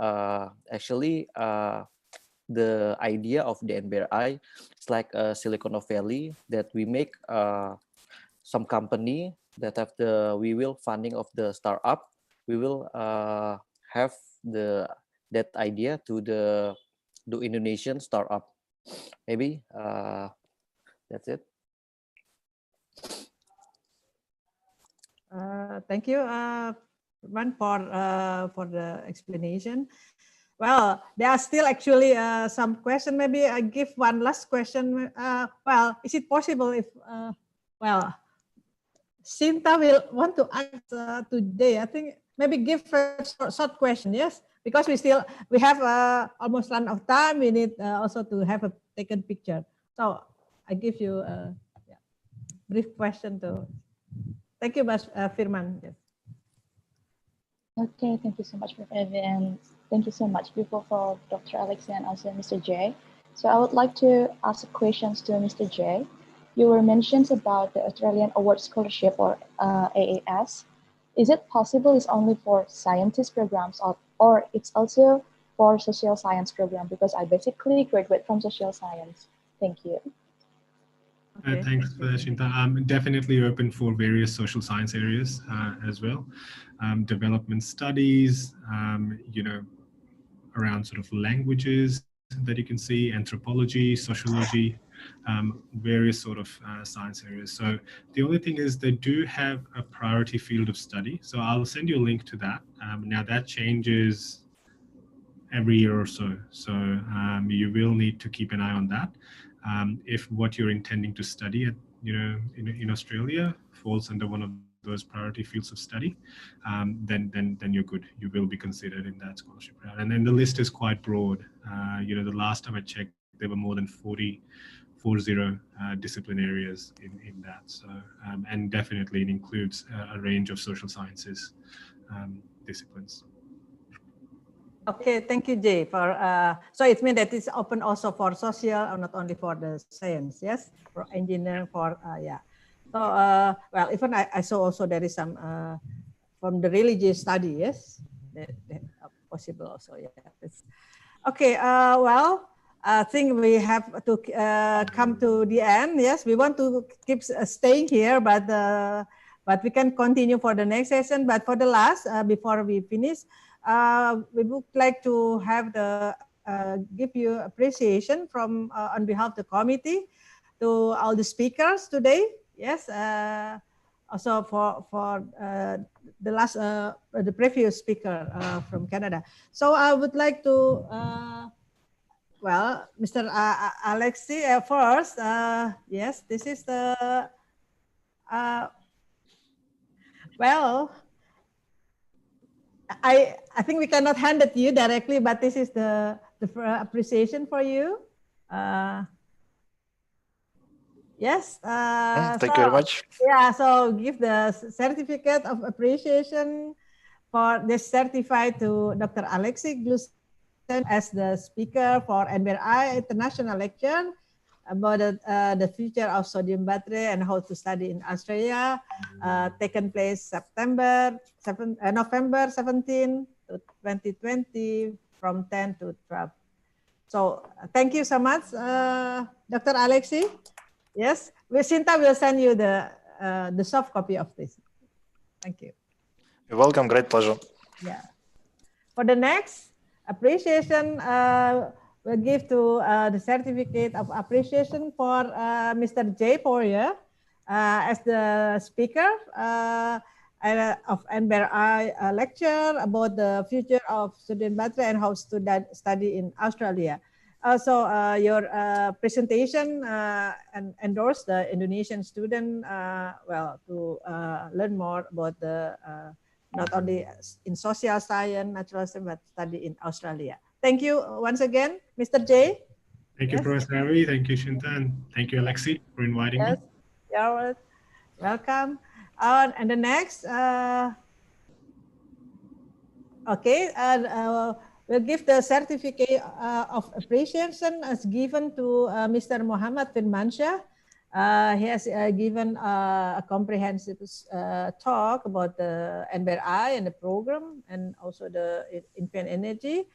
actually, the idea of the NBRI is like a Silicon Valley that we make some company that have we will funding of the startup. We will have that idea to the Indonesian startup. Maybe that's it. Thank you, Ran, for the explanation. Well, there are still actually some questions. Maybe I give one last question. Well, is it possible if Sinta will want to answer today? I think maybe give a short question, yes, because we have almost run out of time. We need also to have a taken picture. So I give you a brief question to. Thank you, Mas Firman. Yes. Okay, thank you so much, Prof. Evi, and thank you so much, people, for Dr. Alex and also Mr. J. So I would like to ask questions to Mr. J. You were mentioned about the Australian Award Scholarship or AAS. Is it possible it's only for scientist programs or it's also for social science program? Because I basically graduate from social science. Thank you. Okay. Thanks for that, Shinta. I'm definitely open for various social science areas as well. Development studies, around sort of languages that you can see, anthropology, sociology, various sort of science areas. So the only thing is they do have a priority field of study. So I'll send you a link to that. Now that changes every year or so. So you will need to keep an eye on that. If what you're intending to study at, in Australia falls under one of those priority fields of study, then you're good. You will be considered in that scholarship round. And then the list is quite broad. The last time I checked, there were more than 40 discipline areas in that. So, and definitely it includes a range of social sciences disciplines. Okay, thank you, Jay. So it means that it's open also for social, or not only for the science, yes, for engineering, for So well, even I saw also there is some from the religious study, yes. possible also. Yeah. Okay. Well, I think we have to come to the end. Yes, we want to keep staying here, but we can continue for the next session. But for the last, before we finish, we would like to have the give you appreciation from on behalf of the committee to all the speakers today. Yes. Also for the last the previous speaker from Canada. So I would like to well, Mr. Alexi first. Yes, this is the well. I think we cannot hand it to you directly, but this is the appreciation for you. Yes. Thank you very much. Yeah. So give the certificate of appreciation for this certified to Dr. Alexi Glusen as the speaker for NBRI International Lecture about the future of sodium battery and how to study in Australia, taken place November 17 to 2020 from 10 to 12. So thank you so much, Dr. Alexi. Yes, Sinta will send you the soft copy of this. Thank you. You're welcome. Great pleasure. Yeah. For the next appreciation, we'll give to the certificate of appreciation for Mr. Jay Poirier as the speaker of NBRI lecture about the future of sodium battery and how to study in Australia. Also, your presentation and endorse the Indonesian student to learn more about the not only in social science, natural science, but study in Australia. Thank you once again, Mr. J. Thank you, Professor Ravi. Thank you, Shinta. And thank you, Alexi, for inviting me. You're welcome. And the next, we'll give the certificate of appreciation as given to Mr. Muhammad Firmansyah. He has given a comprehensive talk about the NBRI and the program and also the ENFINITI.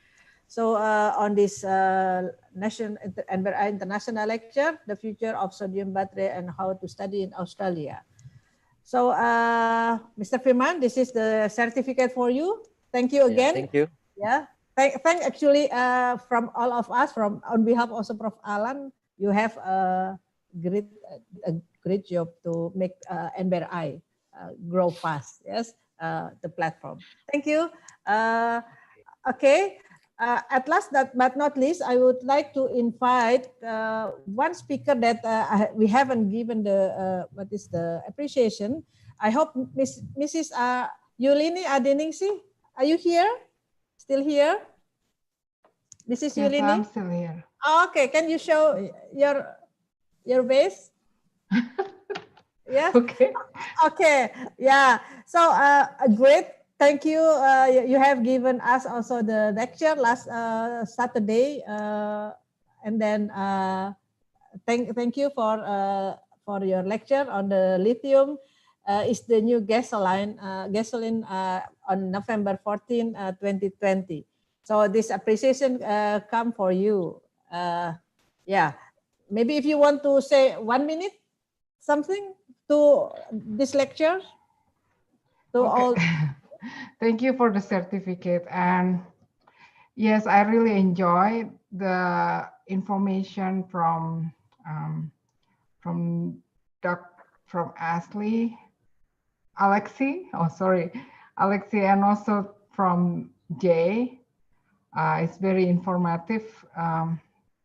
So on this NBRI International Lecture, the future of sodium battery and how to study in Australia. So Mr. Firman, this is the certificate for you. Thank you again. Thank you. Yeah. Thank actually from all of us, from on behalf also Prof. Alan, you have a great job to make NBRI grow fast. Yes, the platform. Thank you. Okay. At last, but not least, I would like to invite one speaker that we haven't given the appreciation. I hope Mrs. Yulini Adeningsi, are you here? Still here? Mrs. Yes, Yulini? I'm still here. Okay, can you show your face? Yes. Okay. Okay. Yeah. So great. Thank you. You have given us also the lecture last Saturday, and then thank you for your lecture on the lithium. Is the new gasoline on November 14, 2020. So this appreciation come for you. Yeah. Maybe if you want to say 1 minute something to this lecture to all. Thank you for the certificate. And yes, I really enjoyed the information from Ashley, Alexi, and also from Jay. It's very informative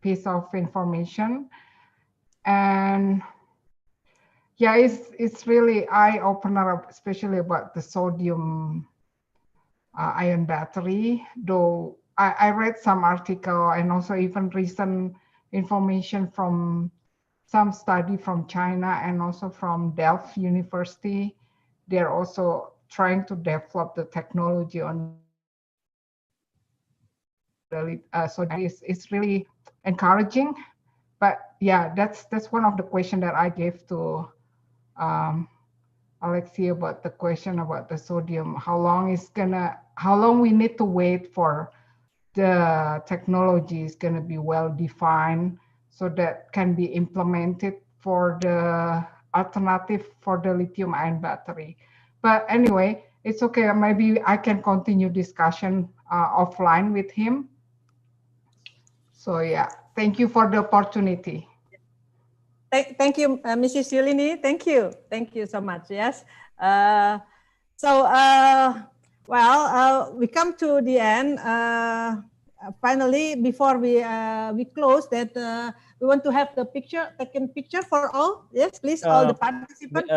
piece of information. And yeah, it's really eye-opener, especially about the sodium ion battery. Though I read some article and also even recent information from some study from China and also from Delft University. They're also trying to develop the technology on so it's really encouraging. But yeah, that's one of the questions that I gave to Alexi about the question about the sodium. How long we need to wait for the technology is gonna be well defined so that can be implemented for the alternative for the lithium ion battery. But anyway, it's okay. Maybe I can continue discussion offline with him. So yeah, thank you for the opportunity. Thank you, Mrs. Yulini. Thank you so much. Yes. We come to the end. Finally, before we close, that we want to have the taken picture for all. Yes, please, all the participants.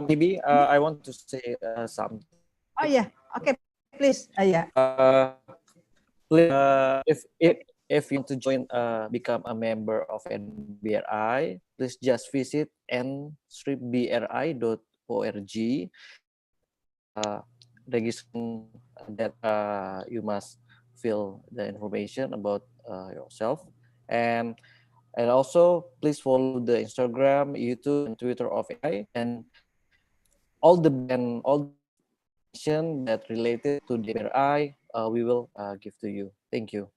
Maybe I want to say something. Oh yeah. Okay. Please. Yeah. If you want to join, become a member of NBRI, please just visit n-bri.org. Registration that you must fill the information about yourself, and also please follow the Instagram, YouTube, and Twitter of AI, and all the information that related to the NBRI we will give to you. Thank you.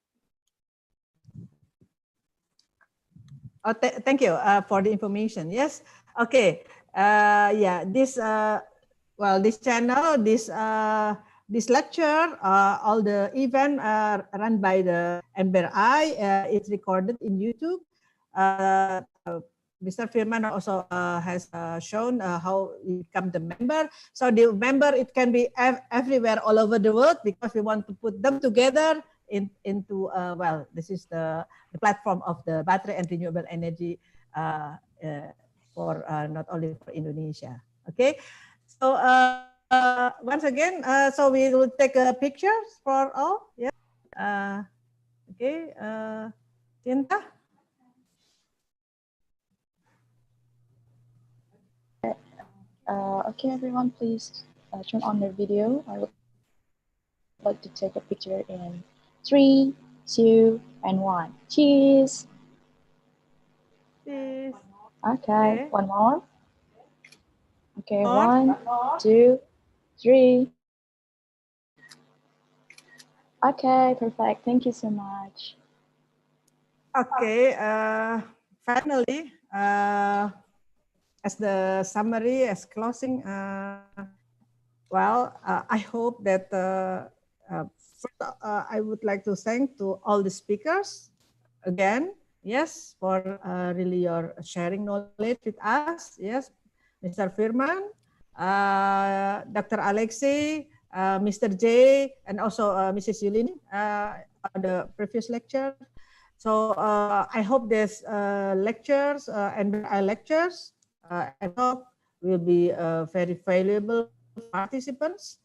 Thank you for the information. Yes. Okay. Yeah. This channel, this lecture, all the event run by the NBRI, it's recorded in YouTube. Mr. Firman also has shown how you become the member. So the member, it can be everywhere all over the world, because we want to put them together into this is the platform of the battery and renewable energy for not only for Indonesia. Okay, so once again, so we will take pictures for all. Yeah. Okay, Tinta. Okay, everyone, please turn on the video. I would like to take a picture in 3, 2, and 1. Cheers. Cheers. Okay, one more. Okay, 1, 2, 3. Okay, perfect. Thank you so much. Okay, finally, as the summary, as closing, I hope that first, I would like to thank to all the speakers again, yes, for really your sharing knowledge with us, yes, Mr. Firman, Dr. Alexi, Mr. J, and also Mrs. Yulini, on the previous lecture. So I hope these lectures, NBRI lectures, and talk will be very valuable for participants,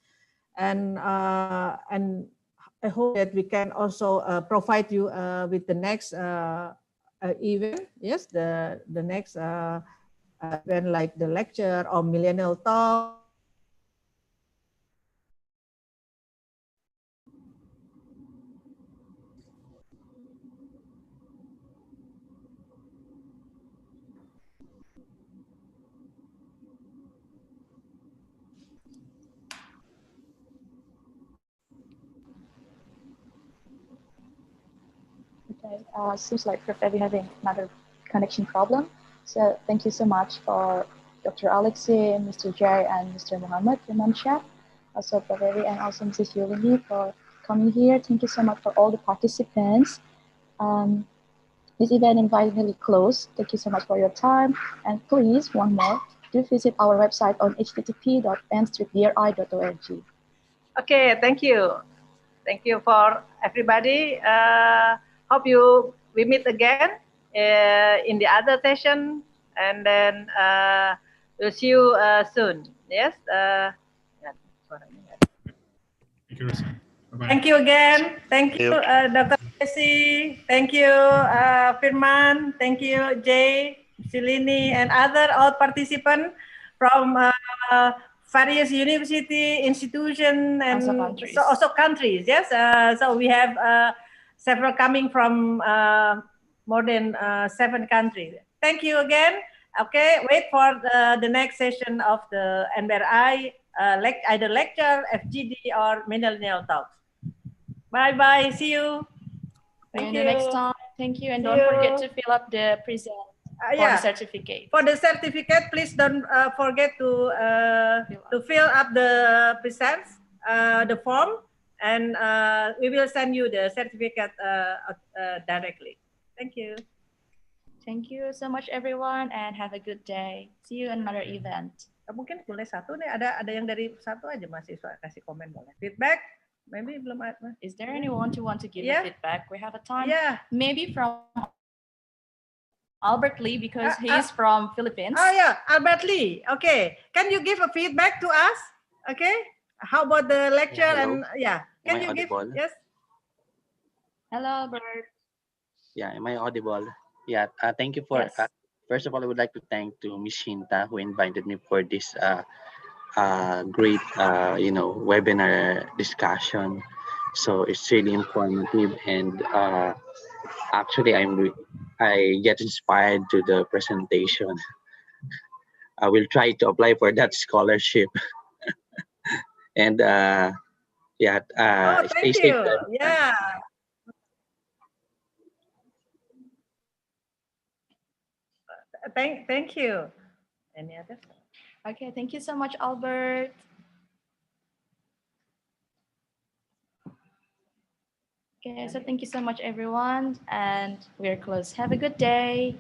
and I hope that we can also provide you with the next event. Yes, the next event, like the lecture or millennial talk. Okay, seems like we're having another connection problem. So thank you so much for Dr. Alexi, Mr. Jay, and Mr. Muhammad Firmansyah, also Prof. Evi, and also Mrs. Yulini for coming here. Thank you so much for all the participants. This event is finally closed. Thank you so much for your time. And please, one more, do visit our website on http://n-bri.org. Okay, thank you. Thank you for everybody. Hope we meet again in the other session, and then we'll see you soon. Yes. Thank you again. Thank you, Dr. Desi. Thank you, Firman. Thank you, Jay, Silini, and all participants from various university, institution, and also countries. Yes. So we have several coming from more than 7 countries. Thank you again. Okay, wait for the next session of the NBRI, either lecture, FGD, or millennial talks. Bye-bye. See you. Thank you. The next time. Thank you. And See don't forget you. to fill up the present for Yeah. the certificate. For the certificate, please don't forget to fill up the presents, the form, and we will send you the certificate directly. Thank you. Thank you so much, everyone, and have a good day. See you in another event. Mungkin boleh satu nih, ada yang dari satu aja mahasiswa kasih komen boleh. Feedback, maybe belum ada. Is there anyone who want to give a feedback? We have a time. Yeah. Maybe from Albert Lee, because he is from Philippines. Oh yeah, Albert Lee. Okay, can you give a feedback to us? Okay, how about the lecture? Yeah, and can Am I you give? audible? Yes. Hello, Albert. Yeah, am I audible? Yeah, thank you for. Yes. First of all, I would like to thank to Ms. Shinta who invited me for this great webinar discussion. So it's really informative, and actually I get inspired to the presentation. I will try to apply for that scholarship. And Thank stay you. safe. Yeah. Thank you. Any other? Okay, thank you so much, Albert. Okay, so thank you so much, everyone, and we're close. Have a good day.